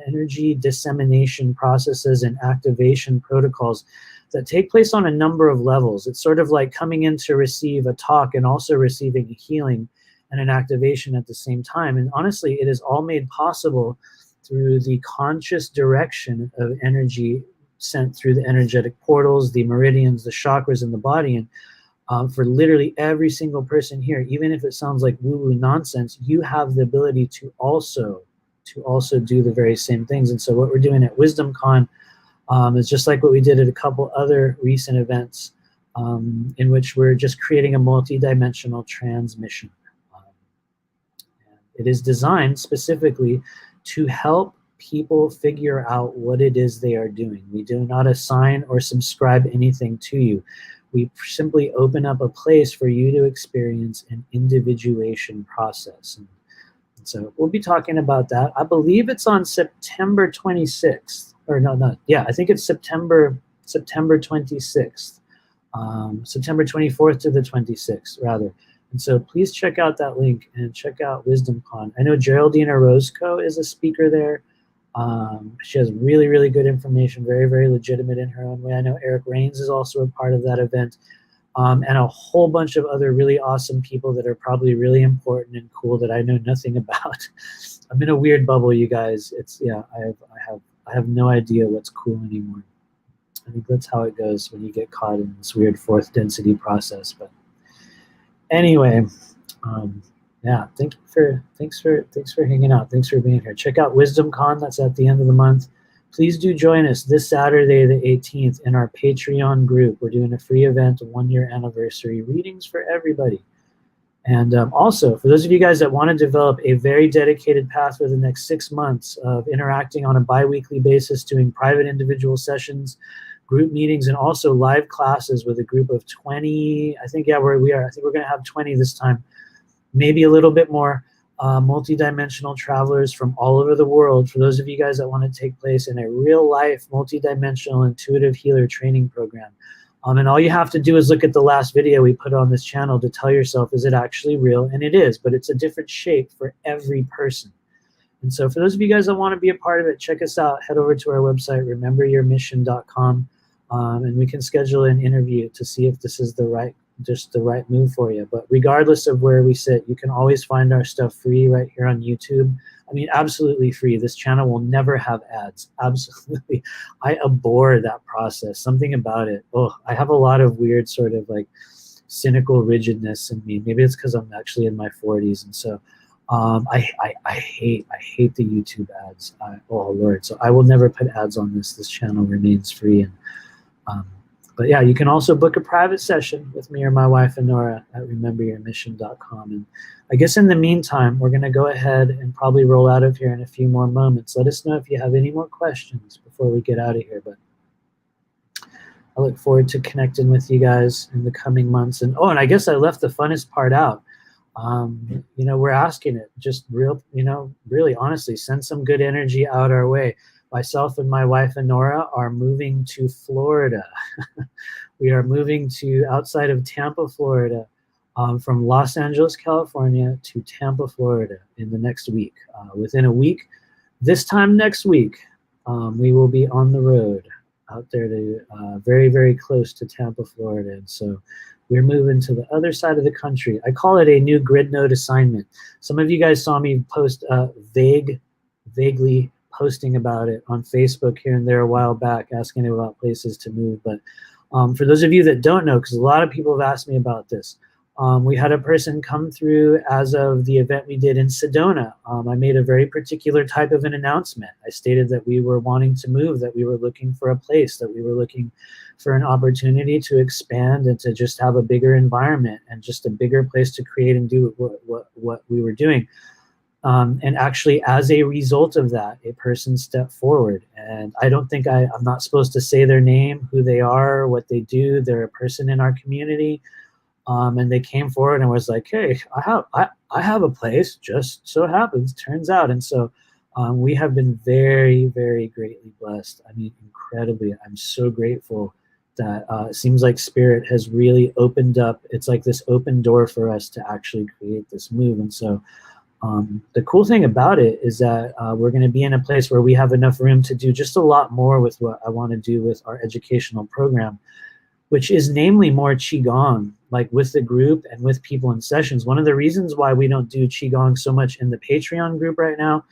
energy dissemination processes and activation protocols that take place on a number of levels. It's sort of like coming in to receive a talk and also receiving a healing and an activation at the same time. And honestly, it is all made possible through the conscious direction of energy sent through the energetic portals, the meridians, the chakras in the body. And for literally every single person here, even if it sounds like woo-woo nonsense, you have the ability to also do the very same things. And so what we're doing at WisdomCon is just like what we did at a couple other recent events, in which we're just creating a multidimensional transmission. It is designed specifically to help people figure out what it is they are doing. We do not assign or subscribe anything to you. We simply open up a place for you to experience an individuation process. And so we'll be talking about that. I believe it's on September 26th, or I think it's September 26th, September 24th to the 26th, rather. And so please check out that link and check out WisdomCon. I know Geraldine Orozco is a speaker there. She has really, really good information, very, very legitimate in her own way. I know Eric Rains is also a part of that event, and a whole bunch of other really awesome people that are probably really important and cool that I know nothing about. I'm in a weird bubble, you guys. I have no idea what's cool anymore. I think that's how it goes when you get caught in this weird fourth density process. But anyway, yeah, thanks for hanging out. Thanks for being here. Check out WisdomCon. That's at the end of the month. Please do join us this Saturday, the 18th, in our Patreon group. We're doing a free event, a 1-year anniversary readings for everybody. And also, for those of you guys that want to develop a very dedicated path for the next 6 months of interacting on a bi-weekly basis, doing private individual sessions, group meetings, and also live classes with a group of 20. I think, yeah, I think we're going to have 20 this time. Maybe a little bit more, multidimensional travelers from all over the world. For those of you guys that want to take place in a real-life, multidimensional, intuitive healer training program. And all you have to do is look at the last video we put on this channel to tell yourself, is it actually real? And it is, but it's a different shape for every person. And so for those of you guys that want to be a part of it, check us out. Head over to our website, rememberyourmission.com, and we can schedule an interview to see if this is the right move for you. But regardless of where we sit, you can always find our stuff free right here on YouTube. I mean, absolutely free. This channel will never have ads. Absolutely. I abhor that process. Something about it. Oh, I have a lot of weird sort of like cynical rigidness in me. Maybe it's because I'm actually in my 40s. And so I hate the YouTube ads. Oh Lord. So I will never put ads on this. This channel remains free. And but yeah, you can also book a private session with me or my wife, Nora, at rememberyourmission.com. And I guess in the meantime, we're going to go ahead and probably roll out of here in a few more moments. Let us know if you have any more questions before we get out of here. But I look forward to connecting with you guys in the coming months. And I guess I left the funnest part out. We're asking it, just really honestly, send some good energy out our way. Myself and my wife, Nora, are moving to Florida. We are moving to outside of Tampa, Florida, from Los Angeles, California to Tampa, Florida in the next week. Within a week, this time next week, we will be on the road. out there to very, very close to Tampa, Florida. And so we're moving to the other side of the country. I call it a new grid node assignment. Some of you guys saw me post vaguely posting about it on Facebook here and there a while back, asking about places to move. But for those of you that don't know, because a lot of people have asked me about this, we had a person come through as of the event we did in Sedona. I made a very particular type of an announcement. I stated that we were wanting to move, that we were looking for a place, that we were looking for an opportunity to expand and to just have a bigger environment and just a bigger place to create and do what we were doing. And actually, as a result of that, a person stepped forward. And I don't think I'm not supposed to say their name, who they are, what they do. They're a person in our community. And they came forward and was like, hey, I have a place, just so happens, turns out. And so we have been very, very greatly blessed. I mean, incredibly. I'm so grateful that it seems like Spirit has really opened up. It's like this open door for us to actually create this move. And so the cool thing about it is that we're going to be in a place where we have enough room to do just a lot more with what I want to do with our educational program, which is namely more Qigong, like with the group and with people in sessions. One of the reasons why we don't do Qigong so much in the Patreon group right now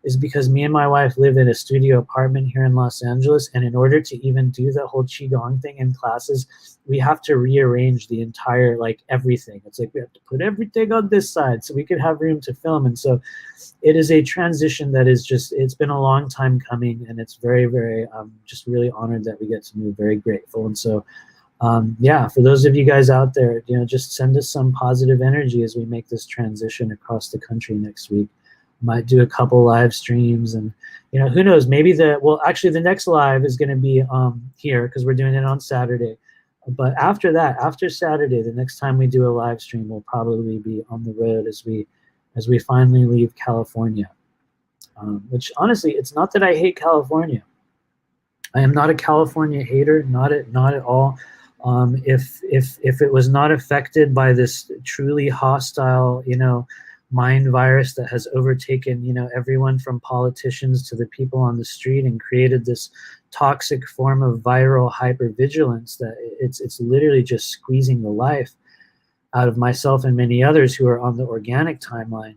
is because me and my wife live in a studio apartment here in Los Angeles, and in order to even do the whole Qigong thing in classes, we have to rearrange the entire, like, everything. It's like we have to put everything on this side so we could have room to film. And so it is a transition that is just, it's been a long time coming, and it's very, very, just really honored that we get to move, very grateful. And so yeah, for those of you guys out there, you know, just send us some positive energy as we make this transition across the country next week. Might do a couple live streams, and you know, who knows, maybe actually the next live is going to be here, because we're doing it on Saturday. But after that, after Saturday, the next time we do a live stream will probably be on the road as we finally leave California. Which honestly, it's not that I hate California. I am not a California hater, not at all. If it was not affected by this truly hostile, you know, mind virus that has overtaken, you know, everyone from politicians to the people on the street and created this toxic form of viral hypervigilance, that it's literally just squeezing the life out of myself and many others who are on the organic timeline.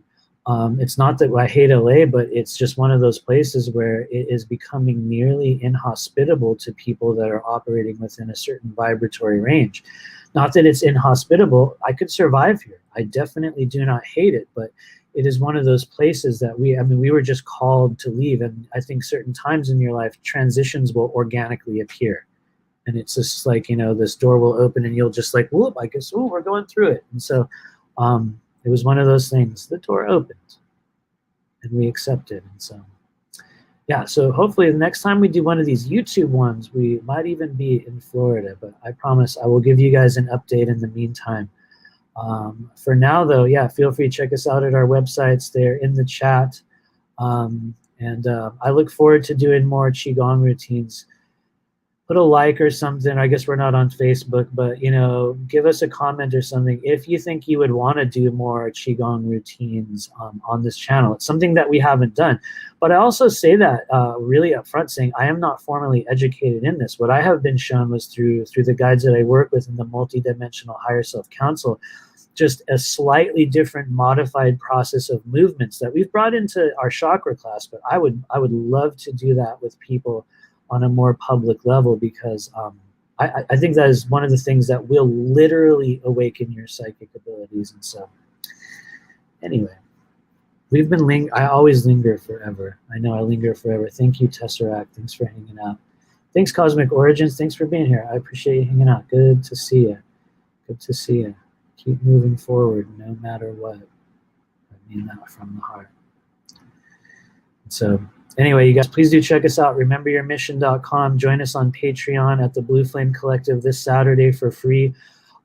It's not that I hate LA, but it's just one of those places where it is becoming nearly inhospitable to people that are operating within a certain vibratory range. Not that it's inhospitable. I could survive here. I definitely do not hate it, but it is one of those places that we were just called to leave. And I think certain times in your life, transitions will organically appear. And it's just like, you know, this door will open and you'll just like, whoop, I guess, oh, we're going through it. And so it was one of those things. The door opened and we accepted. And so, yeah, so hopefully the next time we do one of these YouTube ones, we might even be in Florida. But I promise I will give you guys an update in the meantime. For now, though, yeah, feel free to check us out at our websites. They're in the chat. And I look forward to doing more Qigong routines. Put a like or something. I guess we're not on Facebook, but, you know, give us a comment or something if you think you would want to do more Qigong routines on this channel. It's something that we haven't done. But I also say that really upfront, saying I am not formally educated in this. What I have been shown was through the guides that I work with in the Multidimensional Higher Self Council, just a slightly different modified process of movements that we've brought into our chakra class. But I would love to do that with people on a more public level, because I think that is one of the things that will literally awaken your psychic abilities. And so anyway, we've been I always linger forever. I know I linger forever. Thank you, Tesseract. Thanks for hanging out. Thanks, Cosmic Origins. Thanks for being here. I appreciate you hanging out. Good to see you. Good to see you. Keep moving forward no matter what. I mean that from the heart. So anyway, you guys, please do check us out, rememberyourmission.com. Join us on Patreon at the Blue Flame Collective this Saturday for free.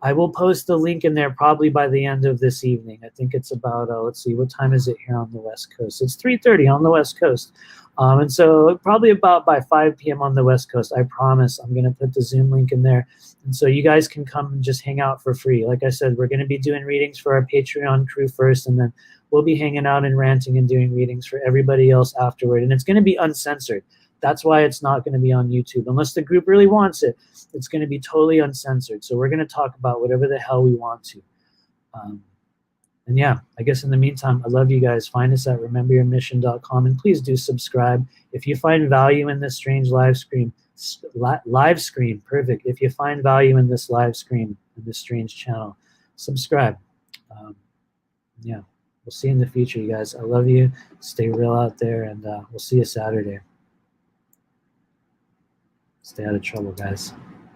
I will post the link in there probably by the end of this evening. I think it's about, let's see, what time is it here on the West Coast? It's 3:30 on the West Coast. And so probably about by 5 p.m. on the West Coast, I promise I'm going to put the Zoom link in there. And so you guys can come and just hang out for free. Like I said, we're going to be doing readings for our Patreon crew first, and then we'll be hanging out and ranting and doing readings for everybody else afterward. And it's going to be uncensored. That's why it's not going to be on YouTube. Unless the group really wants it, it's going to be totally uncensored. So we're going to talk about whatever the hell we want to. And yeah, I guess in the meantime, I love you guys. Find us at rememberyourmission.com, and please do subscribe. If you find value in this strange live stream, perfect. If you find value in this live stream, in this strange channel, subscribe. Yeah, we'll see you in the future, you guys. I love you. Stay real out there, and we'll see you Saturday. Stay out of trouble, guys.